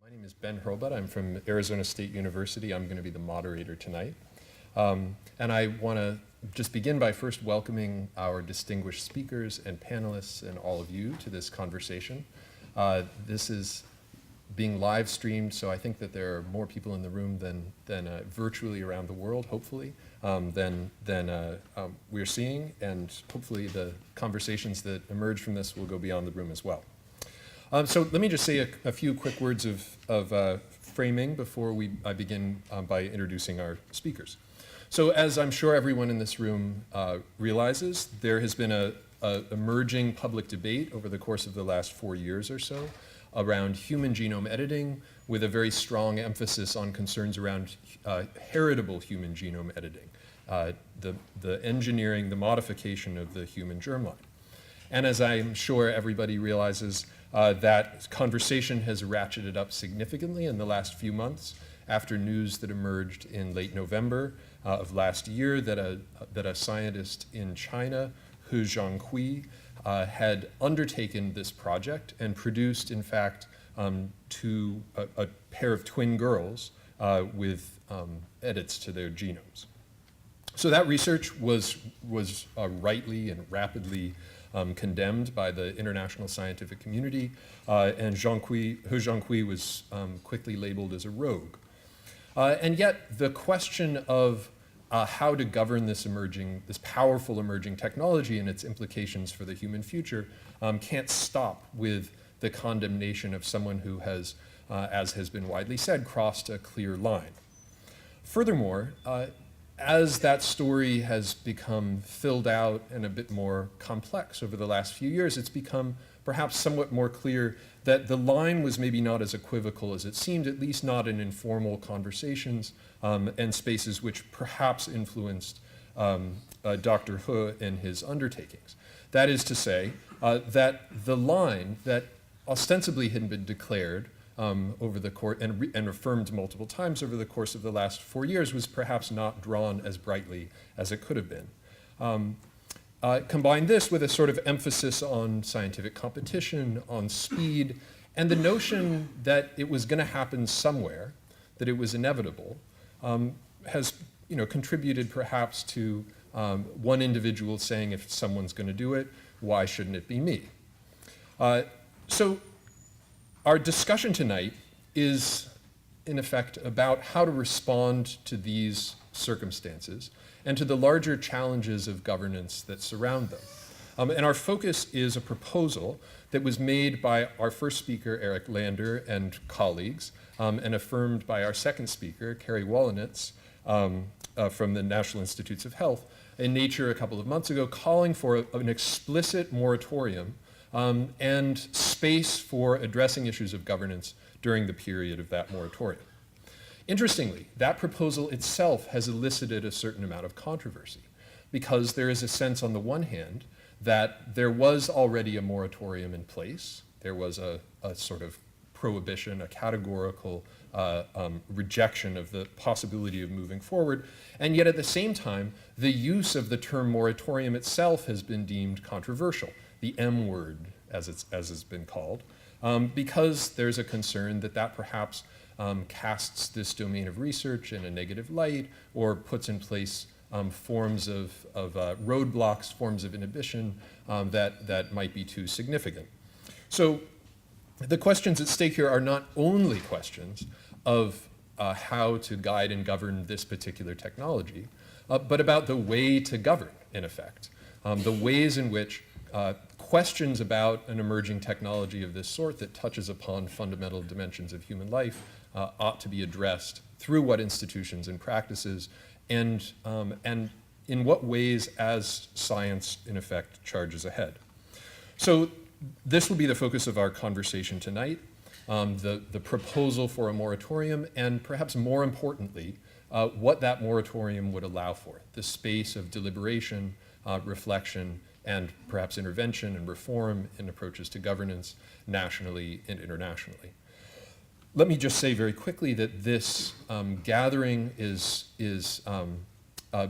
My name is Ben Hurlbut. I'm from Arizona State University. I'm going to be the moderator tonight. And I want to just begin by first welcoming our distinguished speakers and panelists and all of you to this conversation. This is being live streamed, so I think that there are more people in the room than virtually around the world, hopefully, than we're seeing, and hopefully the conversations that emerge from this will go beyond the room as well. So let me just say a few quick words of framing before I begin by introducing our speakers. So as I'm sure everyone in this room realizes, there has been a emerging public debate over the course of the last 4 years or so around human genome editing, with a very strong emphasis on concerns around heritable human genome editing, the engineering, the modification of the human germline. And as I'm sure everybody realizes, that conversation has ratcheted up significantly in the last few months after news that emerged in late November of last year that a scientist in China, He Jiankui, had undertaken this project and produced, in fact, a pair of twin girls with edits to their genomes. So that research was rightly and rapidly condemned by the international scientific community, and He Jiankui was quickly labeled as a rogue. And yet the question of how to govern this powerful emerging technology and its implications for the human future can't stop with the condemnation of someone who has, as has been widely said, crossed a clear line. Furthermore, as that story has become filled out and a bit more complex over the last few years, it's become perhaps somewhat more clear that the line was maybe not as equivocal as it seemed, at least not in informal conversations and spaces which perhaps influenced Dr. He and his undertakings. That is to say, that the line that ostensibly had been declared over the course and affirmed multiple times over the course of the last 4 years was perhaps not drawn as brightly as it could have been. Combine this with a sort of emphasis on scientific competition, on speed, and the notion that it was going to happen somewhere, that it was inevitable, has contributed perhaps to one individual saying, if someone's going to do it, why shouldn't it be me? So our discussion tonight is, in effect, about how to respond to these circumstances and to the larger challenges of governance that surround them. And our focus is a proposal that was made by our first speaker, Eric Lander, and colleagues, and affirmed by our second speaker, Carrie Wolinetz, from the National Institutes of Health, in Nature a couple of months ago, calling for an explicit moratorium and space for addressing issues of governance during the period of that moratorium. Interestingly, that proposal itself has elicited a certain amount of controversy, because there is a sense on the one hand that there was already a moratorium in place. There was a sort of prohibition, a categorical rejection of the possibility of moving forward, and yet at the same time, the use of the term moratorium itself has been deemed controversial, the M word, as it's been called, because there's a concern that perhaps casts this domain of research in a negative light, or puts in place forms of roadblocks, forms of inhibition that might be too significant. So the questions at stake here are not only questions of how to guide and govern this particular technology, but about the way to govern, in effect, the ways in which questions about an emerging technology of this sort that touches upon fundamental dimensions of human life ought to be addressed through what institutions and practices, and in what ways as science, in effect, charges ahead. So this will be the focus of our conversation tonight, the proposal for a moratorium, and perhaps more importantly, what that moratorium would allow for, the space of deliberation, reflection, and perhaps intervention and reform in approaches to governance nationally and internationally. Let me just say very quickly that this gathering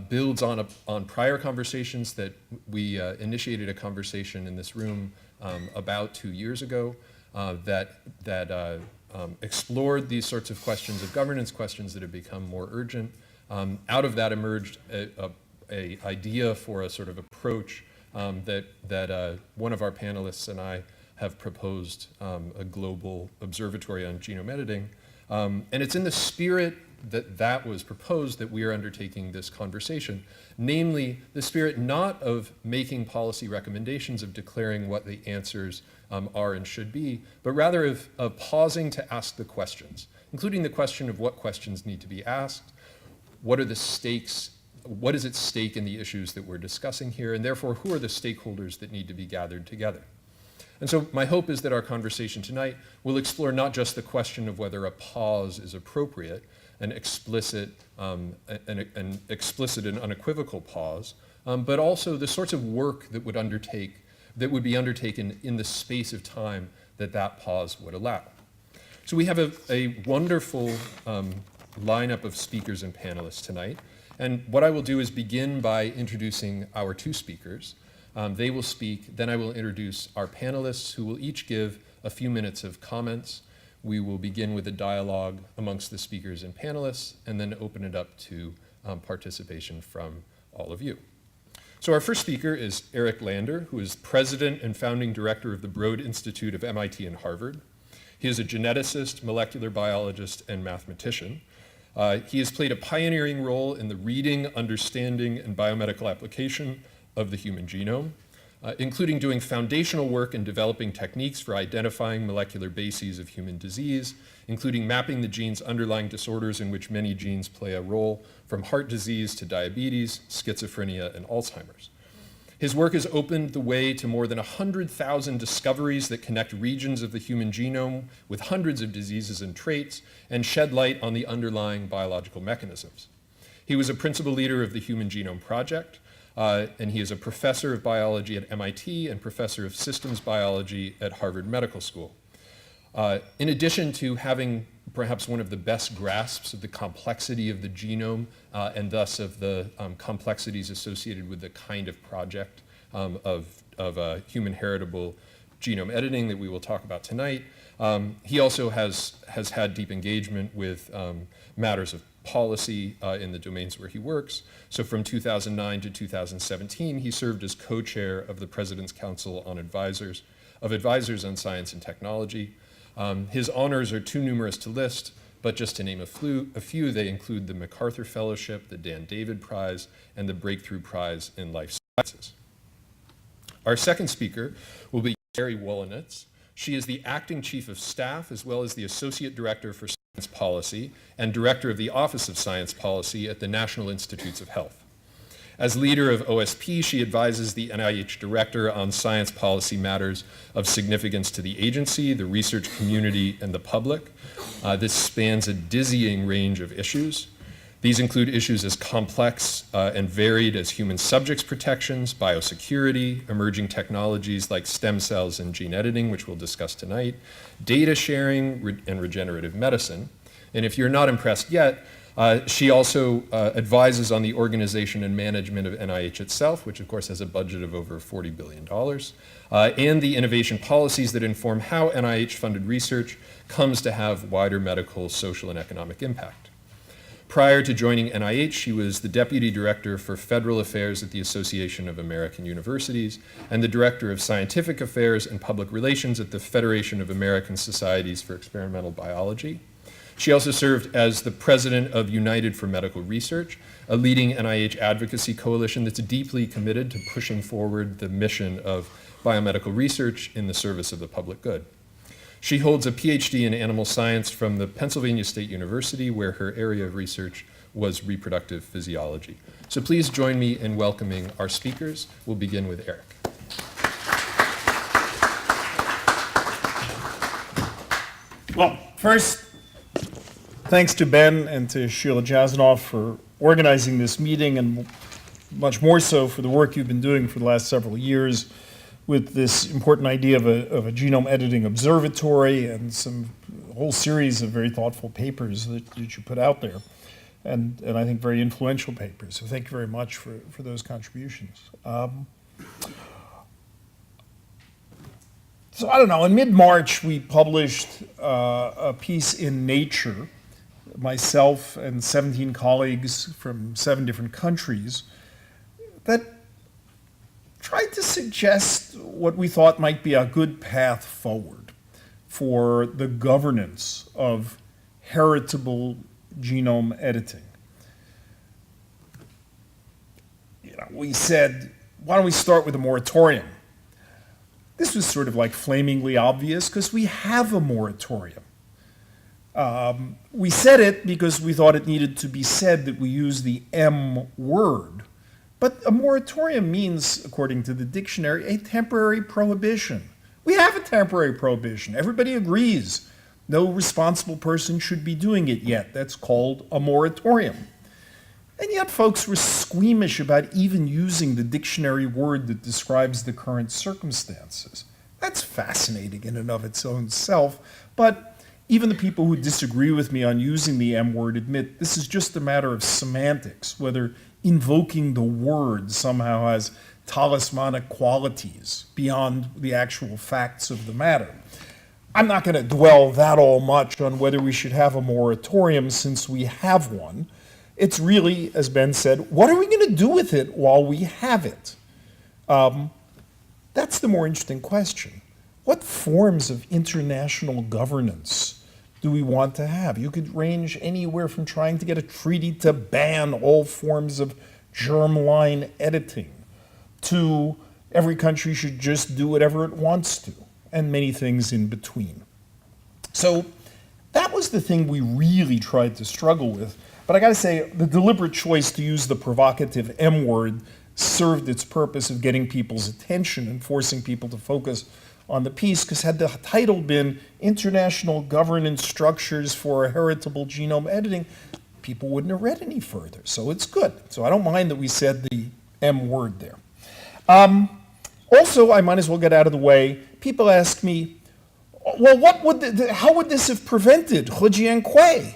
builds on prior conversations that we initiated a conversation in this room about 2 years ago that explored these sorts of questions of governance, questions that have become more urgent. Out of that emerged a idea for a sort of approach that one of our panelists and I have proposed, a global observatory on genome editing. And it's in the spirit that was proposed that we are undertaking this conversation, namely the spirit not of making policy recommendations, of declaring what the answers are and should be, but rather of pausing to ask the questions, including the question of what questions need to be asked, what are the stakes, what is at stake in the issues that we're discussing here, and therefore who are the stakeholders that need to be gathered together. And so my hope is that our conversation tonight will explore not just the question of whether a pause is appropriate, an explicit and unequivocal pause, but also the sorts of work that would be undertaken in the space of time that pause would allow. So we have a wonderful lineup of speakers and panelists tonight. And what I will do is begin by introducing our two speakers. They will speak, then I will introduce our panelists who will each give a few minutes of comments. We will begin with a dialogue amongst the speakers and panelists, and then open it up to participation from all of you. So our first speaker is Eric Lander, who is president and founding director of the Broad Institute of MIT and Harvard. He is a geneticist, molecular biologist, and mathematician. He has played a pioneering role in the reading, understanding, and biomedical application of the human genome, including doing foundational work in developing techniques for identifying molecular bases of human disease, including mapping the genes underlying disorders in which many genes play a role, from heart disease to diabetes, schizophrenia, and Alzheimer's. His work has opened the way to more than 100,000 discoveries that connect regions of the human genome with hundreds of diseases and traits, and shed light on the underlying biological mechanisms. He was a principal leader of the Human Genome Project, and he is a professor of biology at MIT and professor of systems biology at Harvard Medical School. In addition to having perhaps one of the best grasps of the complexity of the genome and thus of the complexities associated with the kind of project of human heritable genome editing that we will talk about tonight, he also has had deep engagement with matters of policy in the domains where he works. So from 2009 to 2017, he served as co-chair of the President's Council on Advisors on Science and Technology. His honors are too numerous to list, but just to name a few, they include the MacArthur Fellowship, the Dan David Prize, and the Breakthrough Prize in Life Sciences. Our second speaker will be Carrie Wolinetz. She is the acting chief of staff as well as the associate director for Science Policy and director of the Office of Science Policy at the National Institutes of Health. As leader of OSP, she advises the NIH director on science policy matters of significance to the agency, the research community, and the public. This spans a dizzying range of issues. These include issues as complex and varied as human subjects protections, biosecurity, emerging technologies like stem cells and gene editing, which we'll discuss tonight, data sharing, and regenerative medicine. And if you're not impressed yet, she also advises on the organization and management of NIH itself, which of course has a budget of over $40 billion, and the innovation policies that inform how NIH-funded research comes to have wider medical, social, and economic impact. Prior to joining NIH, she was the Deputy Director for Federal Affairs at the Association of American Universities and the Director of Scientific Affairs and Public Relations at the Federation of American Societies for Experimental Biology. She also served as the president of United for Medical Research, a leading NIH advocacy coalition that's deeply committed to pushing forward the mission of biomedical research in the service of the public good. She holds a PhD in animal science from the Pennsylvania State University, where her area of research was reproductive physiology. So please join me in welcoming our speakers. We'll begin with Eric. Well, first, thanks to Ben and to Sheila Jasanoff for organizing this meeting, and much more so for the work you've been doing for the last several years with this important idea of a genome editing observatory and a whole series of very thoughtful papers that you put out there, and I think very influential papers. So thank you very much for those contributions. So I don't know, in mid-March, we published a piece in Nature, myself and 17 colleagues from 7 different countries, that tried to suggest what we thought might be a good path forward for the governance of heritable genome editing. We said, why don't we start with a moratorium? This was sort of like flamingly obvious because we have a moratorium. We said it because we thought it needed to be said that we use the M word. But a moratorium means, according to the dictionary, a temporary prohibition. We have a temporary prohibition. Everybody agrees. No responsible person should be doing it yet. That's called a moratorium. And yet folks were squeamish about even using the dictionary word that describes the current circumstances. That's fascinating in and of its own self, but even the people who disagree with me on using the M word admit this is just a matter of semantics, whether invoking the word somehow has talismanic qualities beyond the actual facts of the matter. I'm not going to dwell that all much on whether we should have a moratorium since we have one. It's really, as Ben said, what are we going to do with it while we have it? That's the more interesting question. What forms of international governance do we want to have? You could range anywhere from trying to get a treaty to ban all forms of germline editing to every country should just do whatever it wants to, and many things in between. So that was the thing we really tried to struggle with. But I got to say, the deliberate choice to use the provocative M word served its purpose of getting people's attention and forcing people to focus on the piece, because had the title been International Governance Structures for Heritable Genome Editing, people wouldn't have read any further. So it's good. So I don't mind that we said the M word there. Also, I might as well get out of the way. People ask me, well, how would this have prevented He Jiankui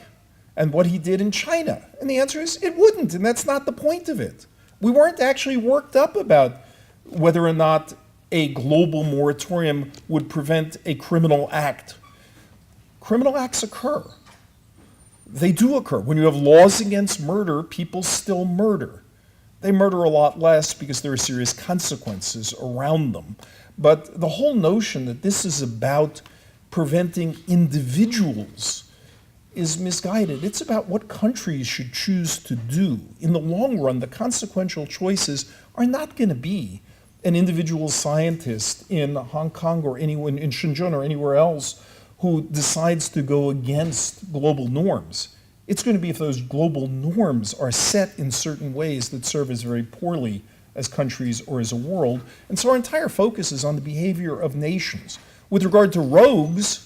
and what he did in China? And the answer is it wouldn't, and that's not the point of it. We weren't actually worked up about whether or not a global moratorium would prevent a criminal act. Criminal acts occur. They do occur. When you have laws against murder, people still murder. They murder a lot less because there are serious consequences around them. But the whole notion that this is about preventing individuals is misguided. It's about what countries should choose to do. In the long run, the consequential choices are not going to be an individual scientist in Hong Kong or anyone in Shenzhen or anywhere else who decides to go against global norms. It's going to be if those global norms are set in certain ways that serve as very poorly as countries or as a world. And so our entire focus is on the behavior of nations. With regard to rogues,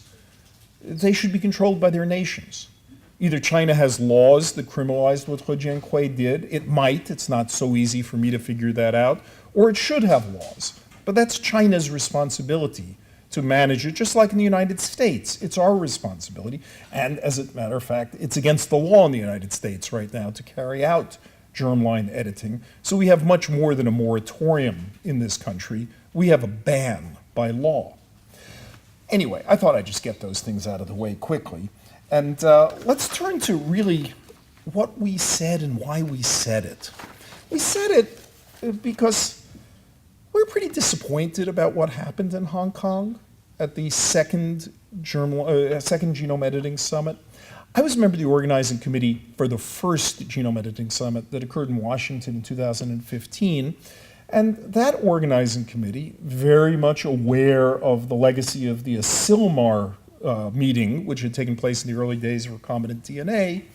they should be controlled by their nations. Either China has laws that criminalize what He Jiankui did. It might. It's not so easy for me to figure that out. Or it should have laws. But that's China's responsibility to manage it, just like in the United States. It's our responsibility. And as a matter of fact, it's against the law in the United States right now to carry out germline editing. So we have much more than a moratorium in this country. We have a ban by law. Anyway, I thought I'd just get those things out of the way quickly. And let's turn to really what we said and why we said it. We said it because we're pretty disappointed about what happened in Hong Kong at the second Genome Editing Summit. I was a member of the organizing committee for the first Genome Editing Summit that occurred in Washington in 2015. And that organizing committee, very much aware of the legacy of the Asilomar meeting, which had taken place in the early days of recombinant DNA,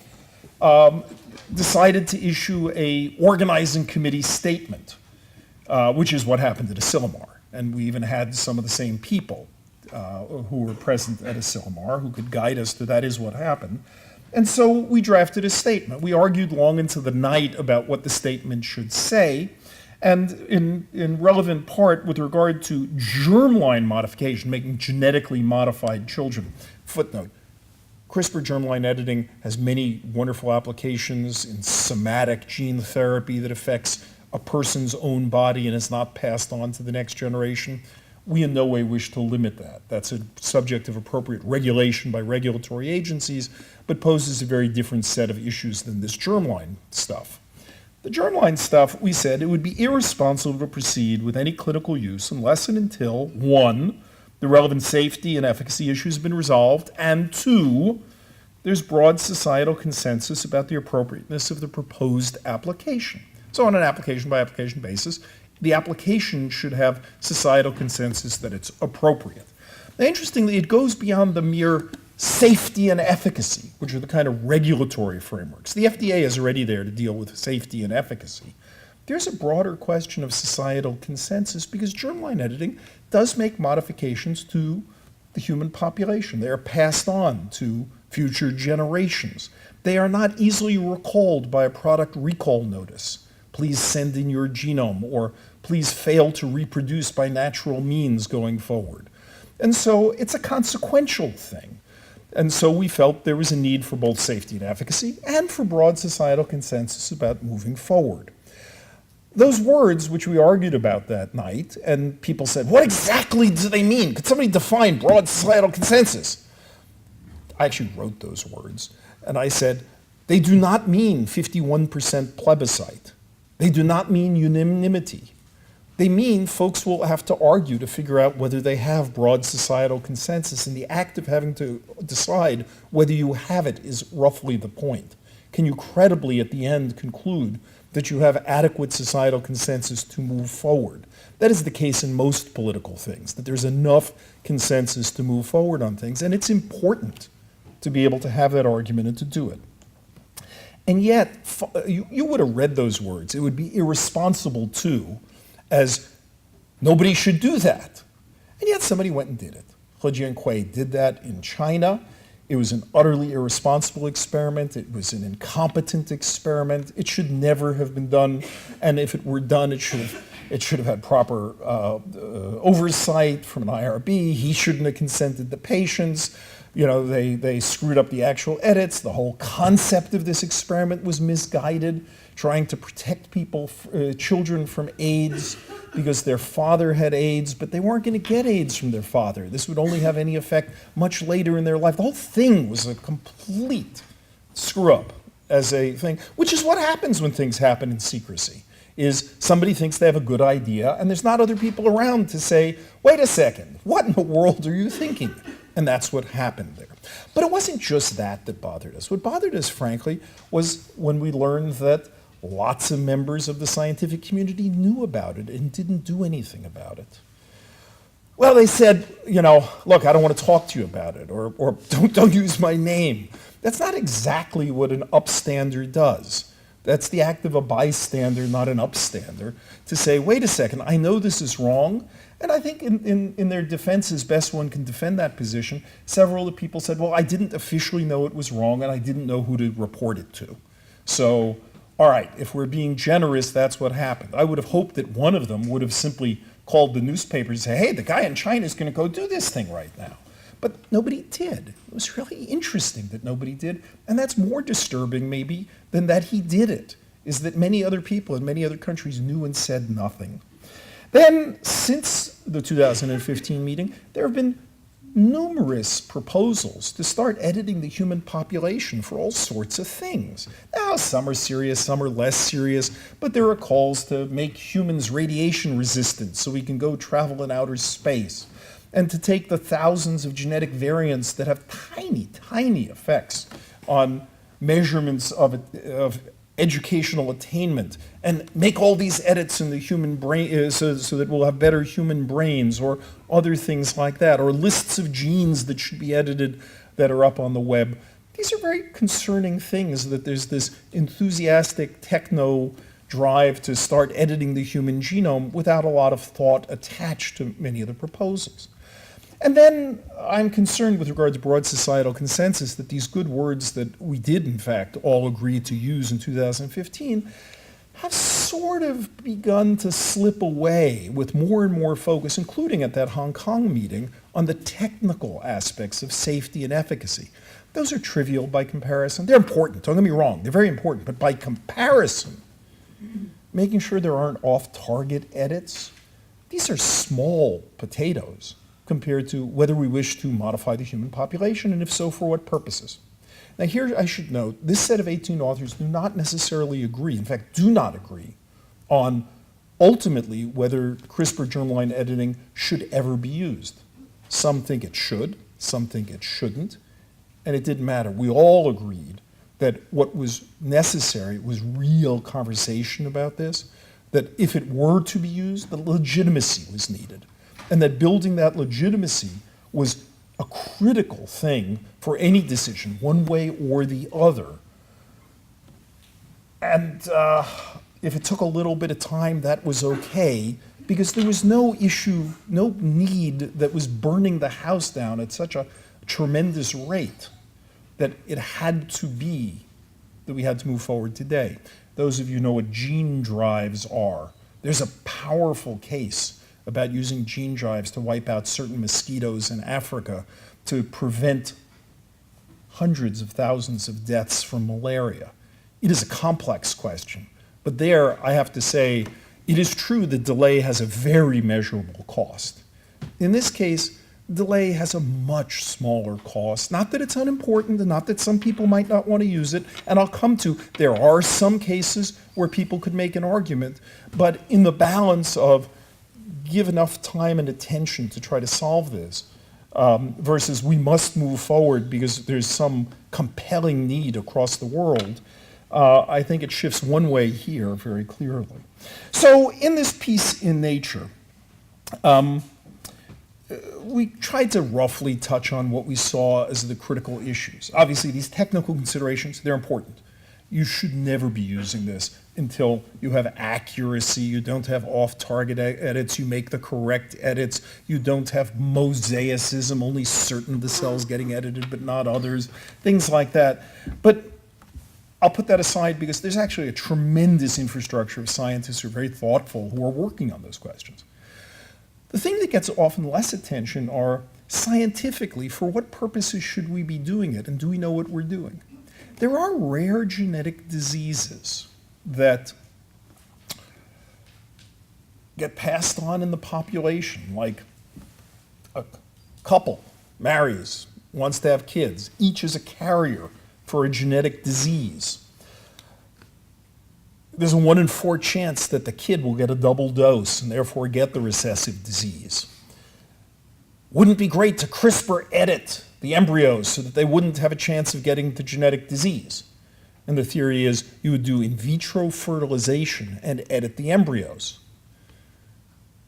decided to issue a organizing committee statement, which is what happened at Asilomar. And we even had some of the same people who were present at Asilomar who could guide us to that is what happened. And so we drafted a statement. We argued long into the night about what the statement should say. And in relevant part with regard to germline modification, making genetically modified children. Footnote, CRISPR germline editing has many wonderful applications in somatic gene therapy that affects a person's own body and is not passed on to the next generation. we in no way wish to limit that. That's a subject of appropriate regulation by regulatory agencies, but poses a very different set of issues than this germline stuff. The germline stuff, we said it would be irresponsible to proceed with any clinical use unless and until, one, the relevant safety and efficacy issues have been resolved, and two, there's broad societal consensus about the appropriateness of the proposed application. So on an application-by-application basis, the application should have societal consensus that it's appropriate. Now, interestingly, it goes beyond the mere safety and efficacy, which are the kind of regulatory frameworks. The FDA is already there to deal with safety and efficacy. There's a broader question of societal consensus because germline editing does make modifications to the human population. They are passed on to future generations. They are not easily recalled by a product recall notice. Please send in your genome, or please fail to reproduce by natural means going forward. And so it's a consequential thing. And so we felt there was a need for both safety and efficacy and for broad societal consensus about moving forward. Those words, which we argued about that night, and people said, what exactly do they mean? Could somebody define broad societal consensus? I actually wrote those words, and I said, they do not mean 51% plebiscite. They do not mean unanimity. They mean folks will have to argue to figure out whether they have broad societal consensus, and the act of having to decide whether you have it is roughly the point. Can you credibly at the end conclude that you have adequate societal consensus to move forward? That is the case in most political things, that there's enough consensus to move forward on things, and it's important to be able to have that argument and to do it. And yet, you would have read those words. It would be irresponsible too, as nobody should do that. And yet somebody went and did it. He Jiankui did that in China. It was an utterly irresponsible experiment. It was an incompetent experiment. It should never have been done. And if it were done, it should have had proper oversight from an IRB. He shouldn't have consented. The patients, they screwed up the actual edits. The whole concept of this experiment was misguided, trying to protect people, children from AIDS because their father had AIDS, but they weren't going to get AIDS from their father. This would only have any effect much later in their life. The whole thing was a complete screw-up as a thing, which is what happens when things happen in secrecy, is somebody thinks they have a good idea, and there's not other people around to say, wait a second, what in the world are you thinking? And that's what happened there. But it wasn't just that bothered us. What bothered us, frankly, was when we learned that lots of members of the scientific community knew about it and didn't do anything about it. Well, they said, look, I don't want to talk to you about it, or don't use my name. That's not exactly what an upstander does. That's the act of a bystander, not an upstander, to say, wait a second, I know this is wrong. And I think in their defense, as best one can defend that position, several of the people said, well, I didn't officially know it was wrong, and I didn't know who to report it to. So, all right, if we're being generous, that's what happened. I would have hoped that one of them would have simply called the newspaper and say, hey, the guy in China is going to go do this thing right now. But nobody did. It was really interesting that nobody did. And that's more disturbing, maybe, than that he did it, is that many other people in many other countries knew and said nothing. Then, since the 2015 meeting, there have been numerous proposals to start editing the human population for all sorts of things. Now, some are serious, some are less serious, but there are calls to make humans radiation resistant so we can go travel in outer space, and to take the thousands of genetic variants that have tiny, tiny effects on measurements of educational attainment, and make all these edits in the human brain so that we'll have better human brains, or other things like that, or lists of genes that should be edited that are up on the web. These are very concerning things, that there's this enthusiastic techno drive to start editing the human genome without a lot of thought attached to many of the proposals. And then I'm concerned with regard to broad societal consensus that these good words that we did, in fact, all agree to use in 2015 have sort of begun to slip away with more and more focus, including at that Hong Kong meeting, on the technical aspects of safety and efficacy. Those are trivial by comparison. They're important, don't get me wrong, they're very important, but by comparison, making sure there aren't off-target edits, these are small potatoes compared to whether we wish to modify the human population, and if so, for what purposes. Now here I should note, this set of 18 authors do not necessarily agree, in fact do not agree, on ultimately whether CRISPR germline editing should ever be used. Some think it should, some think it shouldn't, and it didn't matter. We all agreed that what was necessary was real conversation about this, that if it were to be used, the legitimacy was needed, and that building that legitimacy was a critical thing for any decision, one way or the other. And if it took a little bit of time, that was okay, because there was no issue, no need that was burning the house down at such a tremendous rate that it had to be that we had to move forward today. Those of you know what gene drives are. There's a powerful case about using gene drives to wipe out certain mosquitoes in Africa to prevent hundreds of thousands of deaths from malaria. It is a complex question, but there I have to say, it is true that delay has a very measurable cost. In this case, delay has a much smaller cost. Not that it's unimportant, and not that some people might not want to use it, and I'll come to, there are some cases where people could make an argument, but in the balance of give enough time and attention to try to solve this, versus we must move forward because there's some compelling need across the world, I think it shifts one way here very clearly. So in this piece in Nature, we tried to roughly touch on what we saw as the critical issues. Obviously, these technical considerations, they're important. You should never be using this until you have accuracy, you don't have off-target edits, you make the correct edits, you don't have mosaicism, only certain of the cells getting edited but not others, things like that. But I'll put that aside because there's actually a tremendous infrastructure of scientists who are very thoughtful who are working on those questions. The thing that gets often less attention are scientifically, for what purposes should we be doing it, and do we know what we're doing? There are rare genetic diseases that get passed on in the population, like a couple marries, wants to have kids, each is a carrier for a genetic disease. There's a 1 in 4 chance that the kid will get a double dose and therefore get the recessive disease. Wouldn't it be great to CRISPR edit the embryos so that they wouldn't have a chance of getting the genetic disease? And the theory is you would do in vitro fertilization and edit the embryos.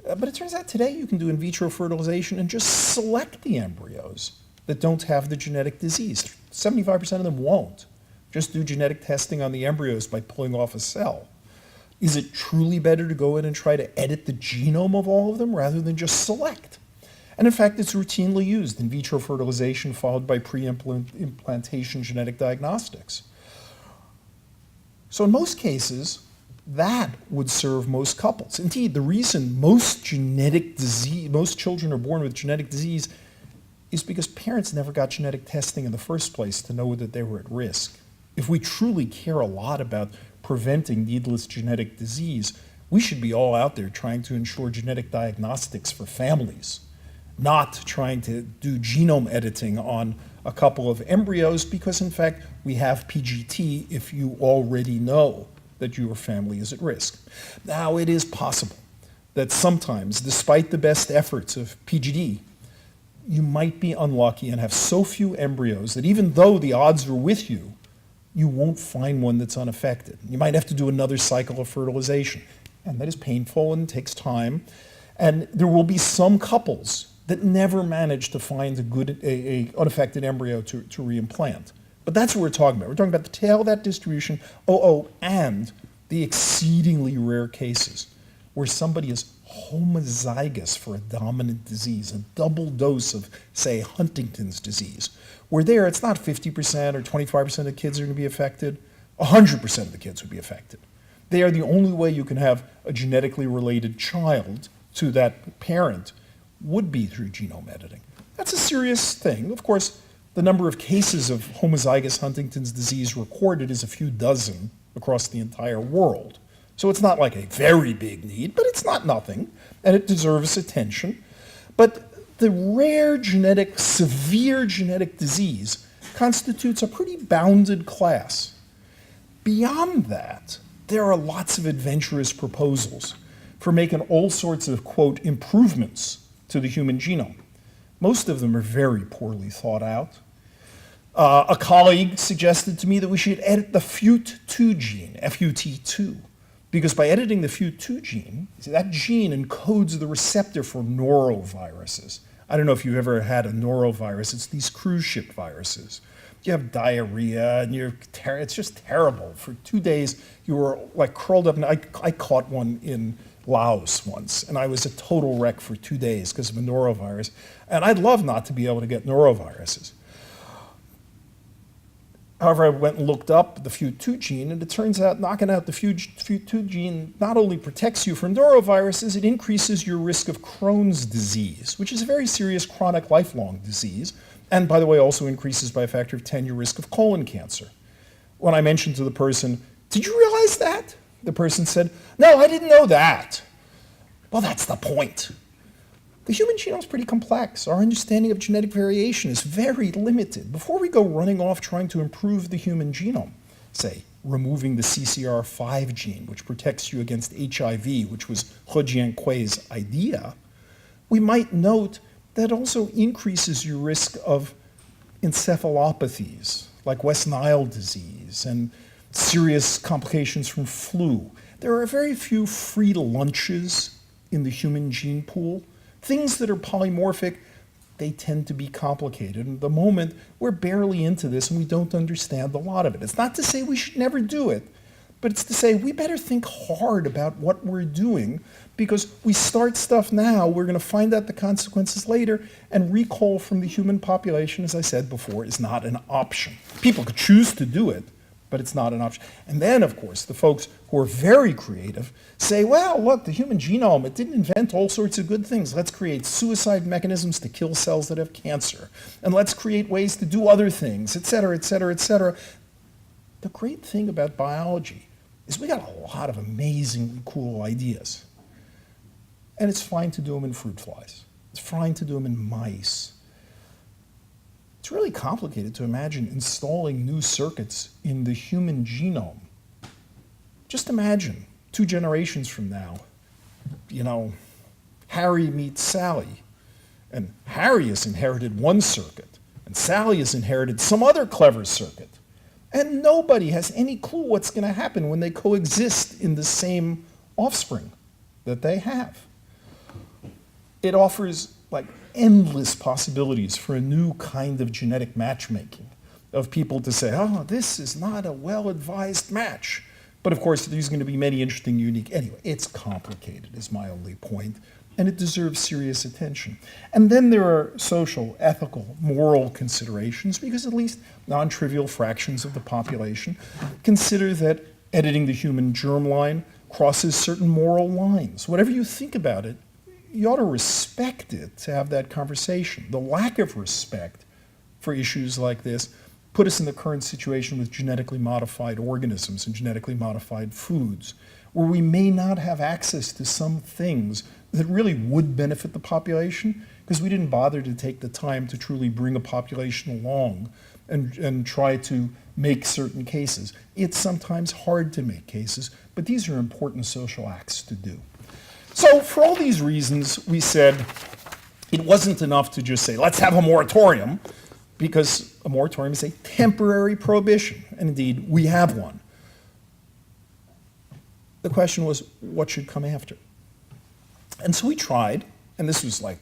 But it turns out today you can do in vitro fertilization and just select the embryos that don't have the genetic disease. 75% of them won't. Just do genetic testing on the embryos by pulling off a cell. Is it truly better to go in and try to edit the genome of all of them rather than just select? And in fact, it's routinely used in vitro fertilization followed by pre-implantation genetic diagnostics. So in most cases, that would serve most couples. Indeed, the reason most children are born with genetic disease is because parents never got genetic testing in the first place to know that they were at risk. If we truly care a lot about preventing needless genetic disease, we should be all out there trying to ensure genetic diagnostics for families, not trying to do genome editing on a couple of embryos, because in fact we have PGT if you already know that your family is at risk. Now, it is possible that sometimes, despite the best efforts of PGD, you might be unlucky and have so few embryos that even though the odds are with you, you won't find one that's unaffected. You might have to do another cycle of fertilization, and that is painful and takes time. And there will be some couples that never manage to find a unaffected embryo to reimplant. But that's what we're talking about. We're talking about the tail of that distribution, and the exceedingly rare cases where somebody is homozygous for a dominant disease, a double dose of, say, Huntington's disease, where there it's not 50% or 25% of the kids are going to be affected, 100% of the kids would be affected. They are the only way you can have a genetically related child to that parent would be through genome editing. That's a serious thing. Of course, the number of cases of homozygous Huntington's disease recorded is a few dozen across the entire world. So it's not like a very big need, but it's not nothing, and it deserves attention. But the rare genetic, severe genetic disease constitutes a pretty bounded class. Beyond that, there are lots of adventurous proposals for making all sorts of, quote, improvements to the human genome. Most of them are very poorly thought out. A colleague suggested to me that we should edit the FUT2 gene, FUT2, because by editing the FUT2 gene, that gene encodes the receptor for noroviruses. I don't know if you've ever had a norovirus. It's these cruise ship viruses. You have diarrhea, and it's just terrible. For 2 days, you were like curled up. And I caught one in Laos once, and I was a total wreck for 2 days because of a norovirus. And I'd love not to be able to get noroviruses. However, I went and looked up the FUT2 gene, and it turns out knocking out the FUT2 gene not only protects you from noroviruses, it increases your risk of Crohn's disease, which is a very serious chronic lifelong disease, and by the way, also increases by a factor of 10 your risk of colon cancer. When I mentioned to the person, "Did you realize that?" The person said, "No, I didn't know that." Well, that's the point. The human genome is pretty complex. Our understanding of genetic variation is very limited. Before we go running off trying to improve the human genome, say, removing the CCR5 gene, which protects you against HIV, which was He Jiankhui's idea, we might note that also increases your risk of encephalopathies, like West Nile disease, and serious complications from flu. There are very few free lunches in the human gene pool. Things that are polymorphic, they tend to be complicated. And at the moment, we're barely into this and we don't understand a lot of it. It's not to say we should never do it, but it's to say we better think hard about what we're doing, because we start stuff now, we're going to find out the consequences later, and recall from the human population, as I said before, is not an option. People could choose to do it, but it's not an option. And then, of course, the folks who are very creative say, well, look, the human genome, it didn't invent all sorts of good things. Let's create suicide mechanisms to kill cells that have cancer. And let's create ways to do other things, et cetera, et cetera, et cetera. The great thing about biology is we got a lot of amazingly cool ideas. And it's fine to do them in fruit flies. It's fine to do them in mice. It's really complicated to imagine installing new circuits in the human genome. Just imagine 2 generations from now, Harry meets Sally, and Harry has inherited one circuit, and Sally has inherited some other clever circuit. And nobody has any clue what's going to happen when they coexist in the same offspring that they have. It offers endless possibilities for a new kind of genetic matchmaking, of people to say, oh, this is not a well-advised match. But of course, there's going to be many interesting, unique, anyway, it's complicated is my only point, and it deserves serious attention. And then there are social, ethical, moral considerations, because at least non-trivial fractions of the population consider that editing the human germline crosses certain moral lines. Whatever you think about it, you ought to respect it to have that conversation. The lack of respect for issues like this put us in the current situation with genetically modified organisms and genetically modified foods, where we may not have access to some things that really would benefit the population, because we didn't bother to take the time to truly bring a population along and try to make certain cases. It's sometimes hard to make cases, but these are important social acts to do. So for all these reasons, we said it wasn't enough to just say, let's have a moratorium, because a moratorium is a temporary prohibition, and indeed, we have one. The question was, what should come after? And so we tried, and this was like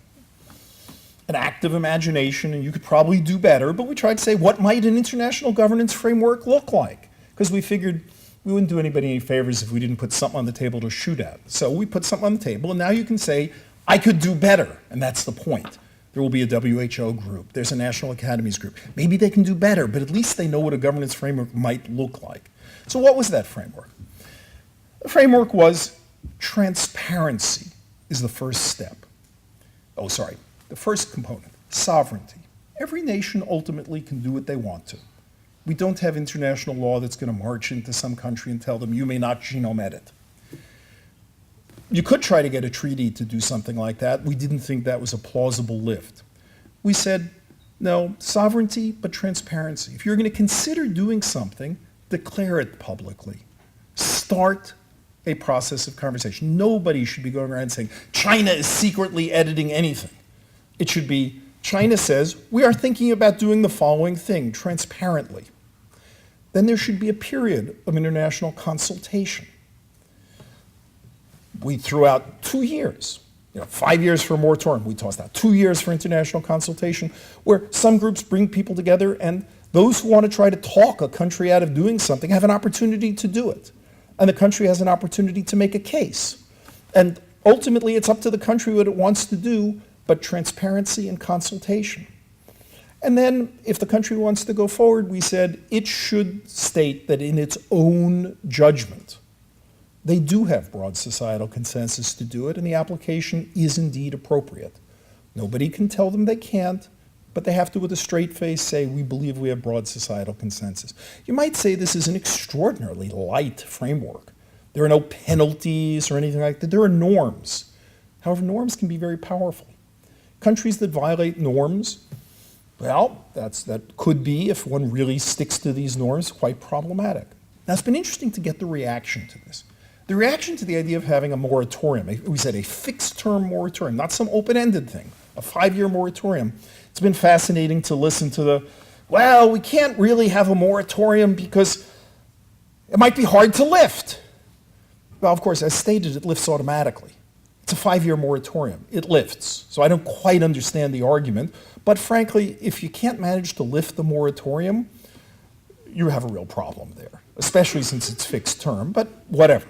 an act of imagination, and you could probably do better, but we tried to say, what might an international governance framework look like? Because we figured we wouldn't do anybody any favors if we didn't put something on the table to shoot at. So we put something on the table, and now you can say, I could do better, and that's the point. There will be a WHO group, there's a National Academies group. Maybe they can do better, but at least they know what a governance framework might look like. So what was that framework? The framework was transparency is the first step. The first component, sovereignty. Every nation ultimately can do what they want to. We don't have international law that's going to march into some country and tell them, you may not genome edit. you could try to get a treaty to do something like that. We didn't think that was a plausible lift. We said, no, sovereignty, but transparency. If you're going to consider doing something, declare it publicly. Start a process of conversation. Nobody should be going around saying, China is secretly editing anything. It should be, China says, we are thinking about doing the following thing transparently. Then there should be a period of international consultation. We threw out 2 years. 5 years for a moratorium, we tossed out 2 years for international consultation, where some groups bring people together and those who want to try to talk a country out of doing something have an opportunity to do it. And the country has an opportunity to make a case. And ultimately, it's up to the country what it wants to do, but transparency and consultation. And then, if the country wants to go forward, we said it should state that in its own judgment, they do have broad societal consensus to do it, and the application is indeed appropriate. Nobody can tell them they can't, but they have to, with a straight face, say, we believe we have broad societal consensus. You might say this is an extraordinarily light framework. There are no penalties or anything like that. There are norms. However, norms can be very powerful. Countries that violate norms, well, that could be, if one really sticks to these norms, quite problematic. Now, it's been interesting to get the reaction to this. The reaction to the idea of having a moratorium, we said a fixed-term moratorium, not some open-ended thing, a 5-year moratorium. It's been fascinating to listen to the, well, we can't really have a moratorium because it might be hard to lift. Well, of course, as stated, it lifts automatically. It's a 5-year moratorium. It lifts. So I don't quite understand the argument. But frankly, if you can't manage to lift the moratorium, you have a real problem there, especially since it's fixed term, but whatever.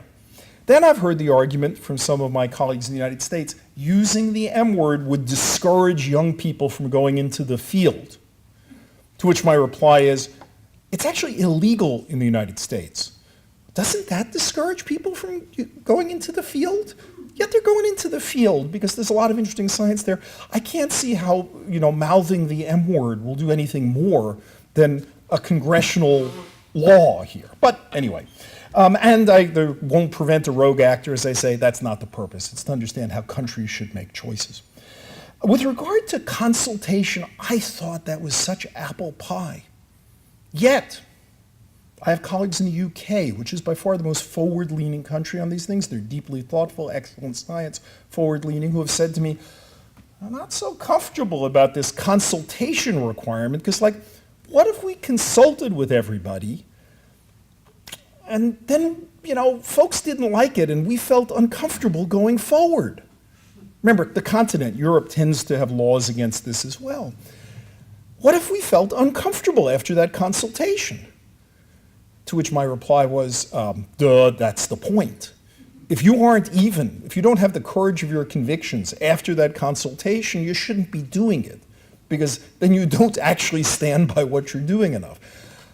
Then I've heard the argument from some of my colleagues in the United States, using the M word would discourage young people from going into the field. To which my reply is, it's actually illegal in the United States. Doesn't that discourage people from going into the field? Yet they're going into the field because there's a lot of interesting science there. I can't see how, mouthing the M word will do anything more than a congressional law here. But anyway. There won't prevent a rogue actor, as I say, that's not the purpose. It's to understand how countries should make choices. With regard to consultation, I thought that was such apple pie. Yet, I have colleagues in the UK, which is by far the most forward-leaning country on these things. They're deeply thoughtful, excellent science, forward-leaning, who have said to me, I'm not so comfortable about this consultation requirement, because, what if we consulted with everybody and then, folks didn't like it and we felt uncomfortable going forward? Remember, the continent, Europe, tends to have laws against this as well. What if we felt uncomfortable after that consultation? To which my reply was, that's the point. If you don't have the courage of your convictions after that consultation, you shouldn't be doing it, because then you don't actually stand by what you're doing enough.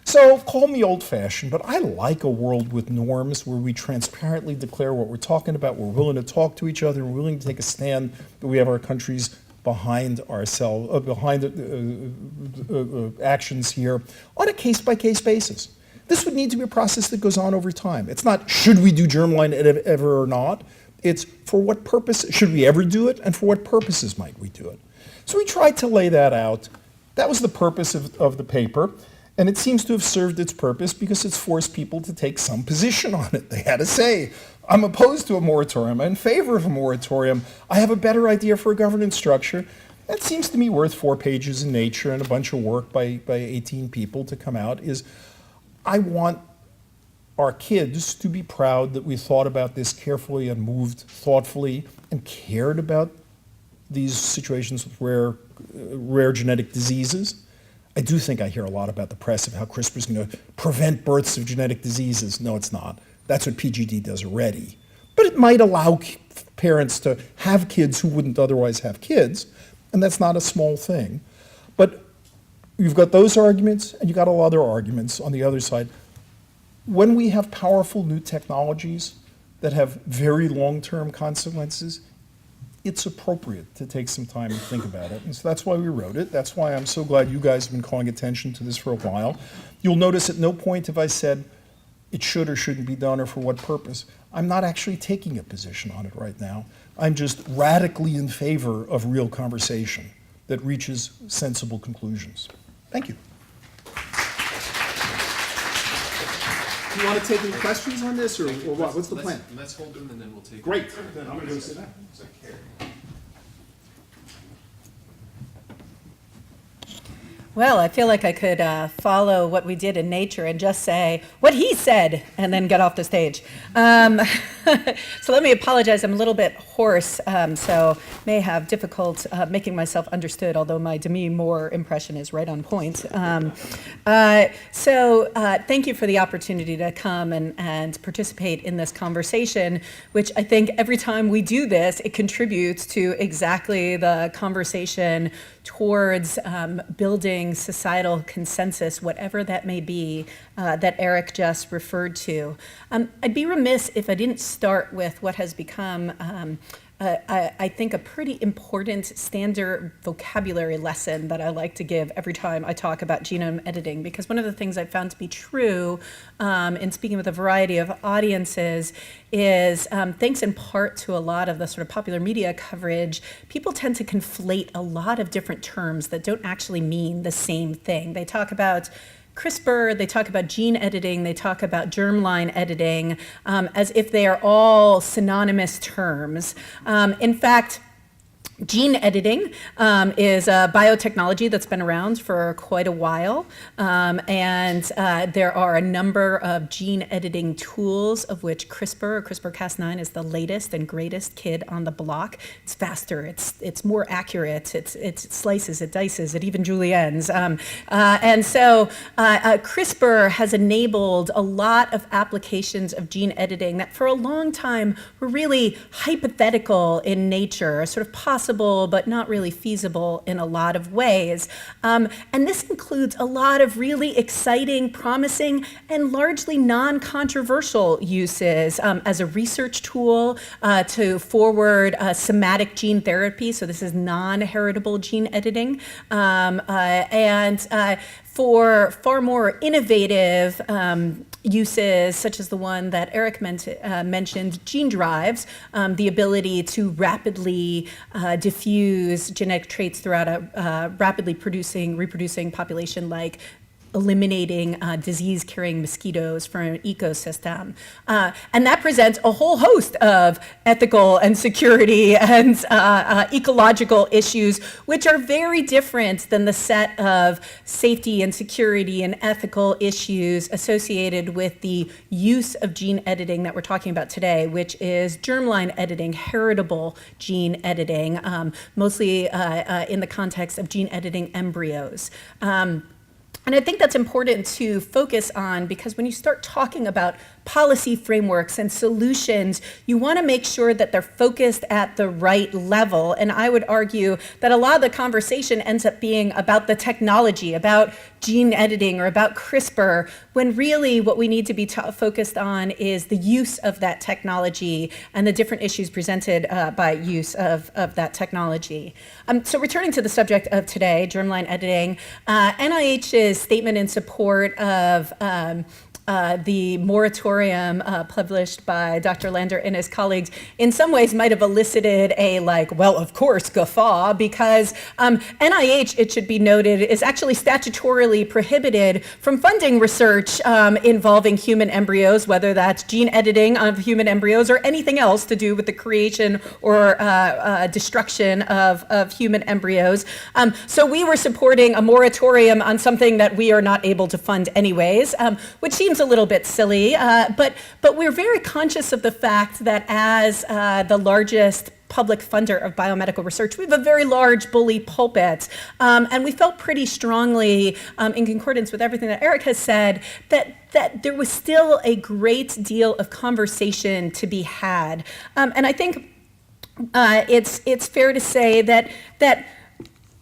So call me old-fashioned, but I like a world with norms where we transparently declare what we're talking about, we're willing to talk to each other, we're willing to take a stand, that we have our countries behind ourselves, actions here on a case-by-case basis. This would need to be a process that goes on over time. It's not, should we do germline ever or not? It's, for what purpose, should we ever do it, and for what purposes might we do it? So we tried to lay that out. That was the purpose of the paper. And it seems to have served its purpose because it's forced people to take some position on it. They had to say, I'm opposed to a moratorium, I'm in favor of a moratorium, I have a better idea for a governance structure. That seems to me worth 4 pages in Nature and a bunch of work by 18 people to come out, is I want our kids to be proud that we thought about this carefully and moved thoughtfully and cared about these situations with rare genetic diseases. I do think I hear a lot about the press of how CRISPR is going to prevent births of genetic diseases. No, it's not. That's what PGD does already. But it might allow parents to have kids who wouldn't otherwise have kids, and that's not a small thing. But you've got those arguments, and you've got all other arguments on the other side. When we have powerful new technologies that have very long-term consequences, it's appropriate to take some time to think about it. And so that's why we wrote it. That's why I'm so glad you guys have been calling attention to this for a while. You'll notice at no point have I said, it should or shouldn't be done or for what purpose. I'm not actually taking a position on it right now. I'm just radically in favor of real conversation that reaches sensible conclusions. Thank you. Do you want to take any questions on this, or what? What's the plan? Let's hold them and then we'll take. Great. Then I'm going to go sit down. Well, I feel like I could follow what we did in nature and just say what he said and then get off the stage. So let me apologize. I'm a little bit hoarse, so may have difficult making myself understood, although my Demi Moore impression is right on point. So thank you for the opportunity to come and participate in this conversation, which I think every time we do this, it contributes to exactly the conversation towards building societal consensus, whatever that may be, that Eric just referred to. I'd be remiss if I didn't start with what has become, I think, a pretty important standard vocabulary lesson that I like to give every time I talk about genome editing, because one of the things I've found to be true in speaking with a variety of audiences is, thanks in part to a lot of the sort of popular media coverage, people tend to conflate a lot of different terms that don't actually mean the same thing. They talk about CRISPR, they talk about gene editing, they talk about germline editing, as if they are all synonymous terms. In fact, gene editing is a biotechnology that's been around for quite a while, and there are a number of gene editing tools, of which CRISPR, or CRISPR-Cas9, is the latest and greatest kid on the block. It's faster, it's more accurate, it slices, it dices, it even juliennes. And so CRISPR has enabled a lot of applications of gene editing that for a long time were really hypothetical in nature, sort of possible but not really feasible in a lot of ways. And this includes a lot of really exciting, promising, and largely non-controversial uses as a research tool to forward somatic gene therapy. So this is non-heritable gene editing. And for far more innovative uses, such as the one that Eric mentioned, gene drives, the ability to rapidly diffuse genetic traits throughout a rapidly reproducing population, like eliminating disease-carrying mosquitoes from an ecosystem. And that presents a whole host of ethical and security and ecological issues, which are very different than the set of safety and security and ethical issues associated with the use of gene editing that we're talking about today, which is germline editing, heritable gene editing, mostly in the context of gene editing embryos. And I think that's important to focus on, because when you start talking about policy frameworks and solutions, you want to make sure that they're focused at the right level. And I would argue that a lot of the conversation ends up being about the technology, about gene editing or about CRISPR, when really what we need to be focused on is the use of that technology and the different issues presented by use of that technology. So returning to the subject of today, germline editing, NIH's statement in support of the moratorium published by Dr. Lander and his colleagues in some ways might have elicited a well, of course, guffaw, because NIH, it should be noted, is actually statutorily prohibited from funding research involving human embryos, whether that's gene editing of human embryos or anything else to do with the creation or destruction of human embryos. So we were supporting a moratorium on something that we are not able to fund anyways, which seems a little bit silly, but we're very conscious of the fact that as the largest public funder of biomedical research, we have a very large bully pulpit, and we felt pretty strongly, in concordance with everything that Eric has said, that there was still a great deal of conversation to be had, and I think it's fair to say that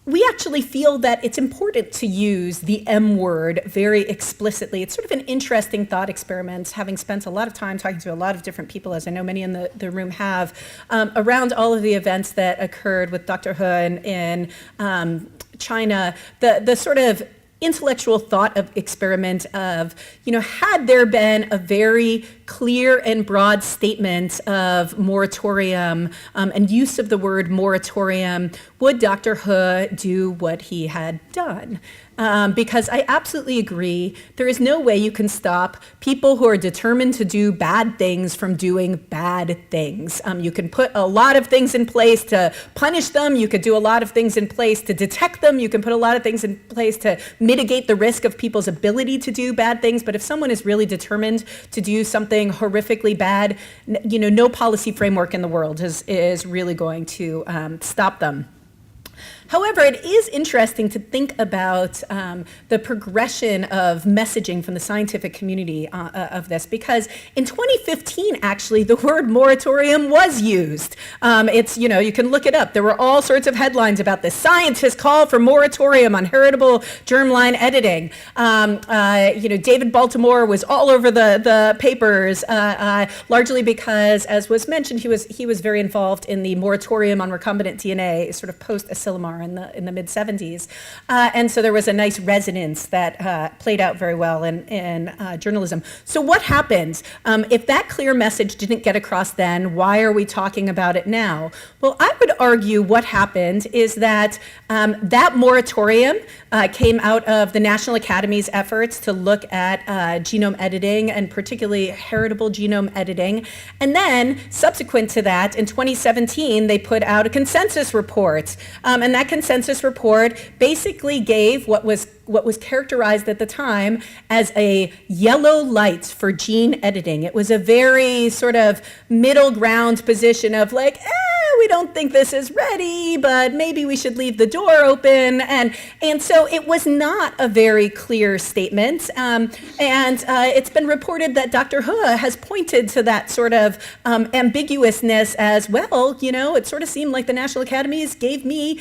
we actually feel that it's important to use the M word very explicitly. It's sort of an interesting thought experiment, having spent a lot of time talking to a lot of different people, as I know many in the room have, around all of the events that occurred with Dr. Cohen in China. The sort of intellectual thought of experiment of, had there been a very clear and broad statement of moratorium and use of the word moratorium, would Dr. He do what he had done? Because I absolutely agree, there is no way you can stop people who are determined to do bad things from doing bad things. You can put a lot of things in place to punish them, you could do a lot of things in place to detect them, you can put a lot of things in place to mitigate the risk of people's ability to do bad things, but if someone is really determined to do something horrifically bad, no policy framework in the world is really going to stop them. However, it is interesting to think about the progression of messaging from the scientific community of this, because in 2015, actually, the word moratorium was used. It's, you can look it up. There were all sorts of headlines about this. Scientists call for moratorium on heritable germline editing. David Baltimore was all over the papers, largely because, as was mentioned, he was very involved in the moratorium on recombinant DNA, sort of post-Asilomar in the mid-70s. And so there was a nice resonance that played out very well in journalism. So what happens? If that clear message didn't get across then, why are we talking about it now? Well, I would argue what happened is that that moratorium came out of the National Academy's efforts to look at genome editing, and particularly heritable genome editing. And then, subsequent to that, in 2017, they put out a consensus report. And that consensus report basically gave what was characterized at the time as a yellow light for gene editing. It was a very sort of middle ground position of like, we don't think this is ready, but maybe we should leave the door open. And so it was not a very clear statement. And it's been reported that Dr. He has pointed to that sort of ambiguousness as, well, it sort of seemed like the National Academies gave me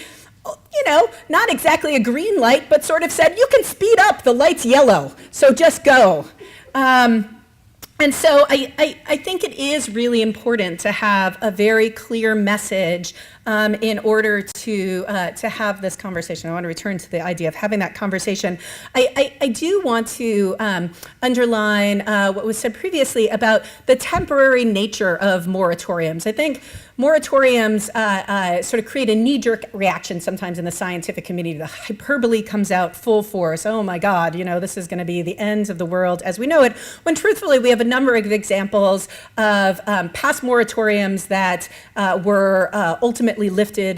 not exactly a green light, but sort of said, you can speed up, the light's yellow, so just go. And so I think it is really important to have a very clear message in order to have this conversation. I want to return to the idea of having that conversation. I do want to underline what was said previously about the temporary nature of moratoriums. I think moratoriums sort of create a knee-jerk reaction sometimes in the scientific community. The hyperbole comes out full force. Oh my God, this is going to be the end of the world as we know it. When truthfully, we have a number of examples of past moratoriums that were ultimately lifted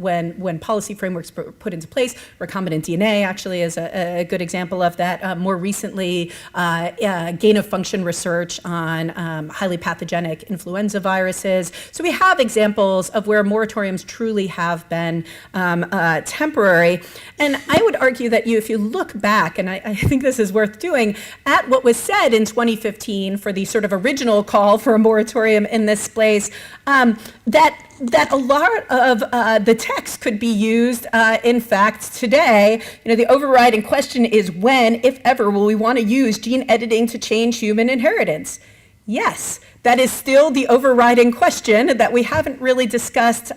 when policy frameworks were put into place. Recombinant DNA actually is a good example of that. More recently, gain of function research on highly pathogenic influenza viruses. So we have examples of where moratoriums truly have been temporary. And I would argue that if you look back, and I think this is worth doing, at what was said in 2015 for the sort of original call for a moratorium in this place, that a lot of the text could be used, in fact, today. The overriding question is when, if ever, will we want to use gene editing to change human inheritance? Yes, that is still the overriding question that we haven't really discussed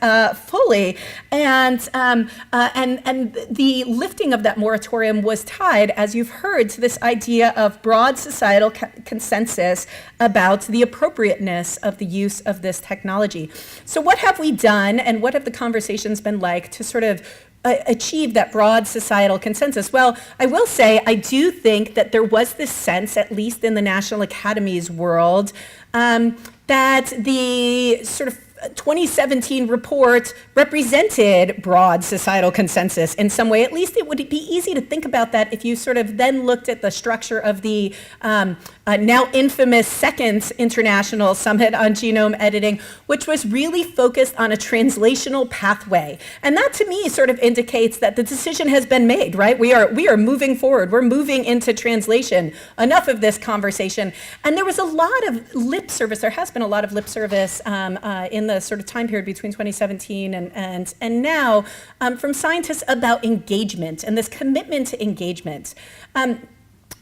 fully. And the lifting of that moratorium was tied, as you've heard, to this idea of broad societal consensus about the appropriateness of the use of this technology. So what have we done, and what have the conversations been like to sort of achieve that broad societal consensus? Well, I will say I do think that there was this sense, at least in the National Academy's world, that the sort of 2017 report represented broad societal consensus in some way. At least it would be easy to think about that if you sort of then looked at the structure of the now infamous second International Summit on Genome Editing, which was really focused on a translational pathway. And that to me sort of indicates that the decision has been made, right? We are moving forward. We're moving into translation. Enough of this conversation. And there was a lot of lip service. There has been a lot of lip service in the sort of time period between 2017 and now from scientists about engagement and this commitment to engagement.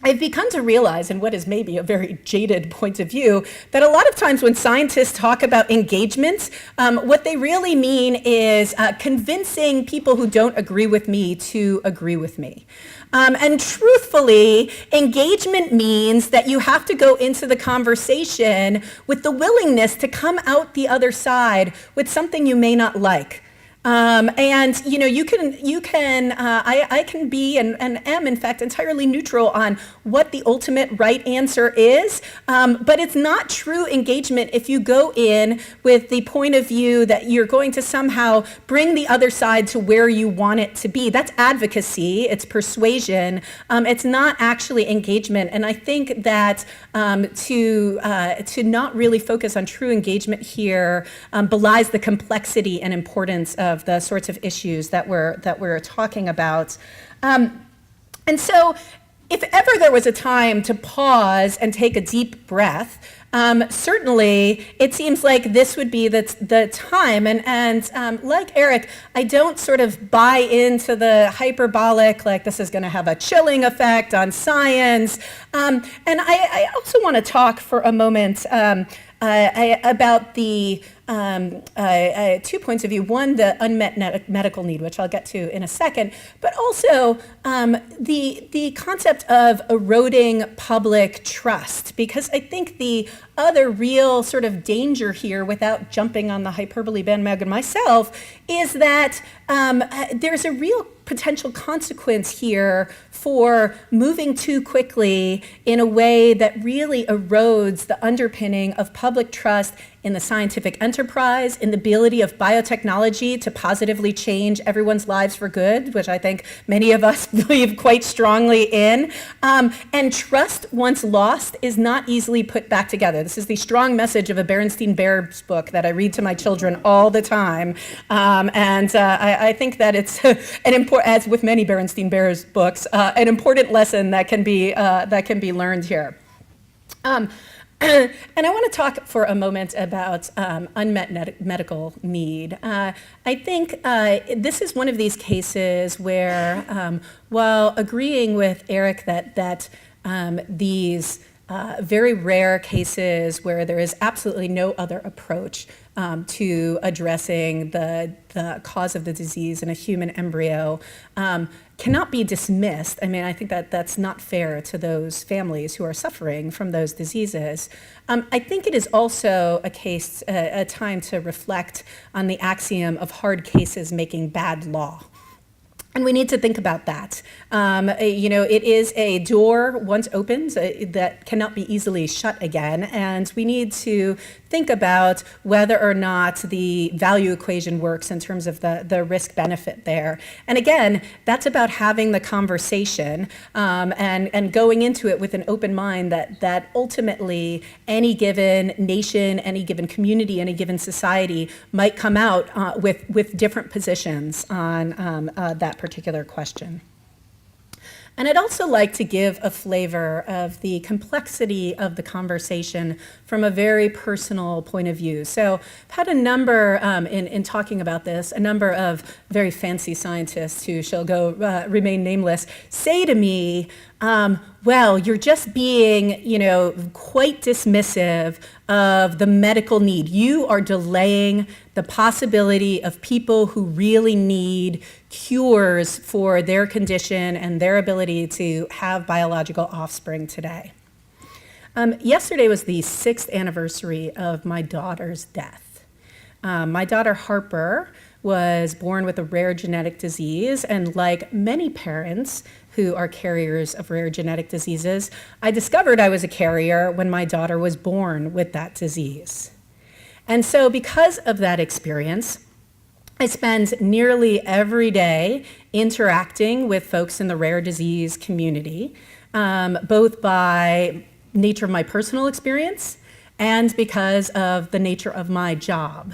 I've begun to realize, in what is maybe a very jaded point of view, that a lot of times when scientists talk about engagement, what they really mean is convincing people who don't agree with me to agree with me. And truthfully, engagement means that you have to go into the conversation with the willingness to come out the other side with something you may not like. And you know, I can be and am in fact entirely neutral on what the ultimate right answer is, but it's not true engagement if you go in with the point of view that you're going to somehow bring the other side to where you want it to be. That's advocacy, it's persuasion, it's not actually engagement. And I think that to not really focus on true engagement here belies the complexity and importance of the sorts of issues that we're talking about. And so if ever there was a time to pause and take a deep breath, certainly it seems like this would be the time. And like Eric, I don't sort of buy into the hyperbolic, like this is going to have a chilling effect on science. And I also want to talk for a moment about the 2 points of view. One, the unmet medical need, which I'll get to in a second, but also the concept of eroding public trust, because I think the other real sort of danger here, without jumping on the hyperbole bandwagon myself, is that there's a real potential consequence here for moving too quickly in a way that really erodes the underpinning of public trust in the scientific enterprise, in the ability of biotechnology to positively change everyone's lives for good, which I think many of us believe quite strongly in. And trust, once lost, is not easily put back together. This is the strong message of a Berenstain Bears book that I read to my children all the time. I think that it's an important, as with many Berenstain Bears books, an important lesson that can be learned here. And I want to talk for a moment about unmet medical need. I think this is one of these cases where, while agreeing with Eric that these very rare cases where there is absolutely no other approach to addressing the cause of the disease in a human embryo cannot be dismissed. I mean, I think that that's not fair to those families who are suffering from those diseases. I think it is also a time to reflect on the axiom of hard cases making bad law. And we need to think about that. It is a door once opened that cannot be easily shut again, and we need to think about whether or not the value equation works in terms of the risk-benefit there. And again, that's about having the conversation and going into it with an open mind that ultimately any given nation, any given community, any given society might come out with different positions on that particular question. And I'd also like to give a flavor of the complexity of the conversation from a very personal point of view. So I've had a number, in talking about this, a number of very fancy scientists who shall remain nameless, say to me, well, you're just being, quite dismissive of the medical need. You are delaying the possibility of people who really need cures for their condition and their ability to have biological offspring today. Yesterday was the 6th anniversary of my daughter's death. My daughter Harper was born with a rare genetic disease, and like many parents who are carriers of rare genetic diseases, I discovered I was a carrier when my daughter was born with that disease. And so because of that experience, I spend nearly every day interacting with folks in the rare disease community, both by nature of my personal experience and because of the nature of my job.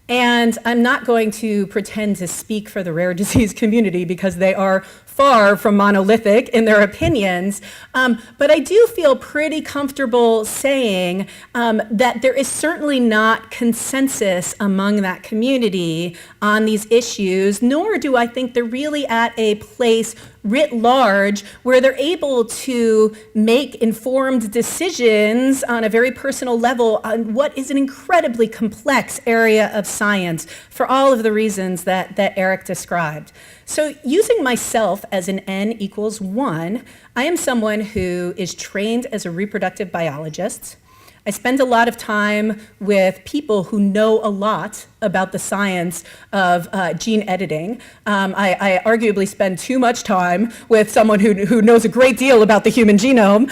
And I'm not going to pretend to speak for the rare disease community because they are far from monolithic in their opinions, but I do feel pretty comfortable saying that there is certainly not consensus among that community on these issues, nor do I think they're really at a place writ large, where they're able to make informed decisions on a very personal level on what is an incredibly complex area of science for all of the reasons that Eric described. So using myself as an N equals 1, I am someone who is trained as a reproductive biologist. I spend a lot of time with people who know a lot about the science of gene editing. I arguably spend too much time with someone who knows a great deal about the human genome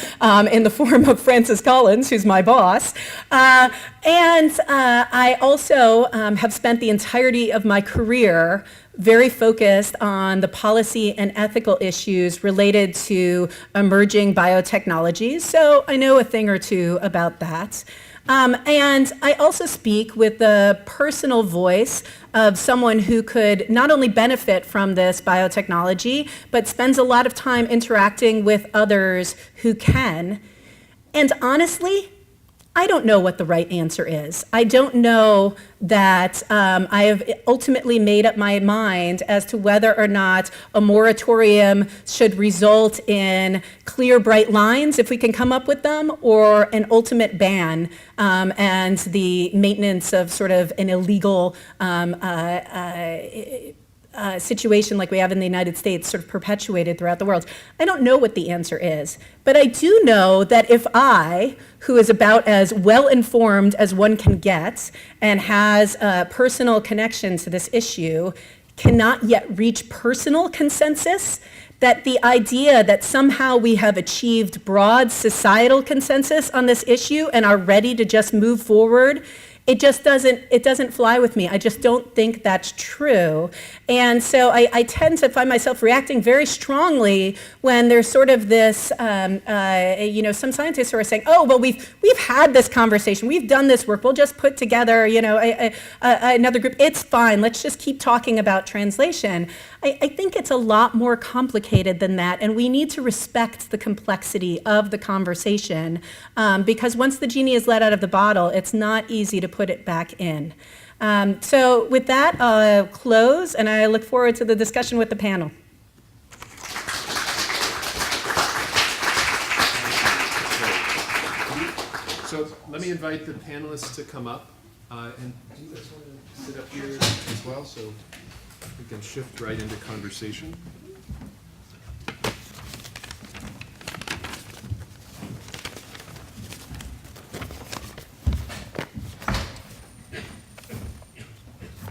in the form of Francis Collins, who's my boss. And I also have spent the entirety of my career very focused on the policy and ethical issues related to emerging biotechnologies, so I know a thing or two about that. And I also speak with the personal voice of someone who could not only benefit from this biotechnology, but spends a lot of time interacting with others who can. And honestly, I don't know what the right answer is. I don't know that I have ultimately made up my mind as to whether or not a moratorium should result in clear, bright lines, if we can come up with them, or an ultimate ban and the maintenance of sort of an illegal situation like we have in the United States, sort of perpetuated throughout the world. I don't know what the answer is, but I do know that if I, who is about as well informed as one can get and has a personal connection to this issue, cannot yet reach personal consensus, that the idea that somehow we have achieved broad societal consensus on this issue and are ready to just move forward, it doesn't fly with me. I just don't think that's true. And so I tend to find myself reacting very strongly when there's sort of this, some scientists who are saying, oh, well, we've had this conversation, we've done this work, we'll just put together, another group, it's fine, let's just keep talking about translation. I think it's a lot more complicated than that, and we need to respect the complexity of the conversation because once the genie is let out of the bottle, it's not easy to put it back in. So with that, I'll close, and I look forward to the discussion with the panel. So let me invite the panelists to come up. And do you guys want to sit up here as well, so we can shift right into conversation?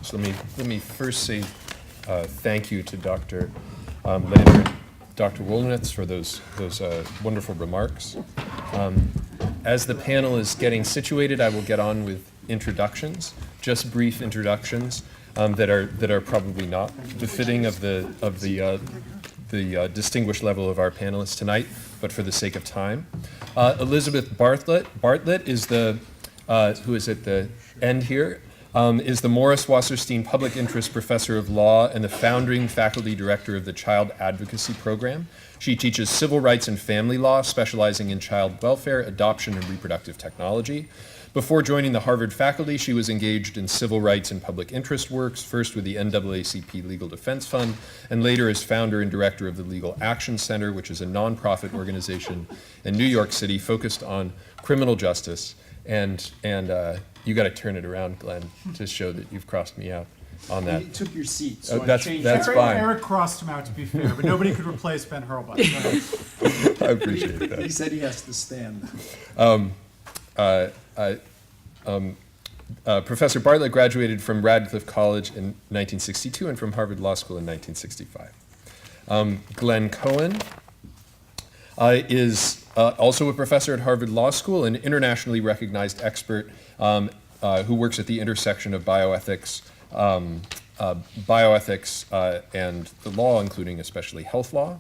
So let me first say thank you to Dr. Lander and Dr. Wolinetz for those wonderful remarks. As the panel is getting situated, I will get on with introductions, just brief introductions that are probably not befitting of the distinguished level of our panelists tonight, but for the sake of time. Elizabeth Bartholet is who is at the end here, is the Morris Wasserstein Public Interest Professor of Law and the founding faculty director of the Child Advocacy Program. She teaches civil rights and family law, specializing in child welfare, adoption, and reproductive technology. Before joining the Harvard faculty, she was engaged in civil rights and public interest works, first with the NAACP Legal Defense Fund, and later as founder and director of the Legal Action Center, which is a nonprofit organization in New York City focused on criminal justice. And you got to turn it around, Glenn, to show that you've crossed me out on that. You took your seat, so that's Eric, fine. Eric crossed him out, to be fair, but nobody could replace Ben Hurlbut. I appreciate that. He said he has to stand. Professor Bartlett graduated from Radcliffe College in 1962 and from Harvard Law School in 1965. Glenn Cohen is also a professor at Harvard Law School, an internationally recognized expert who works at the intersection of bioethics and the law, including especially health law.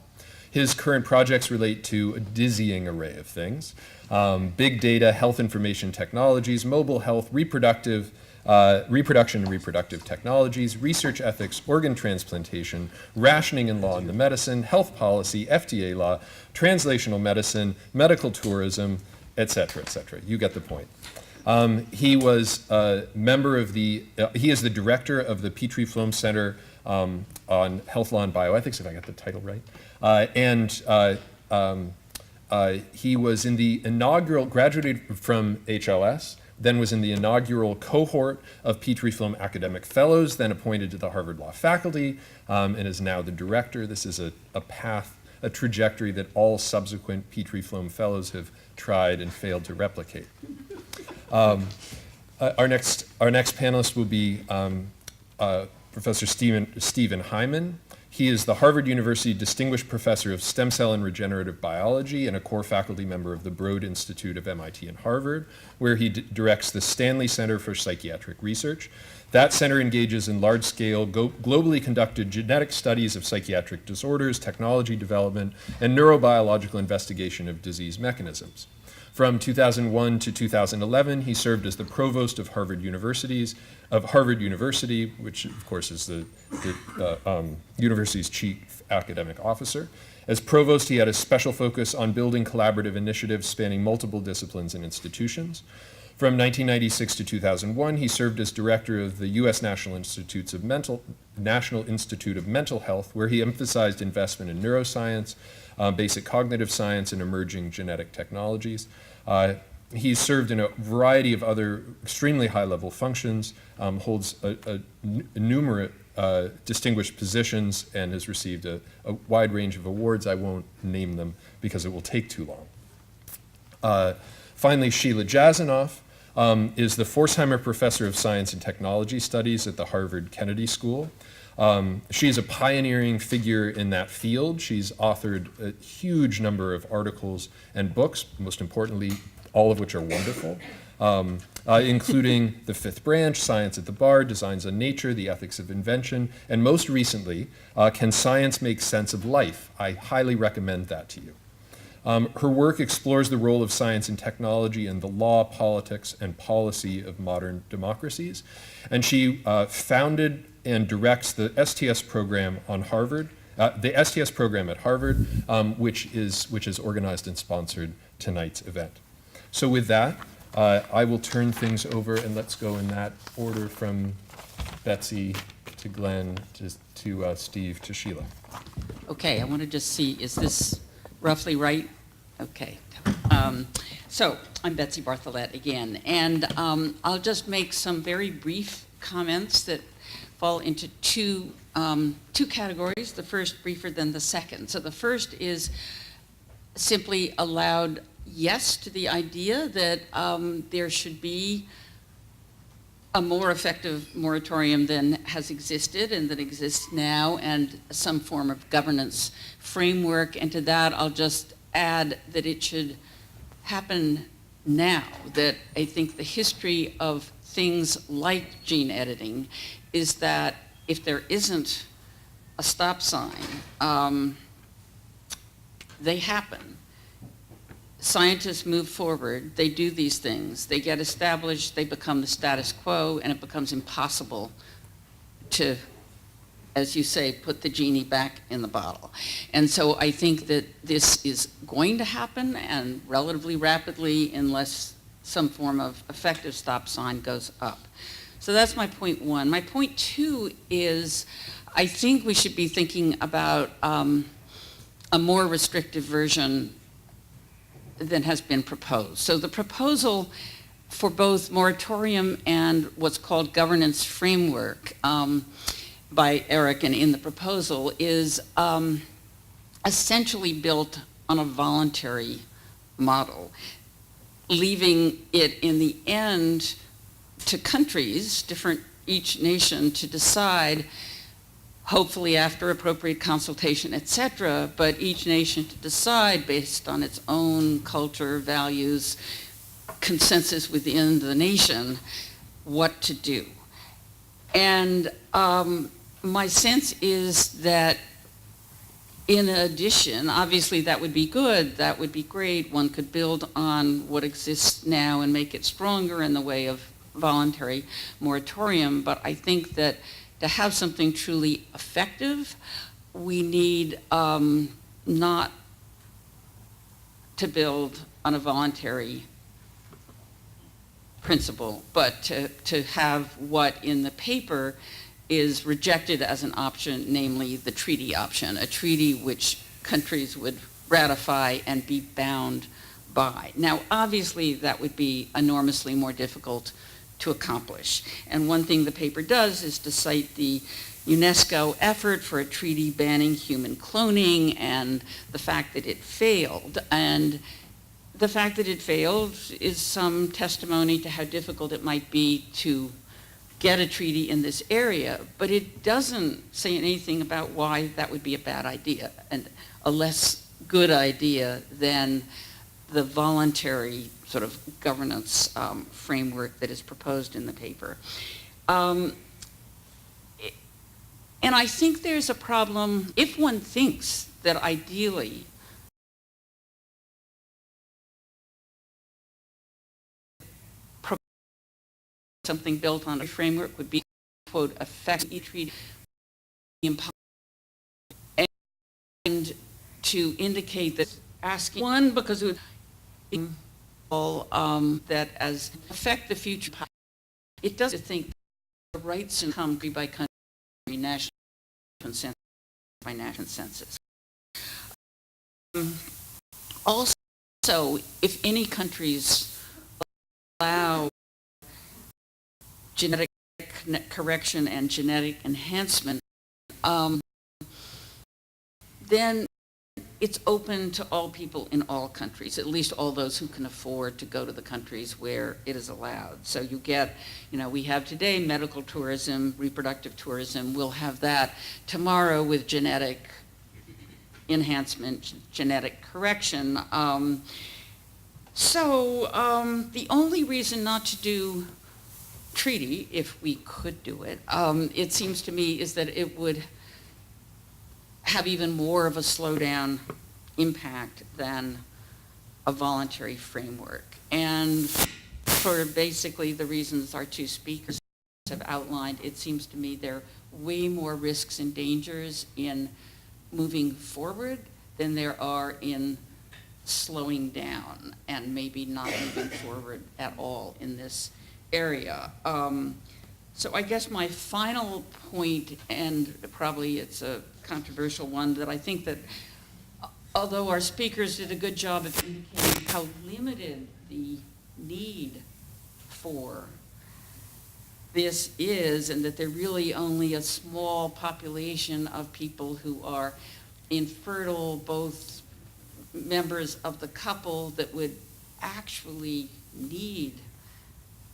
His current projects relate to a dizzying array of things: big data, health information technologies, mobile health, reproduction and reproductive technologies, research ethics, organ transplantation, rationing and law in the medicine, health policy, FDA law, translational medicine, medical tourism, et cetera, et cetera. You get the point. He was a member of he is the director of the Petrie Flom Center on health law and bioethics, if I got the title right. He was in the inaugural, graduated from HLS, then was in the inaugural cohort of Petrifilm academic fellows, then appointed to the Harvard Law faculty, and is now the director. This is a path, a trajectory that all subsequent Petrifilm fellows have tried and failed to replicate. Our next panelist will be Professor Stephen Hyman. He is the Harvard University Distinguished Professor of Stem Cell and Regenerative Biology and a core faculty member of the Broad Institute of MIT and Harvard, where he directs the Stanley Center for Psychiatric Research. That center engages in large-scale, globally conducted genetic studies of psychiatric disorders, technology development, and neurobiological investigation of disease mechanisms. From 2001 to 2011, he served as the provost of Harvard University, which of course is the university's chief academic officer. As provost, he had a special focus on building collaborative initiatives spanning multiple disciplines and institutions. From 1996 to 2001, he served as director of the U.S. National Institute of Mental Health, where he emphasized investment in neuroscience, basic cognitive science, and emerging genetic technologies. He's served in a variety of other extremely high-level functions, holds numerous distinguished positions, and has received a wide range of awards. I won't name them because it will take too long. Finally, Sheila Jasanoff is the Pforzheimer Professor of Science and Technology Studies at the Harvard Kennedy School. She is a pioneering figure in that field. She's authored a huge number of articles and books, most importantly, all of which are wonderful, including The Fifth Branch, Science at the Bar, Designs on Nature, The Ethics of Invention, and most recently, Can Science Make Sense of Life? I highly recommend that to you. Her work explores the role of science and technology in the law, politics, and policy of modern democracies. And she founded and directs the STS program on Harvard, the STS program at Harvard, which is organized and sponsored tonight's event. So with that, I will turn things over, and let's go in that order from Betsy to Glenn to Steve to Sheila. Okay, I want to just see, is this roughly right? Okay. So I'm Betsy Bartholet again, and I'll just make some very brief comments that fall into two categories. The first briefer than the second. So the first is simply a loud yes to the idea that there should be a more effective moratorium than has existed and that exists now, and some form of governance framework. And to that, I'll just add that it should happen now, that I think the history of things like gene editing is that if there isn't a stop sign, they happen. Scientists move forward, they do these things, they get established, they become the status quo, and it becomes impossible to, as you say, put the genie back in the bottle. And so I think that this is going to happen, and relatively rapidly, unless some form of effective stop sign goes up. So that's my point one. My point two is, I think we should be thinking about a more restrictive version than has been proposed. So the proposal for both moratorium and what's called governance framework by Eric and in the proposal is essentially built on a voluntary model, leaving it in the end to countries, each nation, to decide, hopefully after appropriate consultation, etc., but each nation to decide based on its own culture, values, consensus within the nation, what to do. And my sense is that in addition, obviously that would be good, that would be great, one could build on what exists now and make it stronger in the way of voluntary moratorium, but I think that to have something truly effective, we need not to build on a voluntary principle, but to have what in the paper is rejected as an option, namely the treaty option, a treaty which countries would ratify and be bound by. Now, obviously, that would be enormously more difficult to accomplish. And one thing the paper does is to cite the UNESCO effort for a treaty banning human cloning and the fact that it failed. And the fact that it failed is some testimony to how difficult it might be to get a treaty in this area, but it doesn't say anything about why that would be a bad idea and a less good idea than the voluntary sort of governance framework that is proposed in the paper. And I think there's a problem if one thinks that ideally something built on a framework would be, quote, affect each treaty and to indicate that asking one, because it would that as affect the future, it doesn't think the rights in country by country, national consensus by national census. Also, if any countries allow genetic correction and genetic enhancement, then it's open to all people in all countries, at least all those who can afford to go to the countries where it is allowed. So you get, we have today medical tourism, reproductive tourism. We'll have that tomorrow with genetic enhancement, genetic correction. The only reason not to do treaty, if we could do it, it seems to me, is that it would have even more of a slowdown impact than a voluntary framework. And for basically the reasons our two speakers have outlined, it seems to me there are way more risks and dangers in moving forward than there are in slowing down and maybe not moving forward at all in this area. So I guess my final point, and probably it's a controversial one, that I think that although our speakers did a good job of indicating how limited the need for this is, and that there really only a small population of people who are infertile, both members of the couple, that would actually need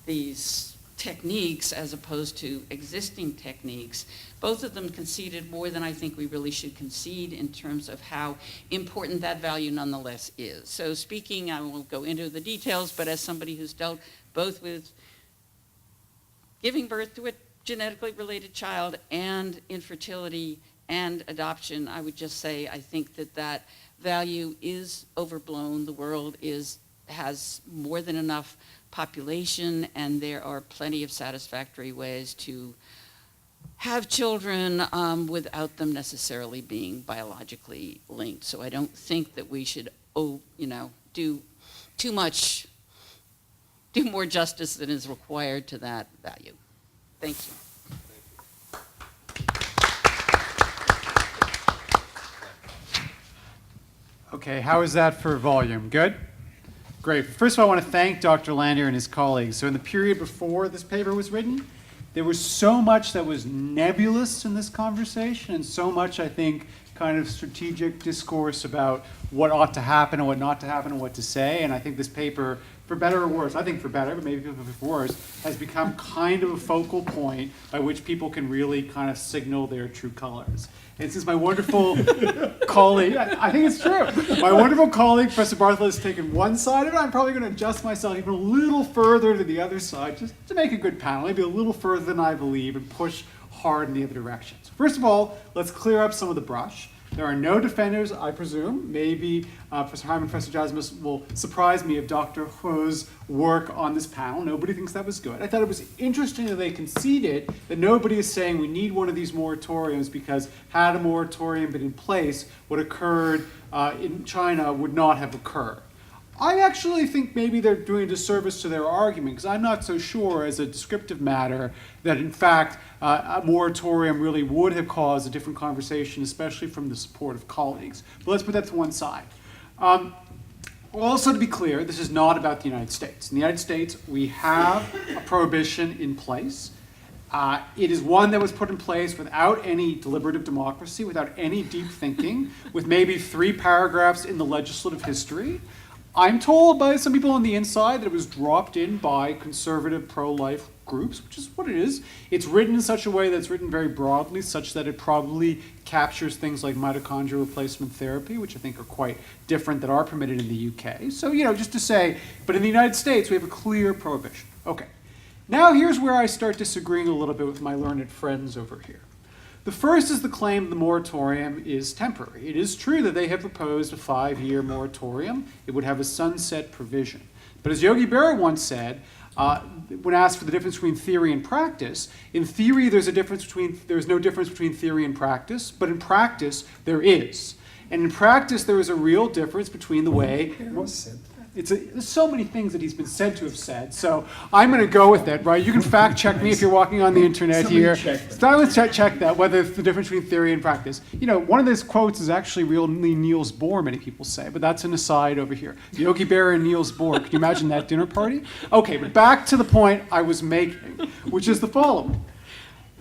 these techniques as opposed to existing techniques. Both of them conceded more than I think we really should concede in terms of how important that value nonetheless is. So speaking, I won't go into the details, but as somebody who's dealt both with giving birth to a genetically related child and infertility and adoption, I would just say I think that that value is overblown. The world has more than enough population, and there are plenty of satisfactory ways to have children without them necessarily being biologically linked. So I don't think that we should, do more justice than is required to that value. Thank you. Okay, how is that for volume? Good? Great. First of all, I want to thank Dr. Lanier and his colleagues. So in the period before this paper was written, there was so much that was nebulous in this conversation, and so much, I think, kind of strategic discourse about what ought to happen and what not to happen and what to say. And I think this paper, for better or worse, I think for better, but maybe for worse, has become kind of a focal point by which people can really kind of signal their true colors. And since my wonderful colleague, I think it's true, my wonderful colleague, Professor Bartholet, has taken one side of it, I'm probably going to adjust myself even a little further to the other side, just to make a good panel, maybe a little further than I believe, and push hard in the other direction. So first of all, let's clear up some of the brush. There are no defenders, I presume. Maybe Professor Hyman and Professor Jasanoff will surprise me of Dr. Hu's work on this panel. Nobody thinks that was good. I thought it was interesting that they conceded that nobody is saying we need one of these moratoriums because had a moratorium been in place, what occurred in China would not have occurred. I actually think maybe they're doing a disservice to their argument, because I'm not so sure as a descriptive matter that in fact a moratorium really would have caused a different conversation, especially from the support of colleagues. But let's put that to one side. Also, to be clear, this is not about the United States. In the United States, we have a prohibition in place. It is one that was put in place without any deliberative democracy, without any deep thinking, with maybe 3 paragraphs in the legislative history. I'm told by some people on the inside that it was dropped in by conservative pro-life groups, which is what it is. It's written in such a way that's written very broadly, such that it probably captures things like mitochondrial replacement therapy, which I think are quite different that are permitted in the UK. So, just to say, but in the United States, we have a clear prohibition. Okay. Now here's where I start disagreeing a little bit with my learned friends over here. The first is the claim the moratorium is temporary. It is true that they have proposed a 5-year moratorium. It would have a sunset provision. But as Yogi Berra once said, when asked for the difference between theory and practice, in theory there's no difference between theory and practice, but in practice there is. And in practice there is a real difference between the way... There's so many things that he's been said to have said, so I'm going to go with it, right? You can fact check me if you're walking on the internet here. So I would check that, whether it's the difference between theory and practice. One of those quotes is actually really Niels Bohr, many people say, but that's an aside over here. Yogi Berra and Niels Bohr, can you imagine that dinner party? Okay, but back to the point I was making, which is the following.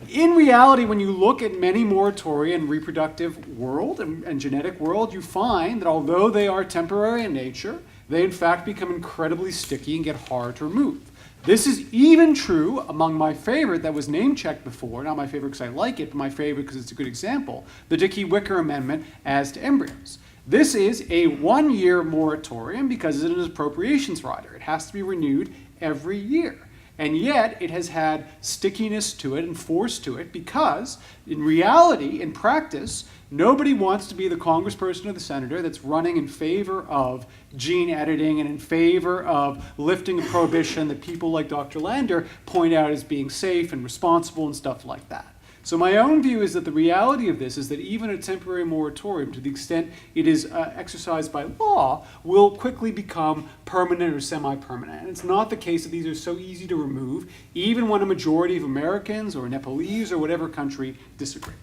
In reality, when you look at many moratoria in reproductive world and genetic world, you find that although they are temporary in nature, they in fact become incredibly sticky and get hard to remove. This is even true among my favorite that was name-checked before, not my favorite because I like it, but my favorite because it's a good example, the Dickey-Wicker Amendment as to embryos. This is a 1-year moratorium because it is an appropriations rider. It has to be renewed every year. And yet it has had stickiness to it and force to it because in reality, in practice, nobody wants to be the congressperson or the senator that's running in favor of gene editing and in favor of lifting a prohibition that people like Dr. Lander point out as being safe and responsible and stuff like that. So my own view is that the reality of this is that even a temporary moratorium, to the extent it is exercised by law, will quickly become permanent or semi-permanent. And it's not the case that these are so easy to remove, even when a majority of Americans or Nepalese or whatever country disagree.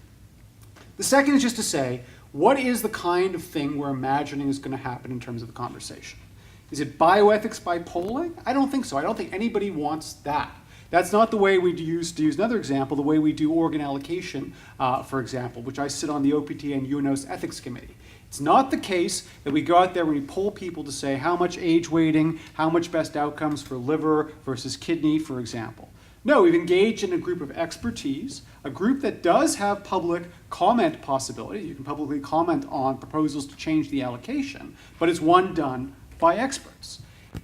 The second is just to say, what is the kind of thing we're imagining is going to happen in terms of the conversation? Is it bioethics by polling? I don't think so. I don't think anybody wants that. That's not the way we use, to use another example, the way we do organ allocation, for example, which I sit on the OPT and UNOS Ethics Committee. It's not the case that we go out there and we poll people to say how much age weighting, how much best outcomes for liver versus kidney, for example. No, we've engaged in a group of expertise, a group that does have public comment possibilities. You can publicly comment on proposals to change the allocation, but it's one done by experts.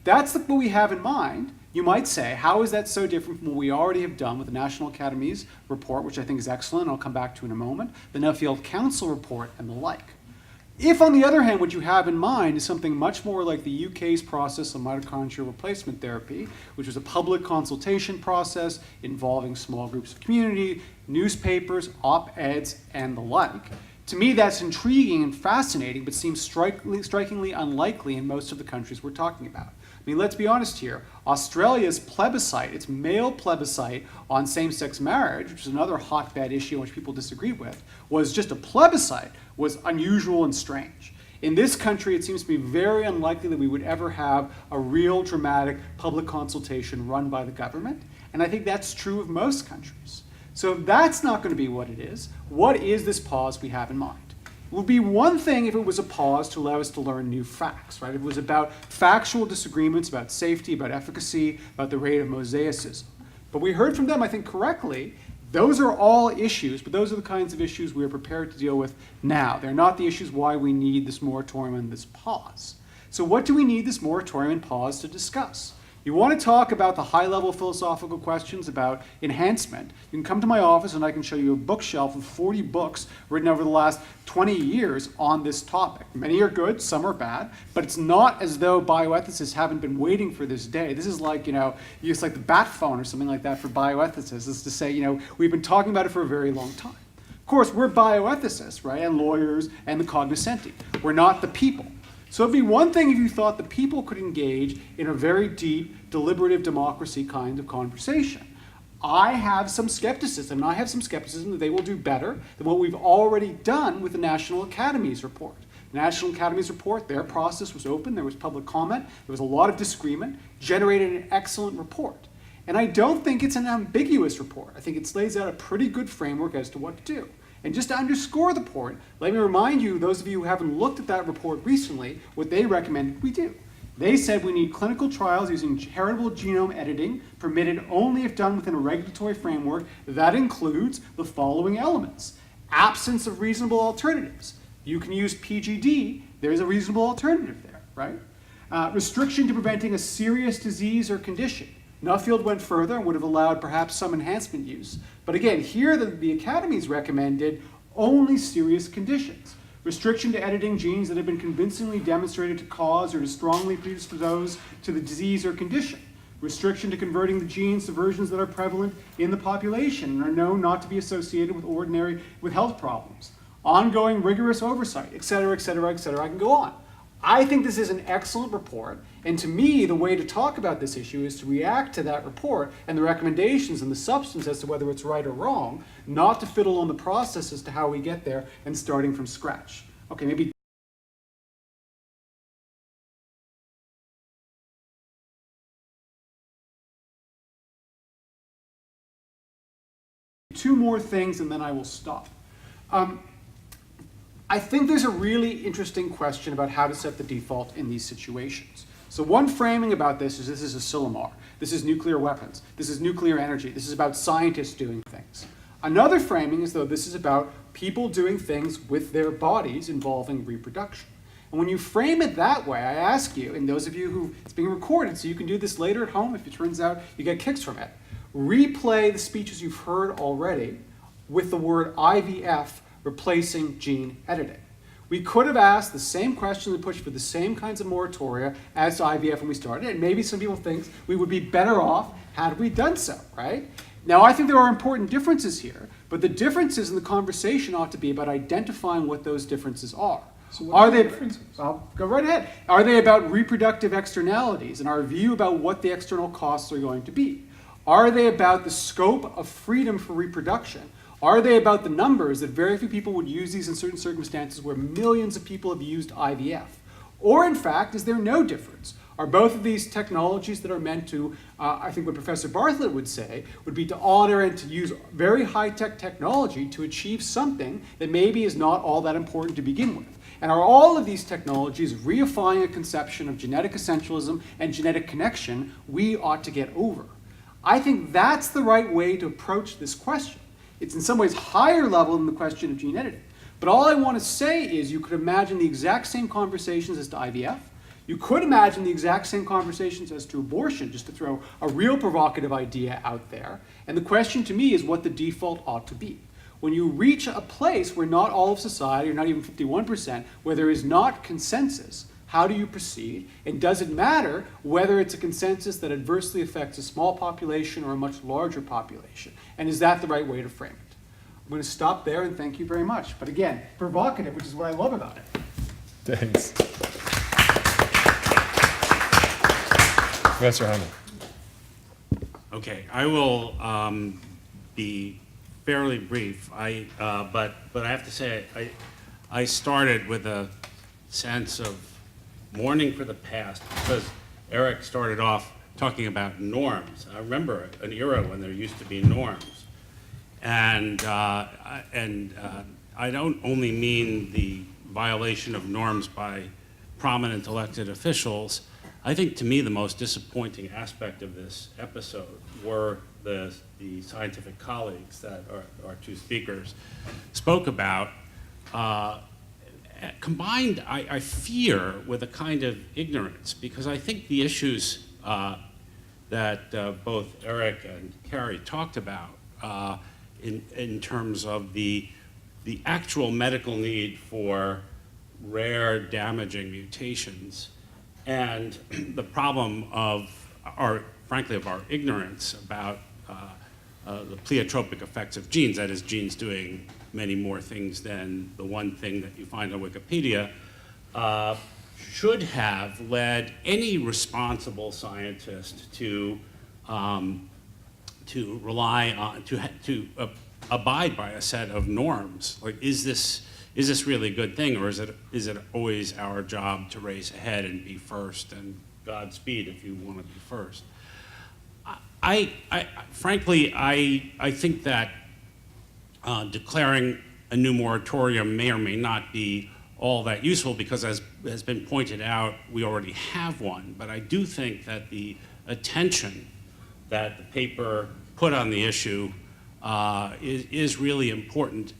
That's what we have in mind. You might say, how is that so different from what we already have done with the National Academy's report, which I think is excellent, I'll come back to in a moment, the Nuffield Council report, and the like. If, on the other hand, what you have in mind is something much more like the UK's process of mitochondrial replacement therapy, which was a public consultation process involving small groups of community, newspapers, op-eds, and the like, to me that's intriguing and fascinating, but seems strikingly unlikely in most of the countries we're talking about. I mean, let's be honest here. Australia's plebiscite, its male plebiscite on same-sex marriage, which is another hotbed issue which people disagree with, was just a plebiscite, was unusual and strange. In this country, it seems to be very unlikely that we would ever have a real dramatic public consultation run by the government, and I think that's true of most countries. So if that's not going to be what it is, what is this pause we have in mind? It would be one thing if it was a pause to allow us to learn new facts, right? If it was about factual disagreements about safety, about efficacy, about the rate of mosaicism. But we heard from them, I think correctly, those are all issues, but those are the kinds of issues we are prepared to deal with now. They're not the issues why we need this moratorium and this pause. So what do we need this moratorium and pause to discuss? You want to talk about the high-level philosophical questions about enhancement, you can come to my office and I can show you a bookshelf of 40 books written over the last 20 years on this topic. Many are good, some are bad, but it's not as though bioethicists haven't been waiting for this day. This is like, it's like the bat phone or something like that for bioethicists, is to say, we've been talking about it for a very long time. Of course, we're bioethicists, right, and lawyers and the cognoscenti. We're not the people. So it'd be one thing if you thought that people could engage in a very deep, deliberative democracy kind of conversation. I have some skepticism that they will do better than what we've already done with the National Academies report. The National Academies report, their process was open, there was public comment, there was a lot of disagreement, generated an excellent report. And I don't think it's an ambiguous report. I think it lays out a pretty good framework as to what to do. And just to underscore the point, let me remind you, those of you who haven't looked at that report recently, what they recommended we do. They said we need clinical trials using heritable genome editing, permitted only if done within a regulatory framework that includes the following elements. Absence of reasonable alternatives. You can use PGD, there's a reasonable alternative there, right? Restriction to preventing a serious disease or condition. Nuffield went further and would have allowed perhaps some enhancement use. But again, here the academies recommended only serious conditions. Restriction to editing genes that have been convincingly demonstrated to cause or to strongly predispose to the disease or condition. Restriction to converting the genes to versions that are prevalent in the population and are known not to be associated with health problems. Ongoing rigorous oversight, et cetera, et cetera, et cetera. I can go on. I think this is an excellent report, and to me, the way to talk about this issue is to react to that report and the recommendations and the substance as to whether it's right or wrong, not to fiddle on the process as to how we get there and starting from scratch. Okay, maybe two more things and then I will stop. I think there's a really interesting question about how to set the default in these situations. So one framing about this is a Silomar. This is nuclear weapons. This is nuclear energy. This is about scientists doing things. Another framing is though this is about people doing things with their bodies involving reproduction. And when you frame it that way, I ask you, and those of you who, it's being recorded, so you can do this later at home if it turns out you get kicks from it, replay the speeches you've heard already with the word IVF replacing gene editing. We could have asked the same questions and pushed for the same kinds of moratoria as to IVF when we started, and maybe some people think we would be better off had we done so, right? Now, I think there are important differences here, but the differences in the conversation ought to be about identifying what those differences are. So what are the differences? I'll go right ahead. Are they about reproductive externalities and our view about what the external costs are going to be? Are they about the scope of freedom for reproduction? Are they about the numbers that very few people would use these in certain circumstances where millions of people have used IVF? Or in fact, is there no difference? Are both of these technologies that are meant to, I think what Professor Bartholet would say, would be to honor and to use very high-tech technology to achieve something that maybe is not all that important to begin with? And are all of these technologies reifying a conception of genetic essentialism and genetic connection we ought to get over? I think that's the right way to approach this question. It's in some ways higher level than the question of gene editing. But all I want to say is you could imagine the exact same conversations as to IVF. You could imagine the exact same conversations as to abortion, just to throw a real provocative idea out there. And the question to me is what the default ought to be. When you reach a place where not all of society, or not even 51%, where there is not consensus, how do you proceed? And does it matter whether it's a consensus that adversely affects a small population or a much larger population? And is that the right way to frame it? I'm going to stop there and thank you very much. But again, provocative, which is what I love about it. Thanks. Professor Hyman. Okay, I will be fairly brief. But I have to say, I started with a sense of mourning for the past because Eric started off talking about norms. I remember an era when there used to be norms, and I don't only mean the violation of norms by prominent elected officials. I think to me the most disappointing aspect of this episode were the scientific colleagues that our two speakers spoke about, combined, I fear, with a kind of ignorance, because I think the issues that both Eric and Carrie talked about in terms of the actual medical need for rare damaging mutations and the problem of frankly, of our ignorance about the pleiotropic effects of genes, that is, genes doing many more things than the one thing that you find on Wikipedia, should have led any responsible scientist to rely on, to abide by a set of norms. Like, is this really a good thing, or is it always our job to race ahead and be first, and Godspeed if you want to be first? Frankly, I think that declaring a new moratorium may or may not be all that useful, because as has been pointed out, we already have one. But I do think that the attention that the paper put on the issue is really important.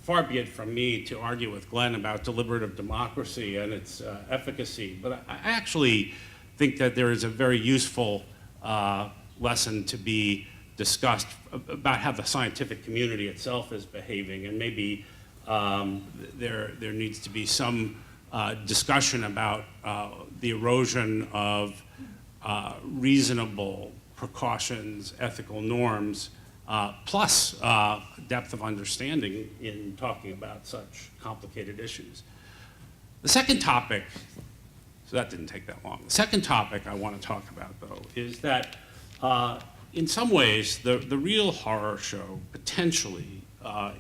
Far be it from me to argue with Glenn about deliberative democracy and its efficacy, but I actually think that there is a very useful lesson to be discussed about how the scientific community itself is behaving, and maybe there needs to be some discussion about the erosion of reasonable precautions, ethical norms, plus depth of understanding in talking about such complicated issues. The second topic, so that didn't take that long. The second topic I want to talk about, though, is that in some ways, the real horror show, potentially,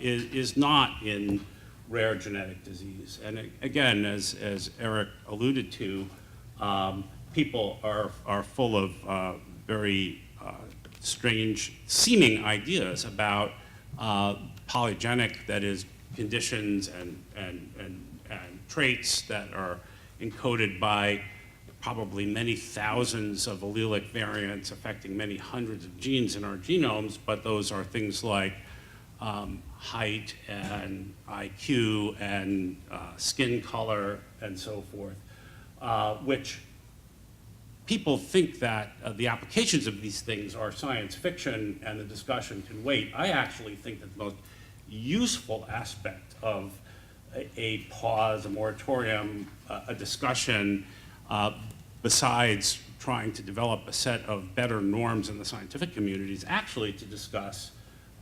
is not in rare genetic disease. And again, as Eric alluded to, people are full of very strange seeming ideas about polygenic, that is, conditions and traits that are encoded by probably many thousands of allelic variants affecting many hundreds of genes in our genomes, but those are things like height and IQ and skin color and so forth, which people think that the applications of these things are science fiction and the discussion can wait. I actually think that the most useful aspect of a pause, a moratorium, a discussion, besides trying to develop a set of better norms in the scientific community, is actually to discuss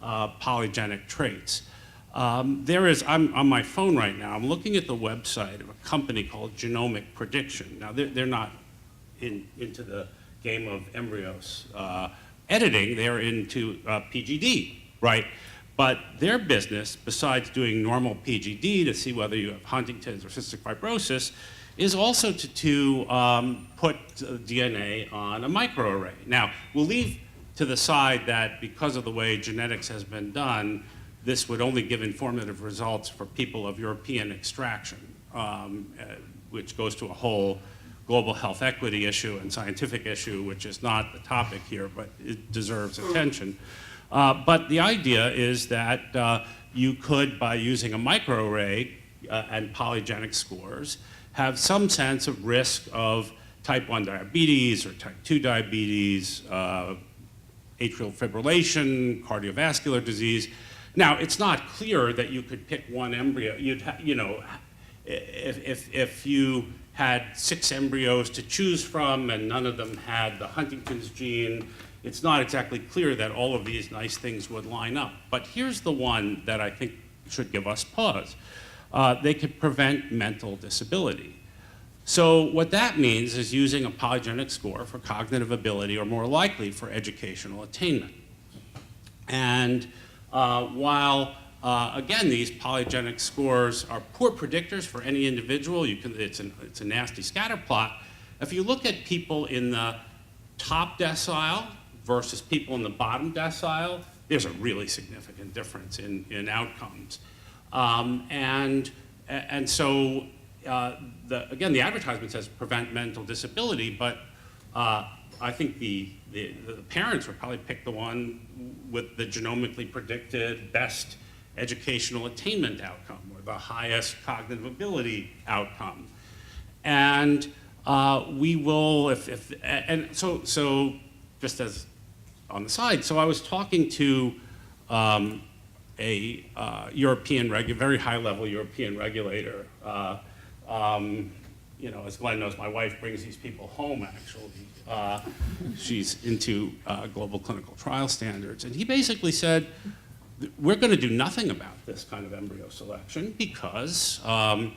polygenic traits. I'm on my phone right now, I'm looking at the website of a company called Genomic Prediction. Now, they're not into the game of embryos editing, they're into PGD, right? But their business, besides doing normal PGD to see whether you have Huntington's or cystic fibrosis, is also to put DNA on a microarray. Now, we'll leave to the side that because of the way genetics has been done, this would only give informative results for people of European extraction, which goes to a whole global health equity issue and scientific issue, which is not the topic here, but it deserves attention. But the idea is that you could, by using a microarray and polygenic scores, have some sense of risk of type 1 diabetes or type 2 diabetes, atrial fibrillation, cardiovascular disease. Now, it's not clear that you could pick one embryo. If you had 6 embryos to choose from and none of them had the Huntington's gene, it's not exactly clear that all of these nice things would line up. But here's the one that I think should give us pause. They could prevent mental disability. So what that means is using a polygenic score for cognitive ability, or more likely for educational attainment. And while again, these polygenic scores are poor predictors for any individual, it's a nasty scatter plot. If you look at people in the top decile versus people in the bottom decile, there's a really significant difference in outcomes. And so, again, the advertisement says prevent mental disability, but I think the parents would probably pick the one with the genomically predicted best educational attainment outcome, or the highest cognitive ability outcome. And we will, so just as on the side, so I was talking to a European, very high-level European regulator. As Glenn knows, my wife brings these people home, actually. She's into global clinical trial standards. And he basically said, we're going to do nothing about this kind of embryo selection because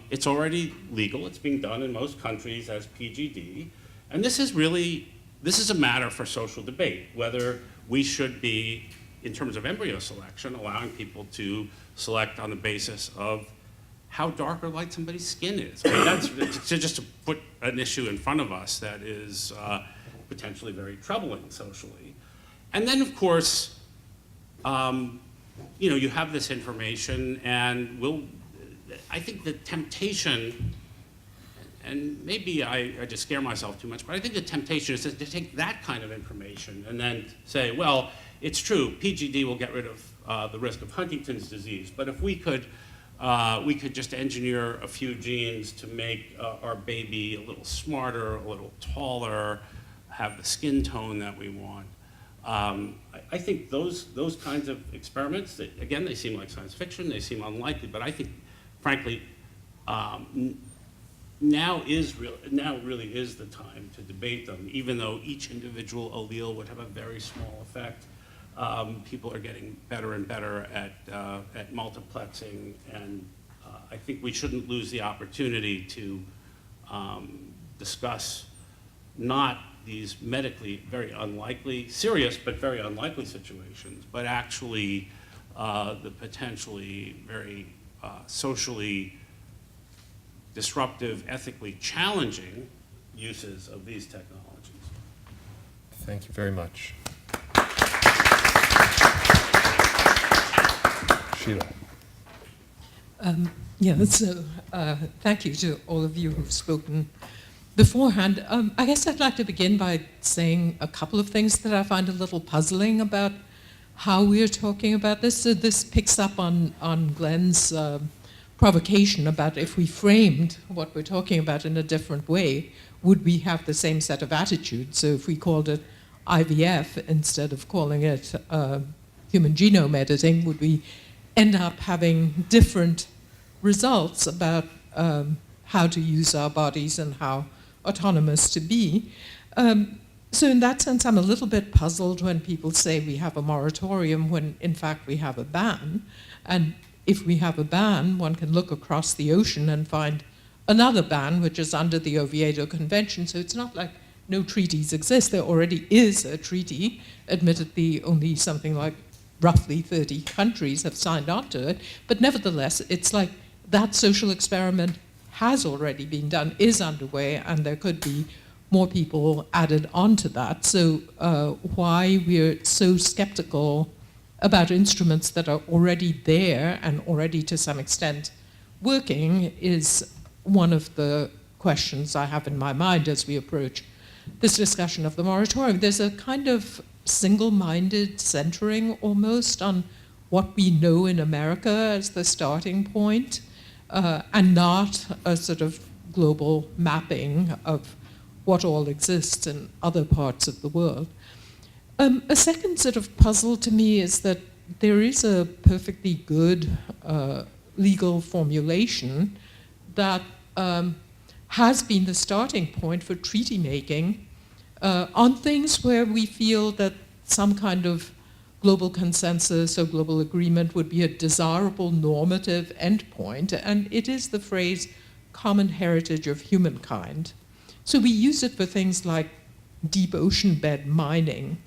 it's already legal. It's being done in most countries as PGD. And this is a matter for social debate, whether we should be, in terms of embryo selection, allowing people to select on the basis of how dark or light somebody's skin is. I mean, that's just to put an issue in front of us that is potentially very troubling socially. And then, of course, you have this information, and I think the temptation, and maybe I just scare myself too much, but I think the temptation is to take that kind of information and then say, well, it's true, PGD will get rid of the risk of Huntington's disease, but if we could just engineer a few genes to make our baby a little smarter, a little taller, have the skin tone that we want. I think those kinds of experiments, again, they seem like science fiction, they seem unlikely, but I think, frankly, now really is the time to debate them, even though each individual allele would have a very small effect. People are getting better and better at multiplexing, and I think we shouldn't lose the opportunity to discuss not these medically very unlikely, serious but very unlikely situations, but actually the potentially very socially disruptive, ethically challenging uses of these technologies. Thank you very much. Sheila. Thank you to all of you who've spoken beforehand. I guess I'd like to begin by saying a couple of things that I find a little puzzling about how we're talking about this. So this picks up on Glenn's provocation about if we framed what we're talking about in a different way, would we have the same set of attitudes? So if we called it IVF instead of calling it human genome editing, would we end up having different results about how to use our bodies and how autonomous to be? So in that sense, I'm a little bit puzzled when people say we have a moratorium when in fact we have a ban. And if we have a ban, one can look across the ocean and find another ban, which is under the Oviedo Convention. So it's not like no treaties exist. There already is a treaty. Admittedly, only something like roughly 30 countries have signed on to it. But nevertheless, it's like that social experiment has already been done, is underway, and there could be more people added onto that. So why we're so skeptical about instruments that are already there and already to some extent working is one of the questions I have in my mind as we approach this discussion of the moratorium. There's a kind of single-minded centering almost on what we know in America as the starting point, and not a sort of global mapping of what all exists in other parts of the world. A second sort of puzzle to me is that there is a perfectly good legal formulation that has been the starting point for treaty making on things where we feel that some kind of global consensus or global agreement would be a desirable normative endpoint, and it is the phrase common heritage of humankind. So we use it for things like deep ocean bed mining,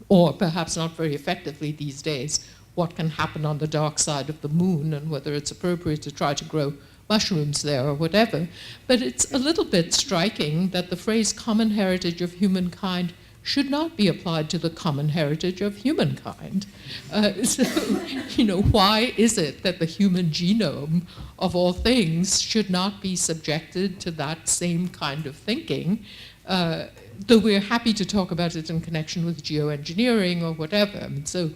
or perhaps not very effectively these days, what can happen on the dark side of the moon and whether it's appropriate to try to grow mushrooms there or whatever. But it's a little bit striking that the phrase common heritage of humankind should not be applied to the common heritage of humankind. Why is it that the human genome, of all things, should not be subjected to that same kind of thinking? Though we're happy to talk about it in connection with geoengineering or whatever. I mean, so,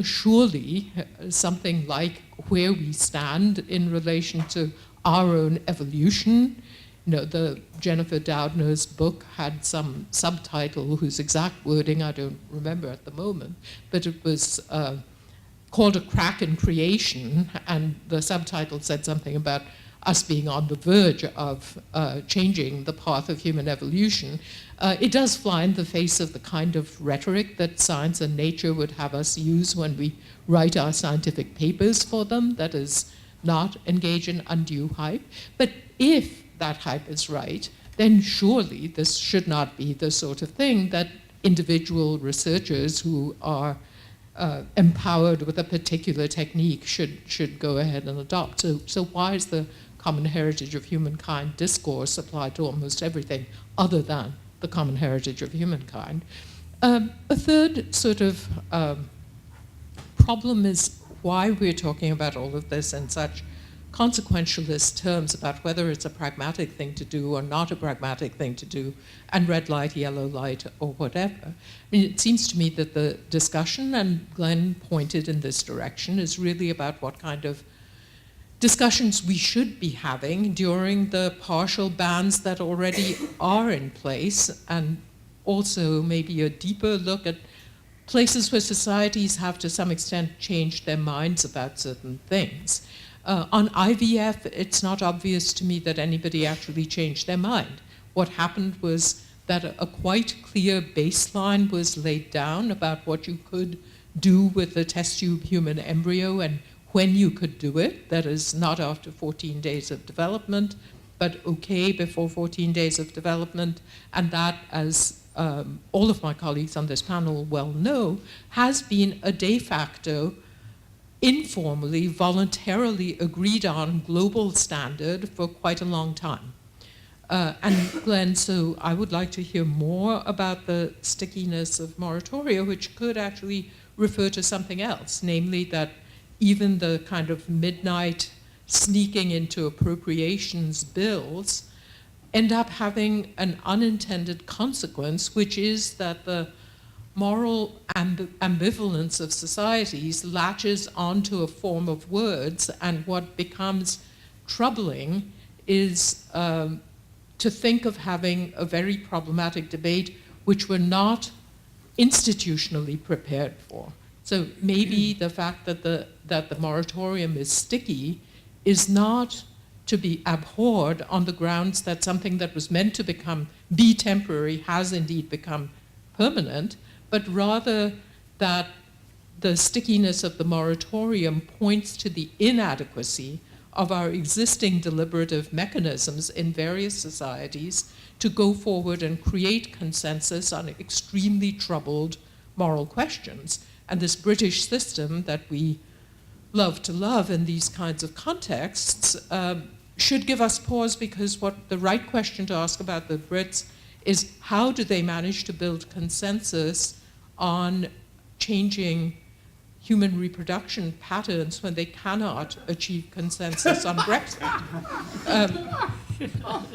surely something like where we stand in relation to our own evolution. The Jennifer Doudna's book had some subtitle whose exact wording I don't remember at the moment, but it was called A Crack in Creation, and the subtitle said something about us being on the verge of changing the path of human evolution, it does fly in the face of the kind of rhetoric that science and nature would have us use when we write our scientific papers for them, that is, not engage in undue hype. But if that hype is right, then surely this should not be the sort of thing that individual researchers who are empowered with a particular technique should go ahead and adopt. So why is the common heritage of humankind discourse applied to almost everything other than the common heritage of humankind? A third sort of problem is why we're talking about all of this in such consequentialist terms about whether it's a pragmatic thing to do or not a pragmatic thing to do, and red light, yellow light, or whatever. I mean, it seems to me that the discussion, and Glenn pointed in this direction, is really about what kind of discussions we should be having during the partial bans that already are in place, and also maybe a deeper look at places where societies have to some extent changed their minds about certain things. On IVF, it's not obvious to me that anybody actually changed their mind. What happened was that a quite clear baseline was laid down about what you could do with a test tube human embryo and when you could do it. That is, not after 14 days of development, but okay before 14 days of development. And that, as all of my colleagues on this panel well know, has been a de facto, informally, voluntarily agreed on global standard for quite a long time. And Glenn, so I would like to hear more about the stickiness of moratoria, which could actually refer to something else, namely that even the kind of midnight sneaking into appropriations bills end up having an unintended consequence, which is that the moral ambivalence of societies latches onto a form of words, and what becomes troubling is to think of having a very problematic debate which we're not institutionally prepared for. So maybe the fact that the moratorium is sticky is not to be abhorred on the grounds that something that was meant to be temporary has indeed become permanent, but rather that the stickiness of the moratorium points to the inadequacy of our existing deliberative mechanisms in various societies to go forward and create consensus on extremely troubled moral questions. And this British system that we love to love in these kinds of contexts should give us pause, because what the right question to ask about the Brits is, how do they manage to build consensus on changing human reproduction patterns when they cannot achieve consensus on Brexit?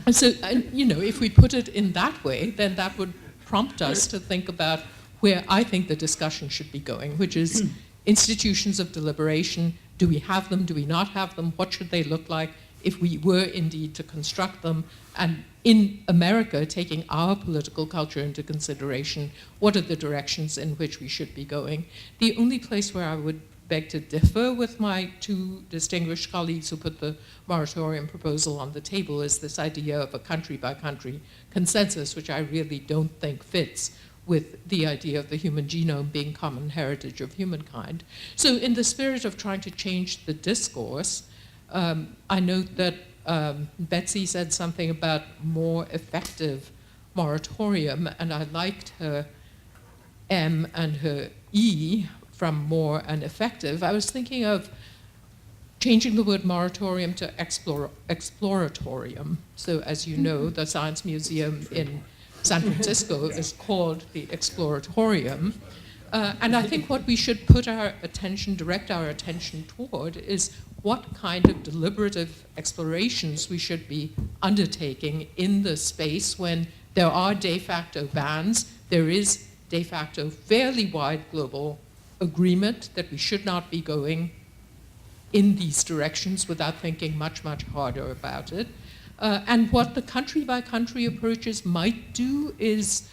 If we put it in that way, then that would prompt us to think about where I think the discussion should be going, which is institutions of deliberation. Do we have them? Do we not have them? What should they look like if we were indeed to construct them? And in America, taking our political culture into consideration, what are the directions in which we should be going? The only place where I would beg to differ with my two distinguished colleagues who put the moratorium proposal on the table is this idea of a country-by-country consensus, which I really don't think fits with the idea of the human genome being common heritage of humankind. So in the spirit of trying to change the discourse, I note that Betsy said something about more effective moratorium, and I liked her M and her E from more and effective. I was thinking of changing the word moratorium to exploratorium. So as you know, the Science Museum in San Francisco is called the Exploratorium. And I think what we should direct our attention toward is what kind of deliberative explorations we should be undertaking in the space when there are de facto bans. There is de facto fairly wide global agreement that we should not be going in these directions without thinking much, much harder about it. And what the country-by-country approaches might do is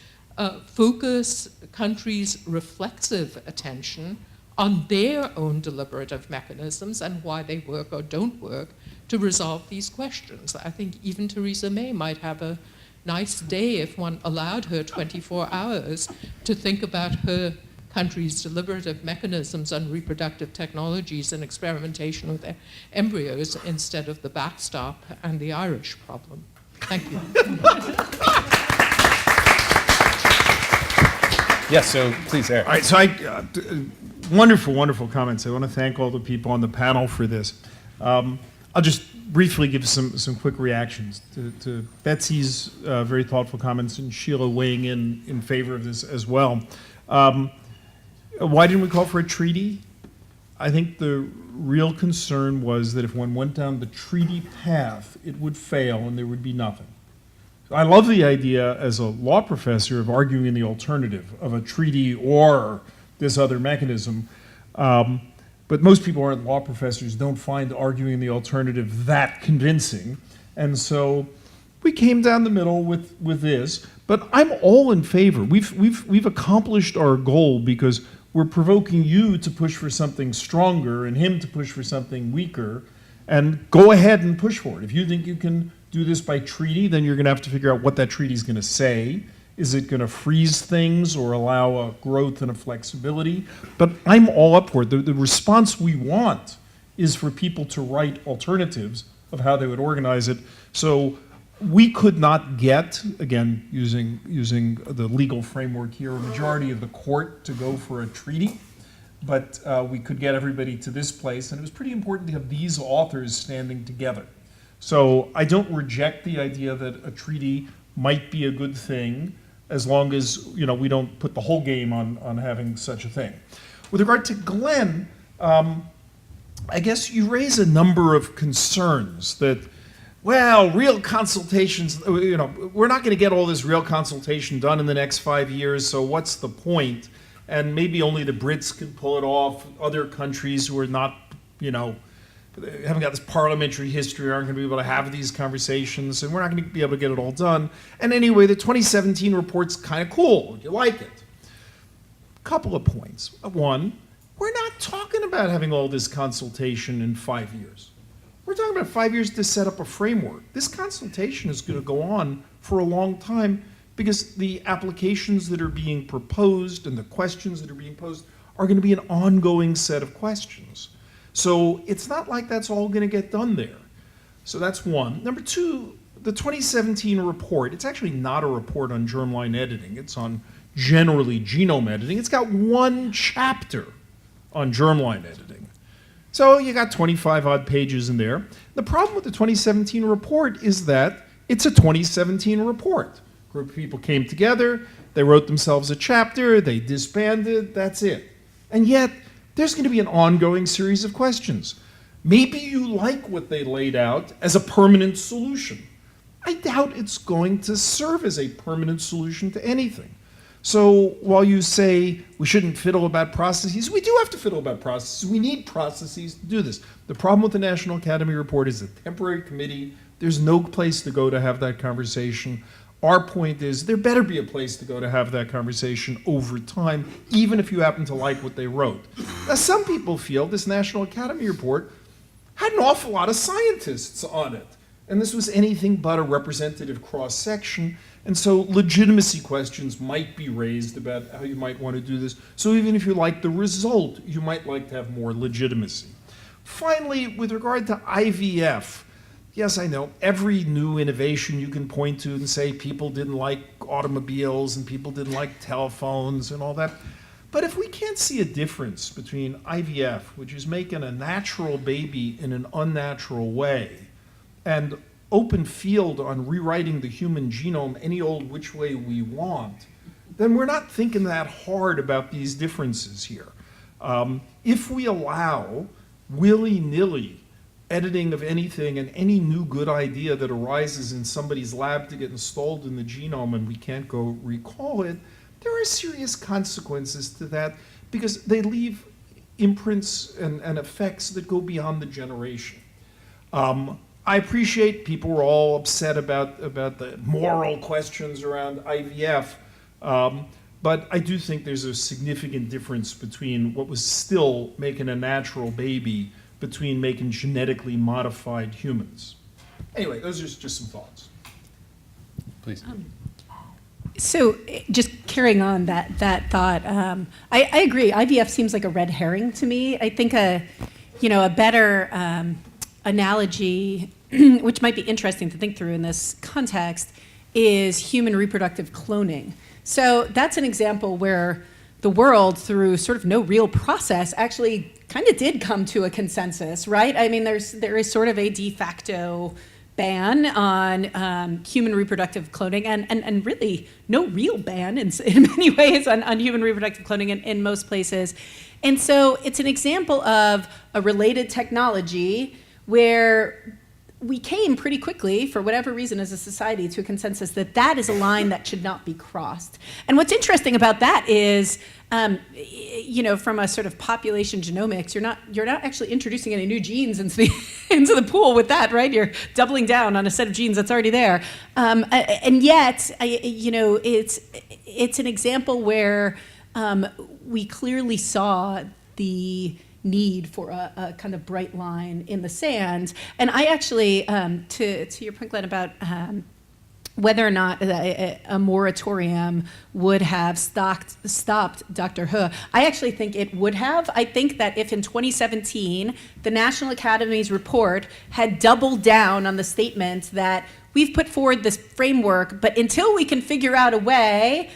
focus countries' reflexive attention on their own deliberative mechanisms and why they work or don't work to resolve these questions. I think even Theresa May might have a nice day if one allowed her 24 hours to think about her country's deliberative mechanisms on reproductive technologies and experimentation with their embryos instead of the backstop and the Irish problem. Thank you. Yes, so please, Eric. All right, so wonderful, wonderful comments. I want to thank all the people on the panel for this. I'll just briefly give some quick reactions to Betsy's very thoughtful comments and Sheila weighing in favor of this as well. Why didn't we call for a treaty? I think the real concern was that if one went down the treaty path, it would fail and there would be nothing. I love the idea as a law professor of arguing the alternative of a treaty or this other mechanism. But most people who aren't law professors don't find arguing the alternative that convincing. And so we came down the middle with this. But I'm all in favor. We've accomplished our goal because we're provoking you to push for something stronger and him to push for something weaker. And go ahead and push for it. If you think you can do this by treaty, then you're going to have to figure out what that treaty is going to say. Is it going to freeze things or allow a growth and a flexibility? But I'm all up for it. The response we want is for people to write alternatives of how they would organize it. So we could not get, again, using the legal framework here, a majority of the court to go for a treaty. But we could get everybody to this place, and it was pretty important to have these authors standing together. So I don't reject the idea that a treaty might be a good thing, as long as we don't put the whole game on having such a thing. With regard to Glenn, I guess you raise a number of concerns that, well, real consultations, we're not going to get all this real consultation done in the next 5 years, so what's the point? And maybe only the Brits can pull it off. Other countries who are not, haven't got this parliamentary history aren't going to be able to have these conversations, and we're not going to be able to get it all done. And anyway, the 2017 report's kind of cool. You like it. Couple of points. One, we're not talking about having all this consultation in 5 years. We're talking about 5 years to set up a framework. This consultation is going to go on for a long time because the applications that are being proposed and the questions that are being posed are going to be an ongoing set of questions. So it's not like that's all going to get done there. So that's one. Number two, the 2017 report, it's actually not a report on germline editing. It's on generally genome editing. It's got one chapter on germline editing. So you got 25 odd pages in there. The problem with the 2017 report is that it's a 2017 report. A group of people came together, they wrote themselves a chapter, they disbanded, that's it. And yet, there's going to be an ongoing series of questions. Maybe you like what they laid out as a permanent solution. I doubt it's going to serve as a permanent solution to anything. So while you say we shouldn't fiddle about processes, we do have to fiddle about processes. We need processes to do this. The problem with the National Academy report is a temporary committee. There's no place to go to have that conversation. Our point is there better be a place to go to have that conversation over time, even if you happen to like what they wrote. Now, some people feel this National Academy report had an awful lot of scientists on it, and this was anything but a representative cross-section, and so legitimacy questions might be raised about how you might want to do this. So even if you like the result, you might like to have more legitimacy. Finally, with regard to IVF, yes, I know, every new innovation you can point to and say people didn't like automobiles and people didn't like telephones and all that. But if we can't see a difference between IVF, which is making a natural baby in an unnatural way, and open field on rewriting the human genome any old which way we want, then we're not thinking that hard about these differences here. If we allow willy-nilly editing of anything and any new good idea that arises in somebody's lab to get installed in the genome and we can't go recall it, there are serious consequences to that because they leave imprints and effects that go beyond the generation. I appreciate people were all upset about the moral questions around IVF, But I do think there's a significant difference between what was still making a natural baby between making genetically modified humans. Anyway, those are just some thoughts. Please. So just carrying on that thought, I agree. IVF seems like a red herring to me. I think a better analogy, which might be interesting to think through in this context, is human reproductive cloning. So that's an example where the world, through sort of no real process, actually kind of did come to a consensus, right? I mean, there is sort of a de facto ban on human reproductive cloning, and really no real ban in many ways on human reproductive cloning in most places. And so it's an example of a related technology where we came pretty quickly, for whatever reason, as a society, to a consensus that that is a line that should not be crossed. And what's interesting about that is, from a sort of population genomics, you're not actually introducing any new genes into the pool with that, right? You're doubling down on a set of genes that's already there, and yet, it's an example where we clearly saw the need for a kind of bright line in the sand. And I actually, to your point, Glenn, about whether or not a moratorium would have stopped Dr. He, I actually think it would have. I think that if in 2017 the National Academy's report had doubled down on the statement that we've put forward this framework, but until we can figure out a way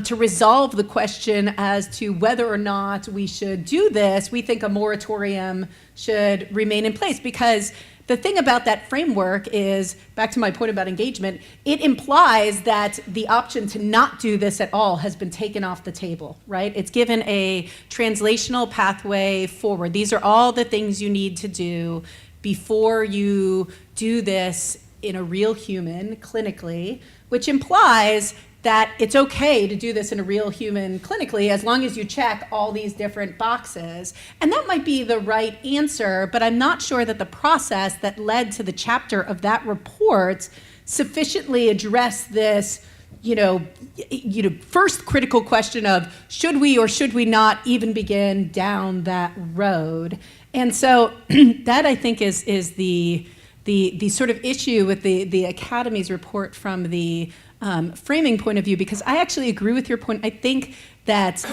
to resolve the question as to whether or not we should do this, we think a moratorium should remain in place. Because the thing about that framework is, back to my point about engagement, it implies that the option to not do this at all has been taken off the table, right? It's given a translational pathway forward. These are all the things you need to do before you do this in a real human clinically, which implies that it's okay to do this in a real human clinically as long as you check all these different boxes. And that might be the right answer, but I'm not sure that the process that led to the chapter of that report sufficiently addressed this, first critical question of should we or should we not even begin down that road. And so that, I think, is the sort of issue with the Academy's report from the framing point of view, because I actually agree with your point. I think that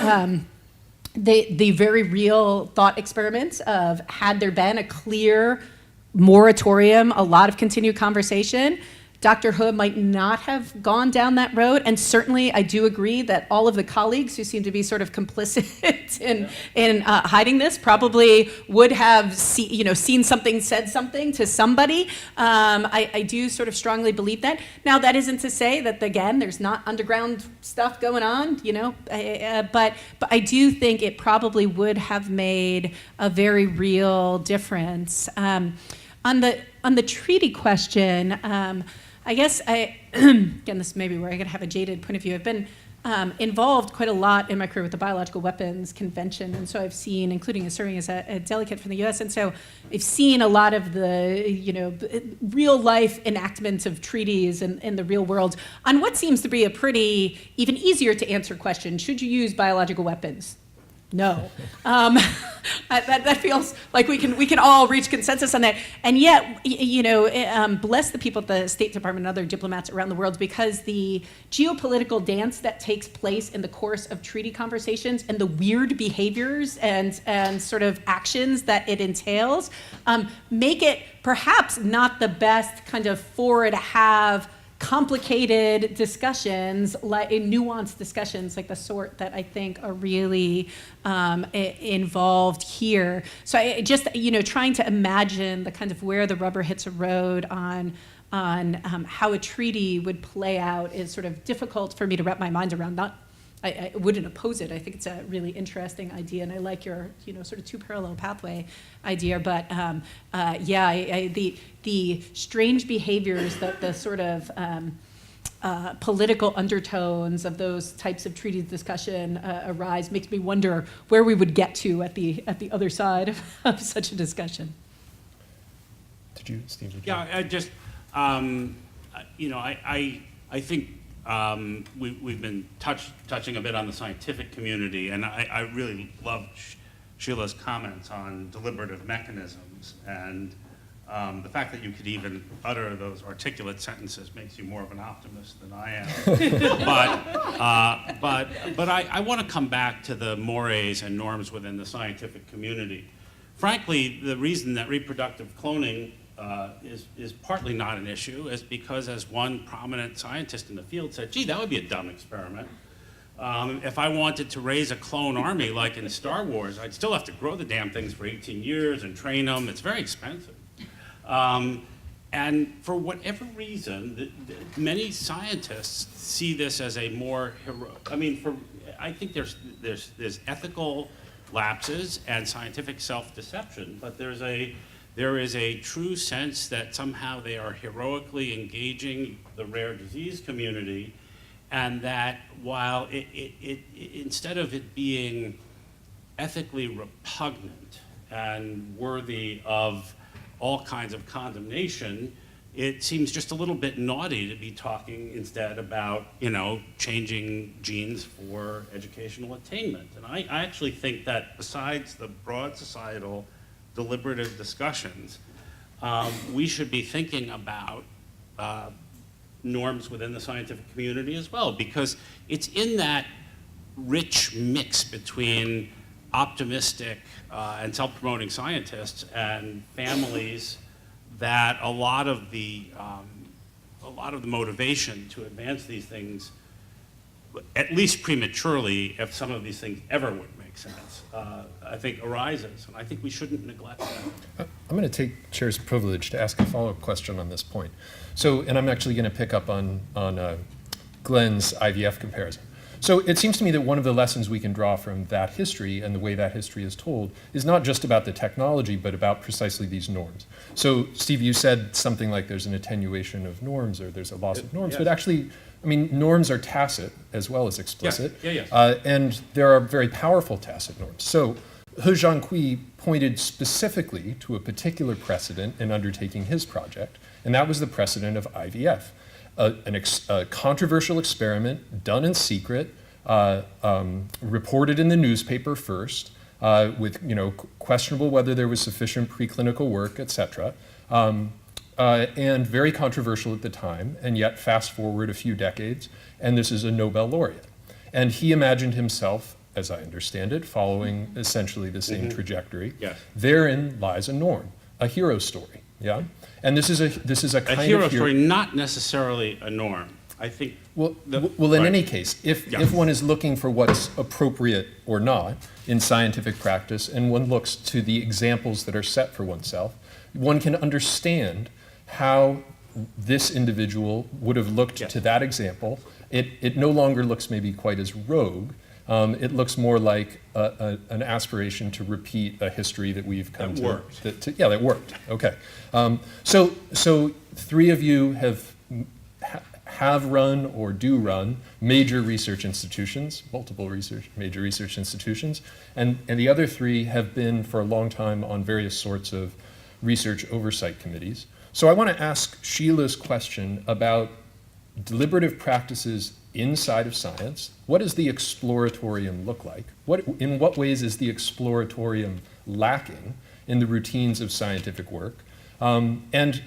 the very real thought experiments of, had there been a clear moratorium, a lot of continued conversation, Dr. He might not have gone down that road. And certainly I do agree that all of the colleagues who seem to be sort of complicit in hiding this probably would have seen something, said something to somebody. I do sort of strongly believe that. Now, that isn't to say that, again, there's not underground stuff going on, but I do think it probably would have made a very real difference. On the treaty question, I guess again, this is maybe where I could have a jaded point of view. I've been involved quite a lot in my career with the Biological Weapons Convention, and so I've seen, including serving as a delegate from the U.S., and so I've seen a lot of the, real life enactments of treaties in the real world on what seems to be a pretty even easier to answer question: should you use biological weapons? No. That feels like we can all reach consensus on that. And yet, bless the people at the State Department and other diplomats around the world, because the geopolitical dance that takes place in the course of treaty conversations and the weird behaviors and sort of actions that it entails make it perhaps not the best kind of fora to have complicated discussions, like nuanced discussions like the sort that I think are really involved here. So I just, trying to imagine the kind of where the rubber hits a road on how a treaty would play out is sort of difficult for me to wrap my mind around. I wouldn't oppose it. I think it's a really interesting idea, and I like your, sort of two parallel pathway idea. But the strange behaviors that the sort of political undertones of those types of treaty discussion arise makes me wonder where we would get to at the other side of such a discussion. Did you, Steve? Yeah, I just, I think we've been touching a bit on the scientific community, and I really love Sheila's comments on deliberative mechanisms, and the fact that you could even utter those articulate sentences makes you more of an optimist than I am. But I want to come back to the mores and norms within the scientific community. Frankly, the reason that reproductive cloning is partly not an issue is because, as one prominent scientist in the field said, gee, that would be a dumb experiment. If I wanted to raise a clone army like in Star Wars, I'd still have to grow the damn things for 18 years and train them. It's very expensive. And for whatever reason, many scientists see this as a more heroic, I think there's ethical lapses and scientific self-deception, but there is a true sense that somehow they are heroically engaging the rare disease community, and that while instead of it being ethically repugnant and worthy of all kinds of condemnation, it seems just a little bit naughty to be talking instead about, changing genes for educational attainment. And I actually think that besides the broad societal deliberative discussions, we should be thinking about norms within the scientific community as well, because it's in that rich mix between optimistic and self-promoting scientists and families that a lot of the motivation to advance these things, at least prematurely, if some of these things ever would make sense, I think arises, and I think we shouldn't neglect that. I'm going to take Chair's privilege to ask a follow-up question on this point. So, and I'm actually going to pick up on Glenn's IVF comparison. So it seems to me that one of the lessons we can draw from that history and the way that history is told is not just about the technology, but about precisely these norms. So Steve, you said something like there's an attenuation of norms or there's a loss of norms, Yes. but actually, norms are tacit as well as explicit. Yes. And there are very powerful tacit norms. So He Jiankui pointed specifically to a particular precedent in undertaking his project, and that was the precedent of IVF. A controversial experiment done in secret, reported in the newspaper first, with questionable whether there was sufficient preclinical work, et cetera, and very controversial at the time. And yet, fast forward a few decades, and this is a Nobel laureate. And he imagined himself, as I understand it, following essentially the same trajectory. Yes. Therein lies a norm, a hero story. Yeah. And this is a kind of hero story, not necessarily a norm. I think. In any case, if one is looking for what's appropriate or not in scientific practice, and one looks to the examples that are set for oneself, one can understand how this individual would have looked to that example. It no longer looks maybe quite as rogue. It looks more like an aspiration to repeat a history that we've come to. That worked. Okay. So three of you have run or do run major research institutions, multiple major research institutions, and the other three have been for a long time on various sorts of research oversight committees. So I want to ask Sheila's question about deliberative practices inside of science. What does the exploratorium look like? In what ways is the exploratorium lacking in the routines of scientific work? And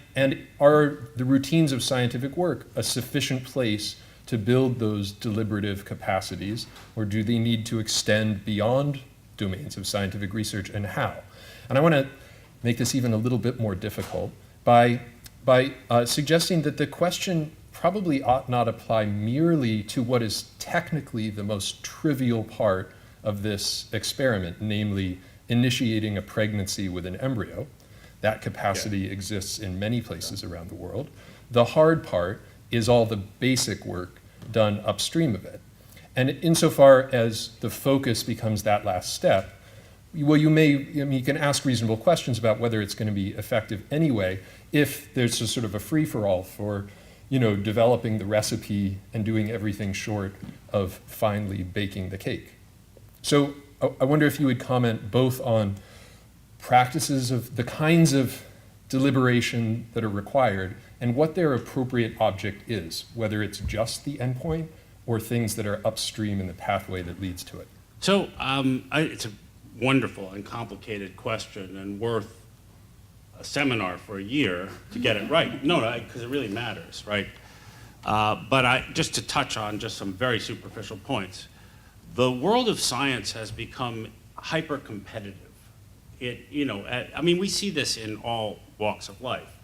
are the routines of scientific work a sufficient place to build those deliberative capacities, or do they need to extend beyond domains of scientific research, and how? And I want to make this even a little bit more difficult by suggesting that the question probably ought not apply merely to what is technically the most trivial part of this experiment, namely initiating a pregnancy with an embryo. That capacity exists in many places around the world. The hard part is all the basic work done upstream of it. And insofar as the focus becomes that last step, well, you can ask reasonable questions about whether it's going to be effective anyway, if there's a sort of a free-for-all for developing the recipe and doing everything short of finally baking the cake. So I wonder if you would comment both on practices of the kinds of deliberation that are required and what their appropriate object is, whether it's just the endpoint or things that are upstream in the pathway that leads to it? So it's a wonderful and complicated question and worth a seminar for a year to get it right. No, because it really matters, right? But just to touch on just some very superficial points, the world of science has become hyper-competitive. I mean, we see this in all walks of life,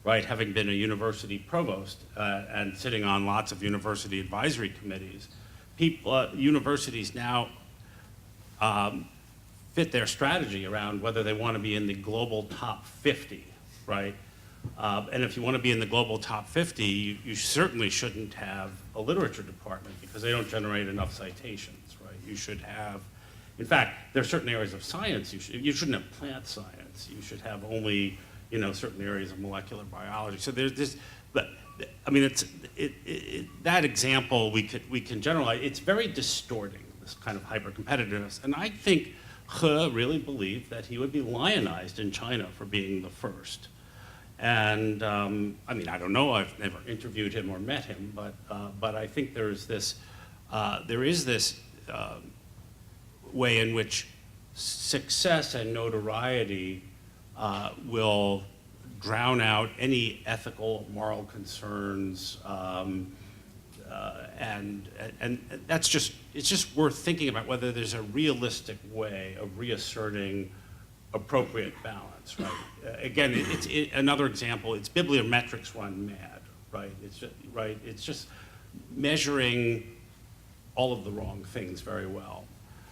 right? Having been a university provost and sitting on lots of university advisory committees, universities now fit their strategy around whether they want to be in the global top 50, right? And if you want to be in the global top 50, you certainly shouldn't have a literature department because they don't generate enough citations, right? You should have, in fact, there are certain areas of science, you shouldn't have plant science. You should have only, certain areas of molecular biology. So there's this, but I mean, that example we can generalize. It's very distorting, this kind of hyper-competitiveness. And I think He really believed that he would be lionized in China for being the first. And I mean, I don't know, I've never interviewed him or met him, but I think there is this way in which success and notoriety will drown out any ethical, moral concerns, and it's just worth thinking about whether there's a realistic way of reasserting appropriate balance, right? Again, it's another example. It's bibliometrics run mad, right? It's just measuring all of the wrong things very well.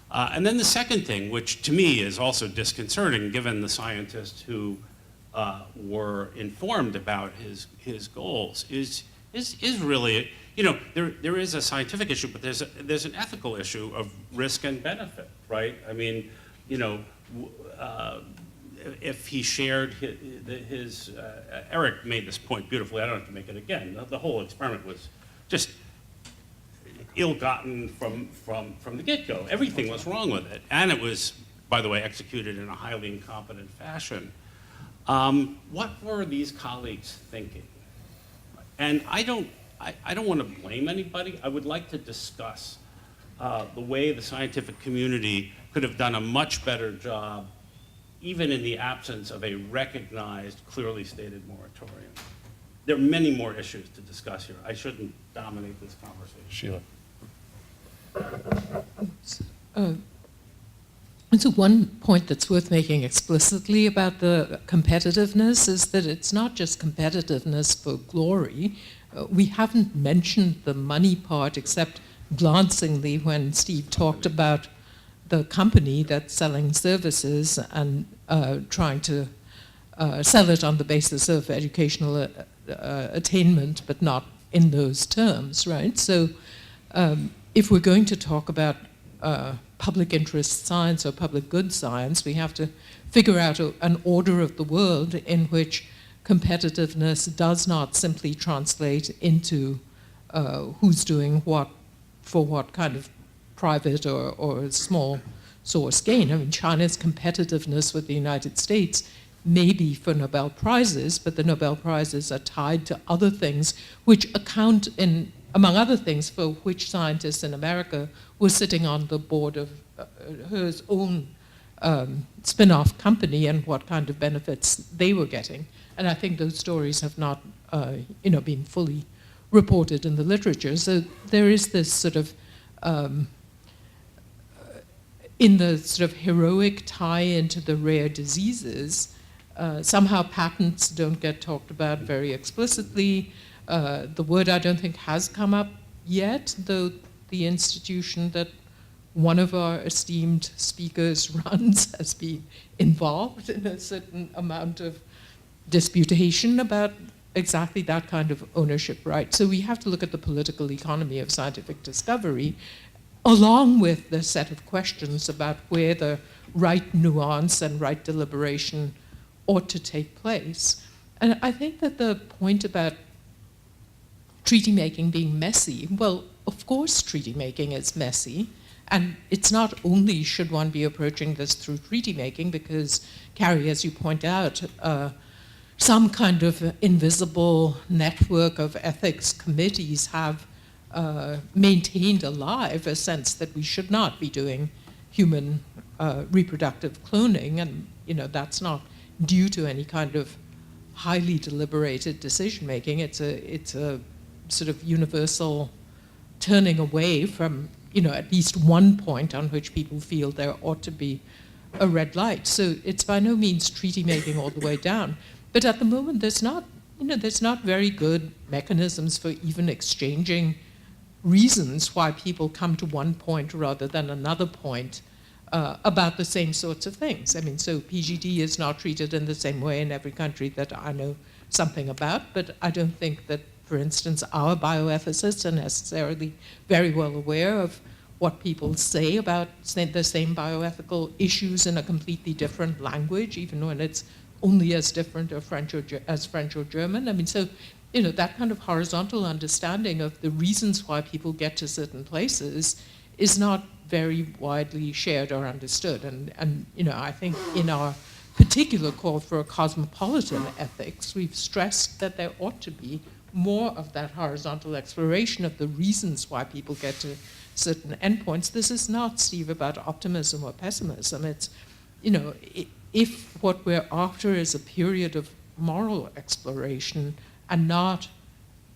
And then the second thing, which to me is also disconcerting, given the scientists who were informed about his goals, is really, there is a scientific issue, but there's an ethical issue of risk and benefit, right? I mean, if he shared his Eric made this point beautifully, I don't have to make it again. The whole experiment was just ill-gotten from the get-go. Everything was wrong with it. And it was, by the way, executed in a highly incompetent fashion. What were these colleagues thinking? And I don't want to blame anybody. I would like to discuss the way the scientific community could have done a much better job, even in the absence of a recognized, clearly stated moratorium. There are many more issues to discuss here. I shouldn't dominate this conversation. Sheila. So one point that's worth making explicitly about the competitiveness is that it's not just competitiveness for glory. We haven't mentioned the money part except glancingly when Steve talked about the company that's selling services and trying to sell it on the basis of educational attainment, but not in those terms, right? So if we're going to talk about public interest science or public good science, we have to figure out an order of the world in which competitiveness does not simply translate into who's doing what for what kind of private or small source gain. I mean, China's competitiveness with the United States may be for Nobel Prizes, but the Nobel Prizes are tied to other things which account in, among other things, for which scientists in America were sitting on the board of her own spin-off company and what kind of benefits they were getting. And I think those stories have not, been fully reported in the literature. So there is this sort of, in the sort of heroic tie into the rare diseases, somehow patents don't get talked about very explicitly. The word I don't think has come up yet, though the institution that one of our esteemed speakers runs has been involved in a certain amount of disputation about exactly that kind of ownership right. So we have to look at the political economy of scientific discovery along with the set of questions about where the right nuance and right deliberation ought to take place. And I think that the point about treaty making being messy, well, of course treaty making is messy, and it's not only should one be approaching this through treaty making, because Carrie, as you point out, some kind of invisible network of ethics committees have maintained alive a sense that we should not be doing human reproductive cloning, and that's not due to any kind of highly deliberated decision making. It's a sort of universal turning away from at least one point on which people feel there ought to be a red light. So it's by no means treaty making all the way down. But at the moment, there's not very good mechanisms for even exchanging reasons why people come to one point rather than another point about the same sorts of things. I mean, so PGD is not treated in the same way in every country that I know something about, but I don't think that, for instance, our bioethicists are necessarily very well aware of what people say about the same bioethical issues in a completely different language, even when it's only as different as French or German. I mean, so, that kind of horizontal understanding of the reasons why people get to certain places is not very widely shared or understood. And I think in our particular call for a cosmopolitan ethics, we've stressed that there ought to be more of that horizontal exploration of the reasons why people get to certain endpoints. This is not, Steve, about optimism or pessimism. It's, if what we're after is a period of moral exploration and not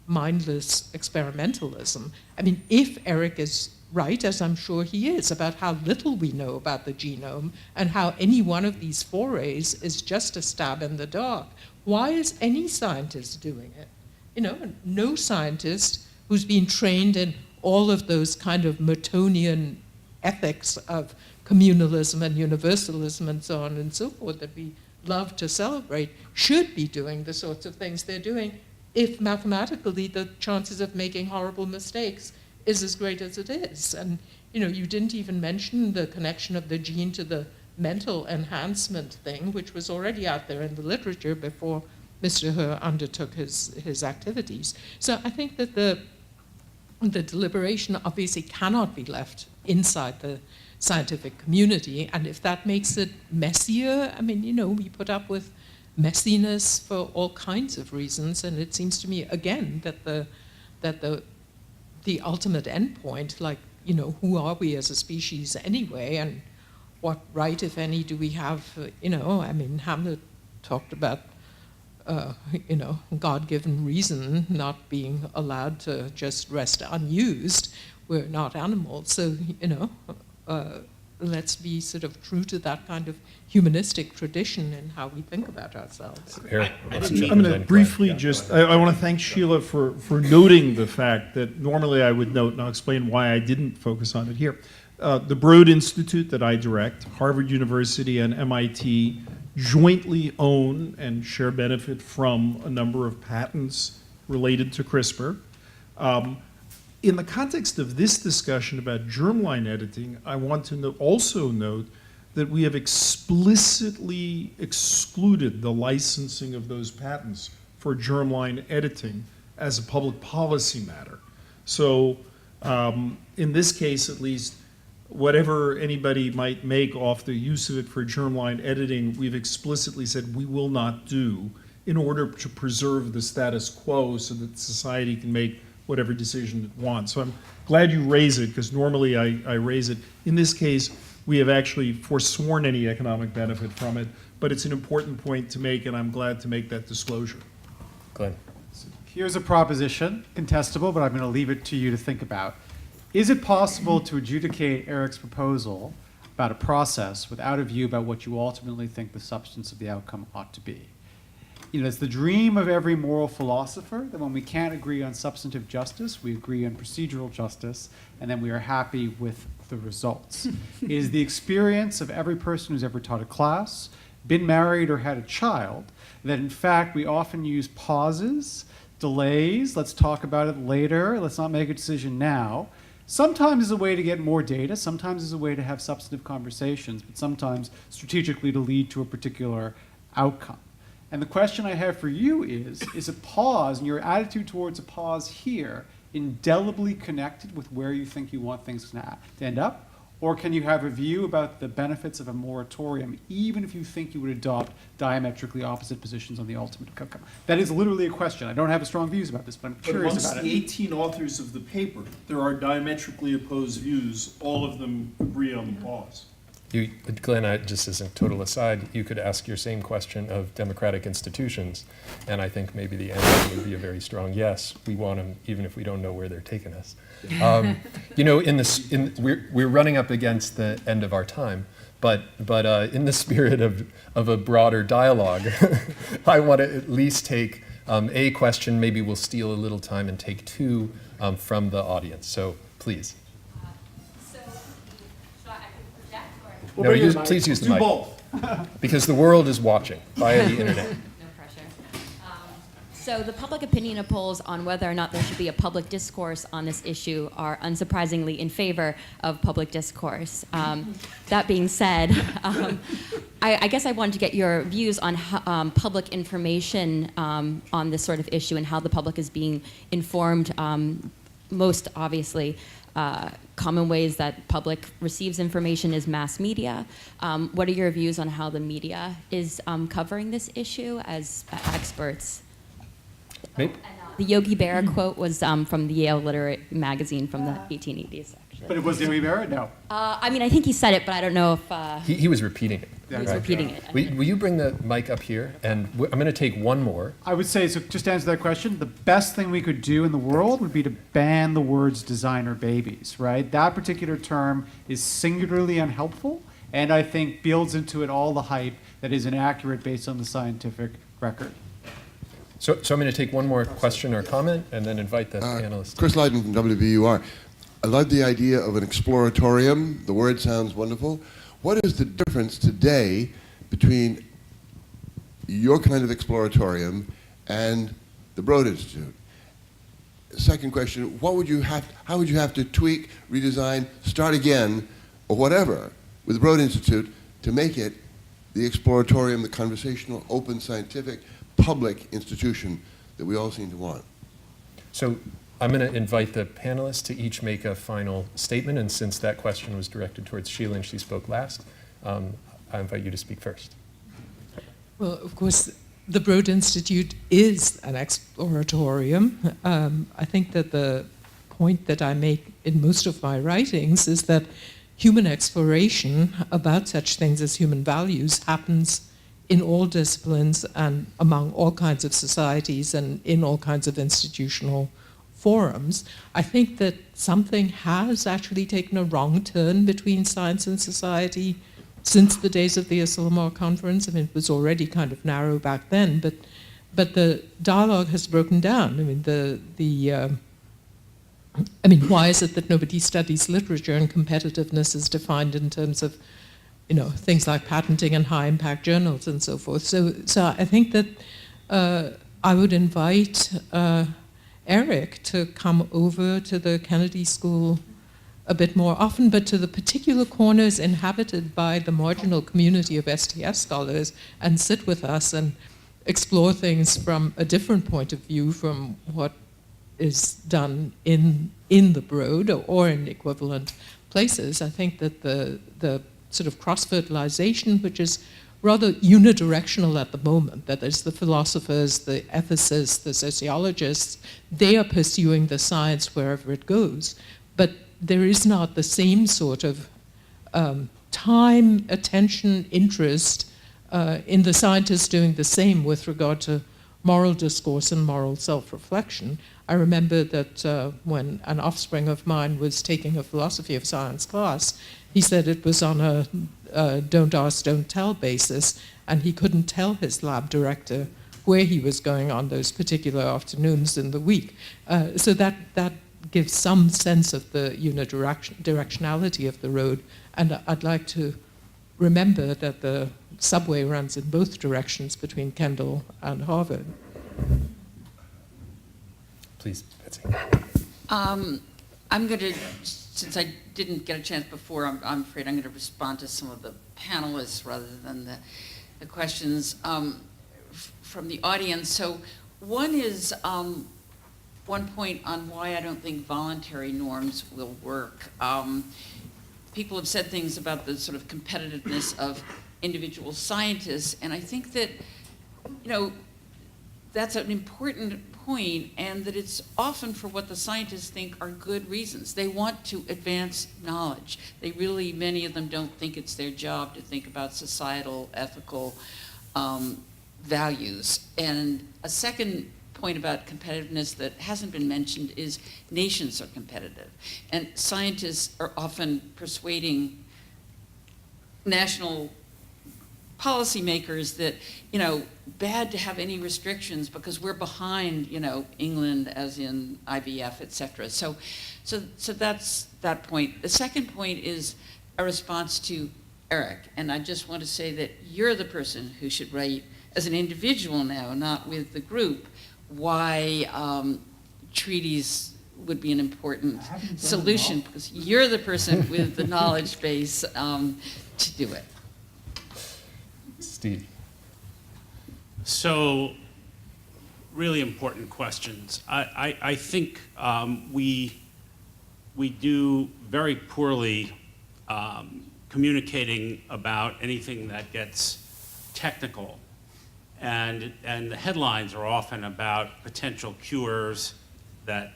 mindless experimentalism, I mean, if Eric is right, as I'm sure he is, about how little we know about the genome and how any one of these forays is just a stab in the dark, why is any scientist doing it? No scientist who's been trained in all of those kind of Mertonian ethics of communalism and universalism and so on and so forth that we love to celebrate should be doing the sorts of things they're doing if mathematically the chances of making horrible mistakes is as great as it is. And you didn't even mention the connection of the gene to the mental enhancement thing, which was already out there in the literature before Mr. Her undertook his activities. So I think that the deliberation obviously cannot be left inside the scientific community, and if that makes it messier, I mean, we put up with messiness for all kinds of reasons, and it seems to me again that the ultimate endpoint, like, who are we as a species anyway, and what right, if any, do we have, I mean, Hamlet talked about God-given reason not being allowed to just rest unused. We're not animals, so, let's be sort of true to that kind of humanistic tradition in how we think about ourselves. Eric, I'm going to briefly I want to thank Sheila for noting the fact that normally I would note, and I'll explain why I didn't focus on it here. The Broad Institute that I direct, Harvard University and MIT, jointly own and share benefit from a number of patents related to CRISPR. In the context of this discussion about germline editing, I want to also note that we have explicitly excluded the licensing of those patents for germline editing as a public policy matter. So in this case, at least, whatever anybody might make off the use of it for germline editing, we've explicitly said we will not do in order to preserve the status quo so that society can make whatever decision it wants. So I'm glad you raise it, because normally I raise it. In this case, we have actually forsworn any economic benefit from it, but it's an important point to make, and I'm glad to make that disclosure. Glenn. Here's a proposition, contestable, but I'm going to leave it to you to think about. Is it possible to adjudicate Eric's proposal about a process without a view about what you ultimately think the substance of the outcome ought to be? It's the dream of every moral philosopher that when we can't agree on substantive justice, we agree on procedural justice, and then we are happy with the results. It is the experience of every person who's ever taught a class, been married, or had a child, that in fact we often use pauses, delays, let's talk about it later, let's not make a decision now. Sometimes as a way to get more data, sometimes as a way to have substantive conversations, but sometimes strategically to lead to a particular outcome. And the question I have for you is a pause, and your attitude towards a pause here, indelibly connected with where you think you want things to end up? Or can you have a view about the benefits of a moratorium, even if you think you would adopt diametrically opposite positions on the ultimate outcome? That is literally a question. I don't have strong views about this, but I'm But curious amongst about the it. 18 authors of the paper, there are diametrically opposed views. All of them agree on the pause. Glenn, just as a total aside, you could ask your same question of democratic institutions, and I think maybe the answer would be a very strong yes. We want them, even if we don't know where they're taking us. We're running up against the end of our time, but in the spirit of a broader dialogue, I want to at least take a question. Maybe we'll steal a little time and take two from the audience. So please. No, please use the mic. Do both. Because the world is watching via the internet. No pressure. So the public opinion polls on whether or not there should be a public discourse on this issue are unsurprisingly in favor of public discourse. That being said, I guess I wanted to get your views on how, public information on this sort of issue and how the public is being informed. Most obviously, common ways that public receives information is mass media. What are your views on how the media is covering this issue as experts? Maybe. The Yogi Berra quote was from the Yale Literate magazine from the 1880s, actually. But it was Yogi Berra? No. I mean, I think he said it, but I don't know if He was repeating it. he was repeating it. Will you bring the mic up here? And I'm going to take one more. I would say, so just to answer that question, the best thing we could do in the world would be to ban the words designer babies, right? That particular term is singularly unhelpful, and I think builds into it all the hype that is inaccurate based on the scientific record. So I'm going to take one more question or comment and then invite the panelists. Chris Lydon from WBUR. I love the idea of an exploratorium. The word sounds wonderful. What is the difference today between your kind of exploratorium and the Broad Institute? Second question, how would you have to tweak, redesign, start again, or whatever with the Broad Institute to make it the exploratorium, the conversational, open, scientific, public institution that we all seem to want? So I'm going to invite the panelists to each make a final statement, and since that question was directed towards Sheila and she spoke last, I invite you to speak first. Well, of course, the Broad Institute is an exploratorium. I think that the point that I make in most of my writings is that human exploration about such things as human values happens in all disciplines and among all kinds of societies and in all kinds of institutional forums. I think that something has actually taken a wrong turn between science and society since the days of the Islamar Conference. I mean, it was already kind of narrow back then, but the dialogue has broken down. I mean, why is it that nobody studies literature and competitiveness is defined in terms of, things like patenting and high-impact journals and so forth? So I think that I would invite Eric to come over to the Kennedy School a bit more often, but to the particular corners inhabited by the marginal community of STS scholars and sit with us and explore things from a different point of view from what is done in the Broad or in equivalent places. I think that the sort of cross-fertilization, which is rather unidirectional at the moment, that is the philosophers, the ethicists, the sociologists, they are pursuing the science wherever it goes. But there is not the same sort of time, attention, interest in the scientists doing the same with regard to moral discourse and moral self-reflection. I remember that when an offspring of mine was taking a philosophy of science class, he said it was on a don't ask, don't tell basis, and he couldn't tell his lab director where he was going on those particular afternoons in the week. So that gives some sense of the unidirectionality of the road, and I'd like to remember that the subway runs in both directions between Kendall and Harvard. Please, Betsy. I'm going to, since I didn't get a chance before, I'm afraid I'm going to respond to some of the panelists rather than the questions from the audience. So one is one point on why I don't think voluntary norms will work. people have said things about the sort of competitiveness of individual scientists, and I think that, you know, that's an important point, and that it's often for what the scientists think are good reasons. They want to advance knowledge. They really, many of them don't think it's their job to think about societal, ethical values. And a second point about competitiveness that hasn't been mentioned is nations are competitive. And scientists are often persuading national policymakers that, you know, bad to have any restrictions because we're behind, you know, England as in IVF, et cetera. So that's that point. The second point is a response to Eric, and I just want to say that you're the person who should write as an individual now, not with the group, why treaties would be an important solution, because you're the person with the knowledge base to do it. Steve. So, really important questions. I think we do very poorly communicating about anything that gets technical, and the headlines are often about potential cures that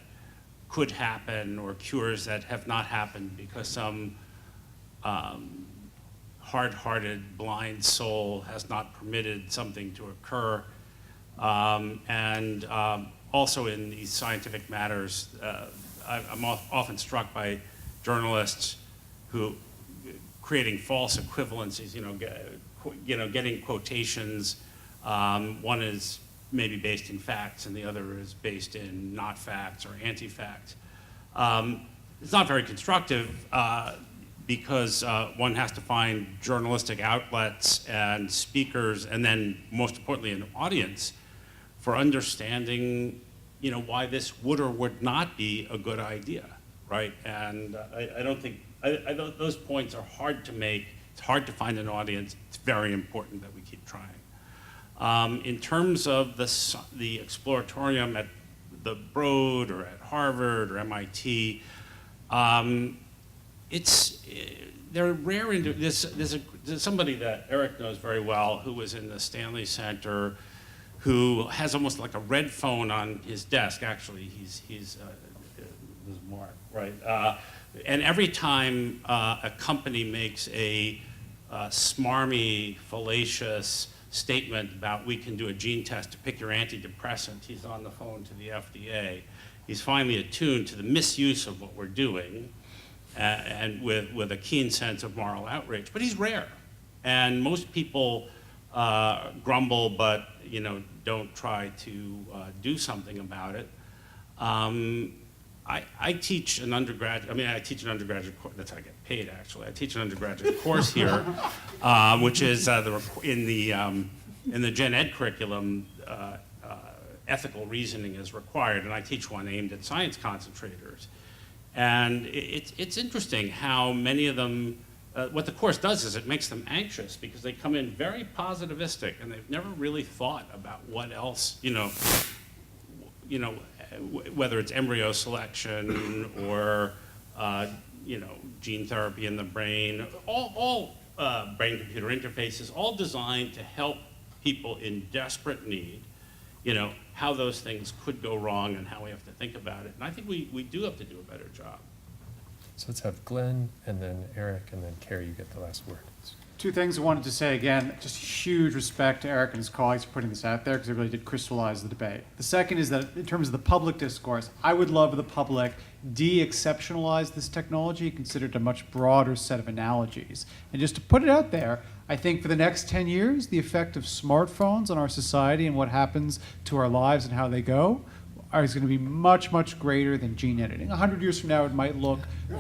could happen or cures that have not happened because some hard-hearted, blind soul has not permitted something to occur. Also in these scientific matters, I'm often struck by journalists who creating false equivalencies, getting quotations. One is maybe based in facts and the other is based in not facts or anti-facts. It's not very constructive because one has to find journalistic outlets and speakers, and then most importantly an audience for understanding, why this would or would not be a good idea, right? And I don't think, those points are hard to make. It's hard to find an audience. It's very important that we keep trying. In terms of the exploratorium at the Broad or at Harvard or MIT, they're rare. There's somebody that Eric knows very well who was in the Stanley Center, who has almost like a red phone on his desk. Actually, he's this is Mark, right? And every time a company makes a smarmy, fallacious statement about we can do a gene test to pick your antidepressant, he's on the phone to the FDA. He's finally attuned to the misuse of what we're doing, and with a keen sense of moral outrage. But he's rare, and most people grumble, but don't try to do something about it. I teach an undergraduate. I teach an undergraduate course. That's how I get paid, actually. I teach an undergraduate course here, which is in the gen ed curriculum. Ethical reasoning is required, and I teach one aimed at science concentrators. And it's interesting how many of them, what the course does is it makes them anxious because they come in very positivistic and they've never really thought about what else, whether it's embryo selection or, gene therapy in the brain, all brain-computer interfaces, all designed to help people in desperate need, how those things could go wrong and how we have to think about it. And I think we do have to do a better job. So let's have Glenn, and then Eric, and then Carrie, you get the last word. Two things I wanted to say again, just huge respect to Eric and his colleagues for putting this out there because it really did crystallize the debate. The second is that in terms of the public discourse, I would love the public de-exceptionalize this technology, consider it a much broader set of analogies. And just to put it out there, I think for the next 10 years, the effect of smartphones on our society and what happens to our lives and how they go is going to be much, much greater than gene editing. 100 years from now, it might look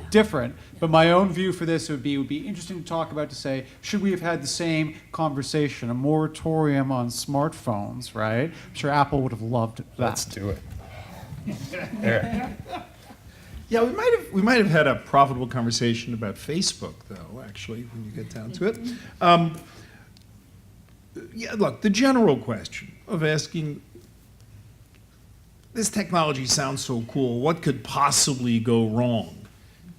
different, but my own view for this would be interesting to talk about, to say, should we have had the same conversation, a moratorium on smartphones, right? I'm sure Apple would have loved that. Let's do it. Eric. Yeah, we might have had a profitable conversation about Facebook, though, actually, when you get down to it. Yeah, look, the general question of asking, this technology sounds so cool, what could possibly go wrong?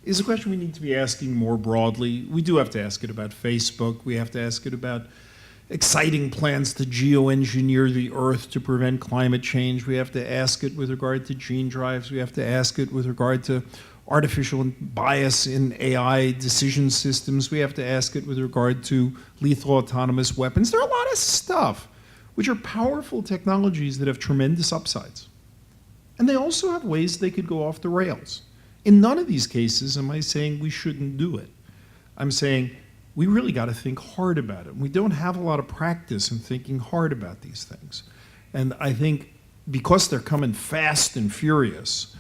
is a question we need to be asking more broadly. We do have to ask it about Facebook. We have to ask it about exciting plans to geoengineer the Earth to prevent climate change. We have to ask it with regard to gene drives. We have to ask it with regard to artificial bias in AI decision systems. We have to ask it with regard to lethal autonomous weapons. There are a lot of stuff which are powerful technologies that have tremendous upsides. And they also have ways they could go off the rails. In none of these cases am I saying we shouldn't do it. I'm saying we really got to think hard about it. We don't have a lot of practice in thinking hard about these things. And I think because they're coming fast and furious,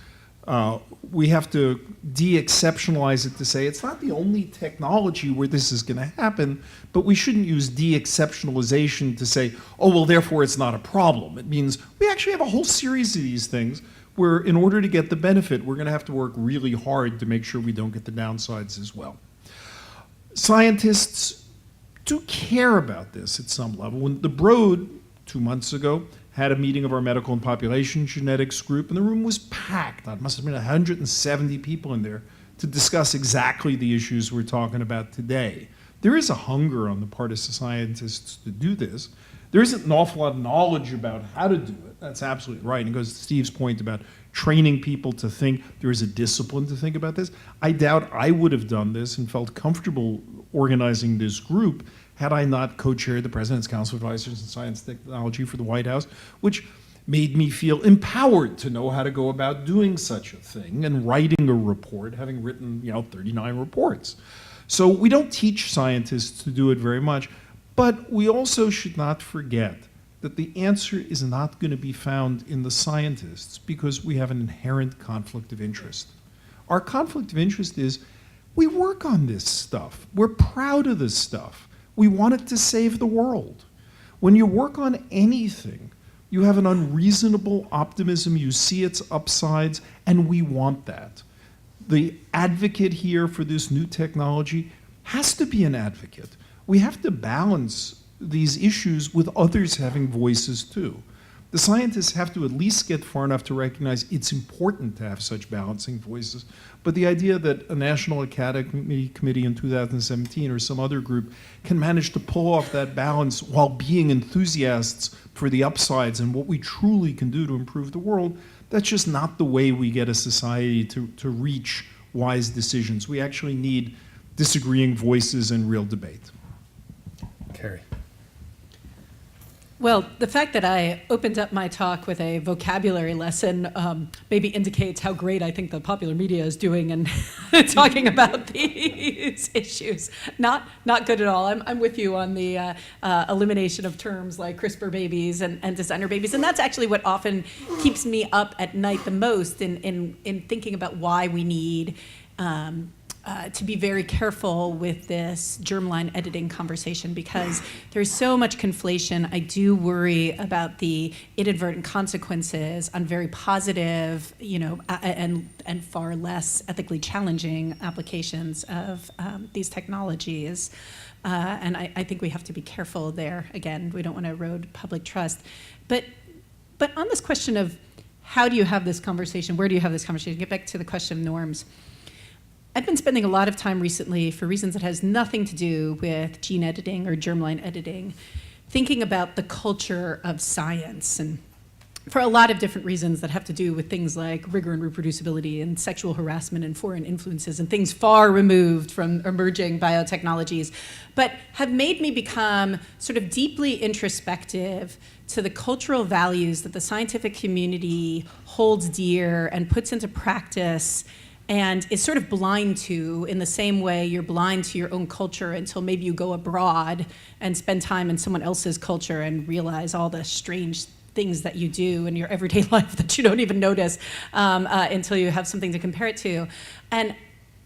we have to de-exceptionalize it to say it's not the only technology where this is going to happen, but we shouldn't use de-exceptionalization to say, oh, well, therefore it's not a problem. It means we actually have a whole series of these things where in order to get the benefit, we're going to have to work really hard to make sure we don't get the downsides as well. Scientists do care about this at some level. When the Broad, 2 months ago, had a meeting of our medical and population genetics group, and the room was packed. It must have been 170 people in there to discuss exactly the issues we're talking about today. There is a hunger on the part of scientists to do this. There isn't an awful lot of knowledge about how to do it. That's absolutely right. And it goes to Steve's point about training people to think. There is a discipline to think about this. I doubt I would have done this and felt comfortable organizing this group had I not co-chaired the President's Council of Advisors in Science and Technology for the White House, which made me feel empowered to know how to go about doing such a thing and writing a report, having written 39 reports. So we don't teach scientists to do it very much, but we also should not forget that the answer is not going to be found in the scientists because we have an inherent conflict of interest. Our conflict of interest is we work on this stuff. We're proud of this stuff. We want it to save the world. When you work on anything, you have an unreasonable optimism. You see its upsides, and we want that. The advocate here for this new technology has to be an advocate. We have to balance these issues with others having voices too. The scientists have to at least get far enough to recognize it's important to have such balancing voices. But the idea that a National Academy Committee in 2017 or some other group can manage to pull off that balance while being enthusiasts for the upsides and what we truly can do to improve the world, that's just not the way we get a society to reach wise decisions. We actually need disagreeing voices and real debate. Carrie. Well, the fact that I opened up my talk with a vocabulary lesson maybe indicates how great I think the popular media is doing in talking about these issues. Not good at all. I'm with you on the elimination of terms like CRISPR babies and designer babies, and that's actually what often keeps me up at night the most in thinking about why we need to be very careful with this germline editing conversation because there's so much conflation. I do worry about the inadvertent consequences on very positive, and far less ethically challenging applications of these technologies. And I think we have to be careful there. Again, we don't want to erode public trust. But on this question of how do you have this conversation, where do you have this conversation, get back to the question of norms. I've been spending a lot of time recently, for reasons that has nothing to do with gene editing or germline editing, thinking about the culture of science, and for a lot of different reasons that have to do with things like rigor and reproducibility and sexual harassment and foreign influences and things far removed from emerging biotechnologies, but have made me become sort of deeply introspective to the cultural values that the scientific community holds dear and puts into practice and is sort of blind to, in the same way you're blind to your own culture until maybe you go abroad and spend time in someone else's culture and realize all the strange things that you do in your everyday life that you don't even notice until you have something to compare it to.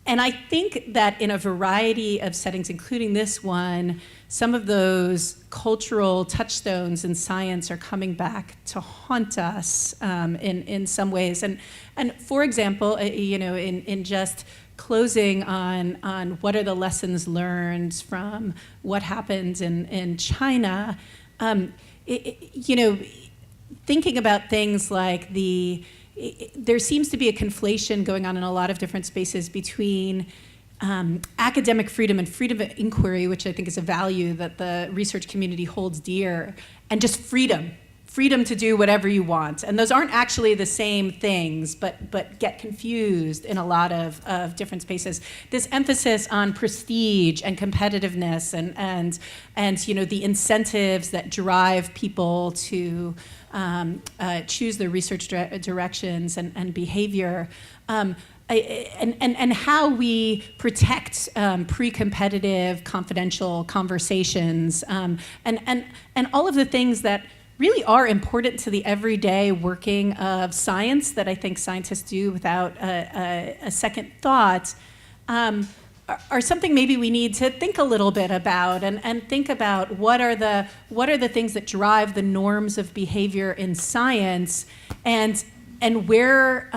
And I think that in a variety of settings, including this one, some of those cultural touchstones in science are coming back to haunt us in some ways. And for example, in just closing on what are the lessons learned from what happened in China, thinking about things like the there seems to be a conflation going on in a lot of different spaces between academic freedom and freedom of inquiry, which I think is a value that the research community holds dear, and just freedom to do whatever you want. And those aren't actually the same things, but get confused in a lot of different spaces. This emphasis on prestige and competitiveness and the incentives that drive people to choose their research directions and behavior, and how we protect pre-competitive, confidential conversations, and all of the things that really are important to the everyday working of science that I think scientists do without a second thought, are something maybe we need to think a little bit about and think about what are the things that drive the norms of behavior in science, and where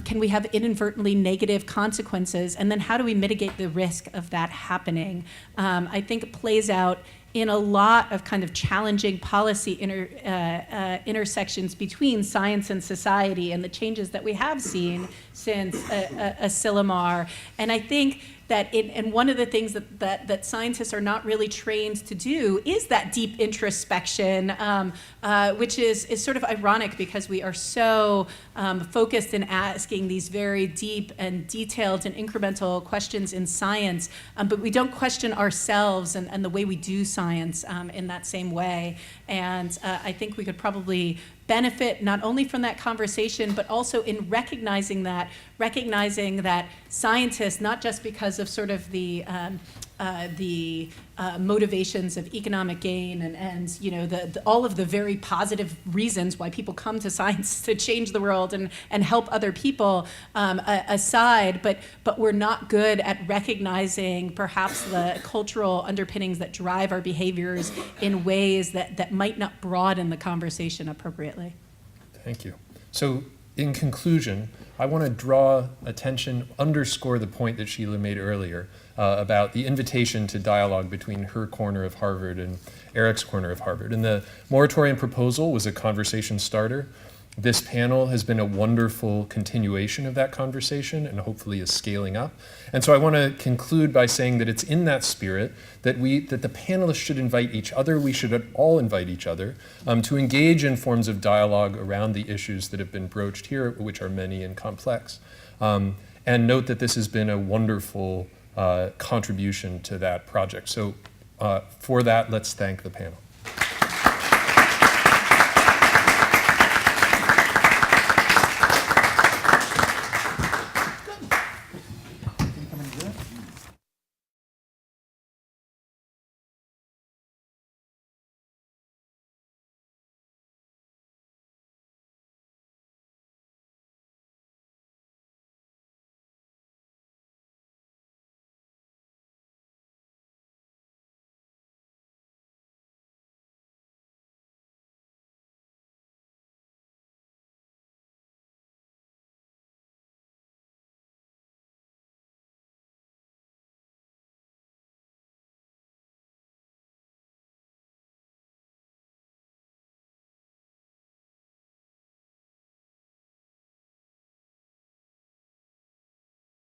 can we have inadvertently negative consequences, and then how do we mitigate the risk of that happening? I think it plays out in a lot of kind of challenging policy intersections between science and society, and the changes that we have seen since Asilomar. And I think that and one of the things that scientists are not really trained to do is that deep introspection, which is sort of ironic because we are so focused in asking these very deep and detailed and incremental questions in science, but we don't question ourselves and the way we do science in that same way. And I think we could probably benefit not only from that conversation, but also in recognizing that scientists, not just because of sort of the motivations of economic gain and all of the very positive reasons why people come to science to change the world and help other people aside, but we're not good at recognizing perhaps the cultural underpinnings that drive our behaviors in ways that might not broaden the conversation appropriately. Thank you. So in conclusion, I want to draw attention, underscore the point that Sheila made earlier about the invitation to dialogue between her corner of Harvard and Eric's corner of Harvard. And the moratorium proposal was a conversation starter. This panel has been a wonderful continuation of that conversation and hopefully is scaling up. And so I want to conclude by saying that it's in that spirit that the panelists should invite each other, we should all invite each other to engage in forms of dialogue around the issues that have been broached here, which are many and complex. And note that this has been a wonderful contribution to that project. So for that, let's thank the panel.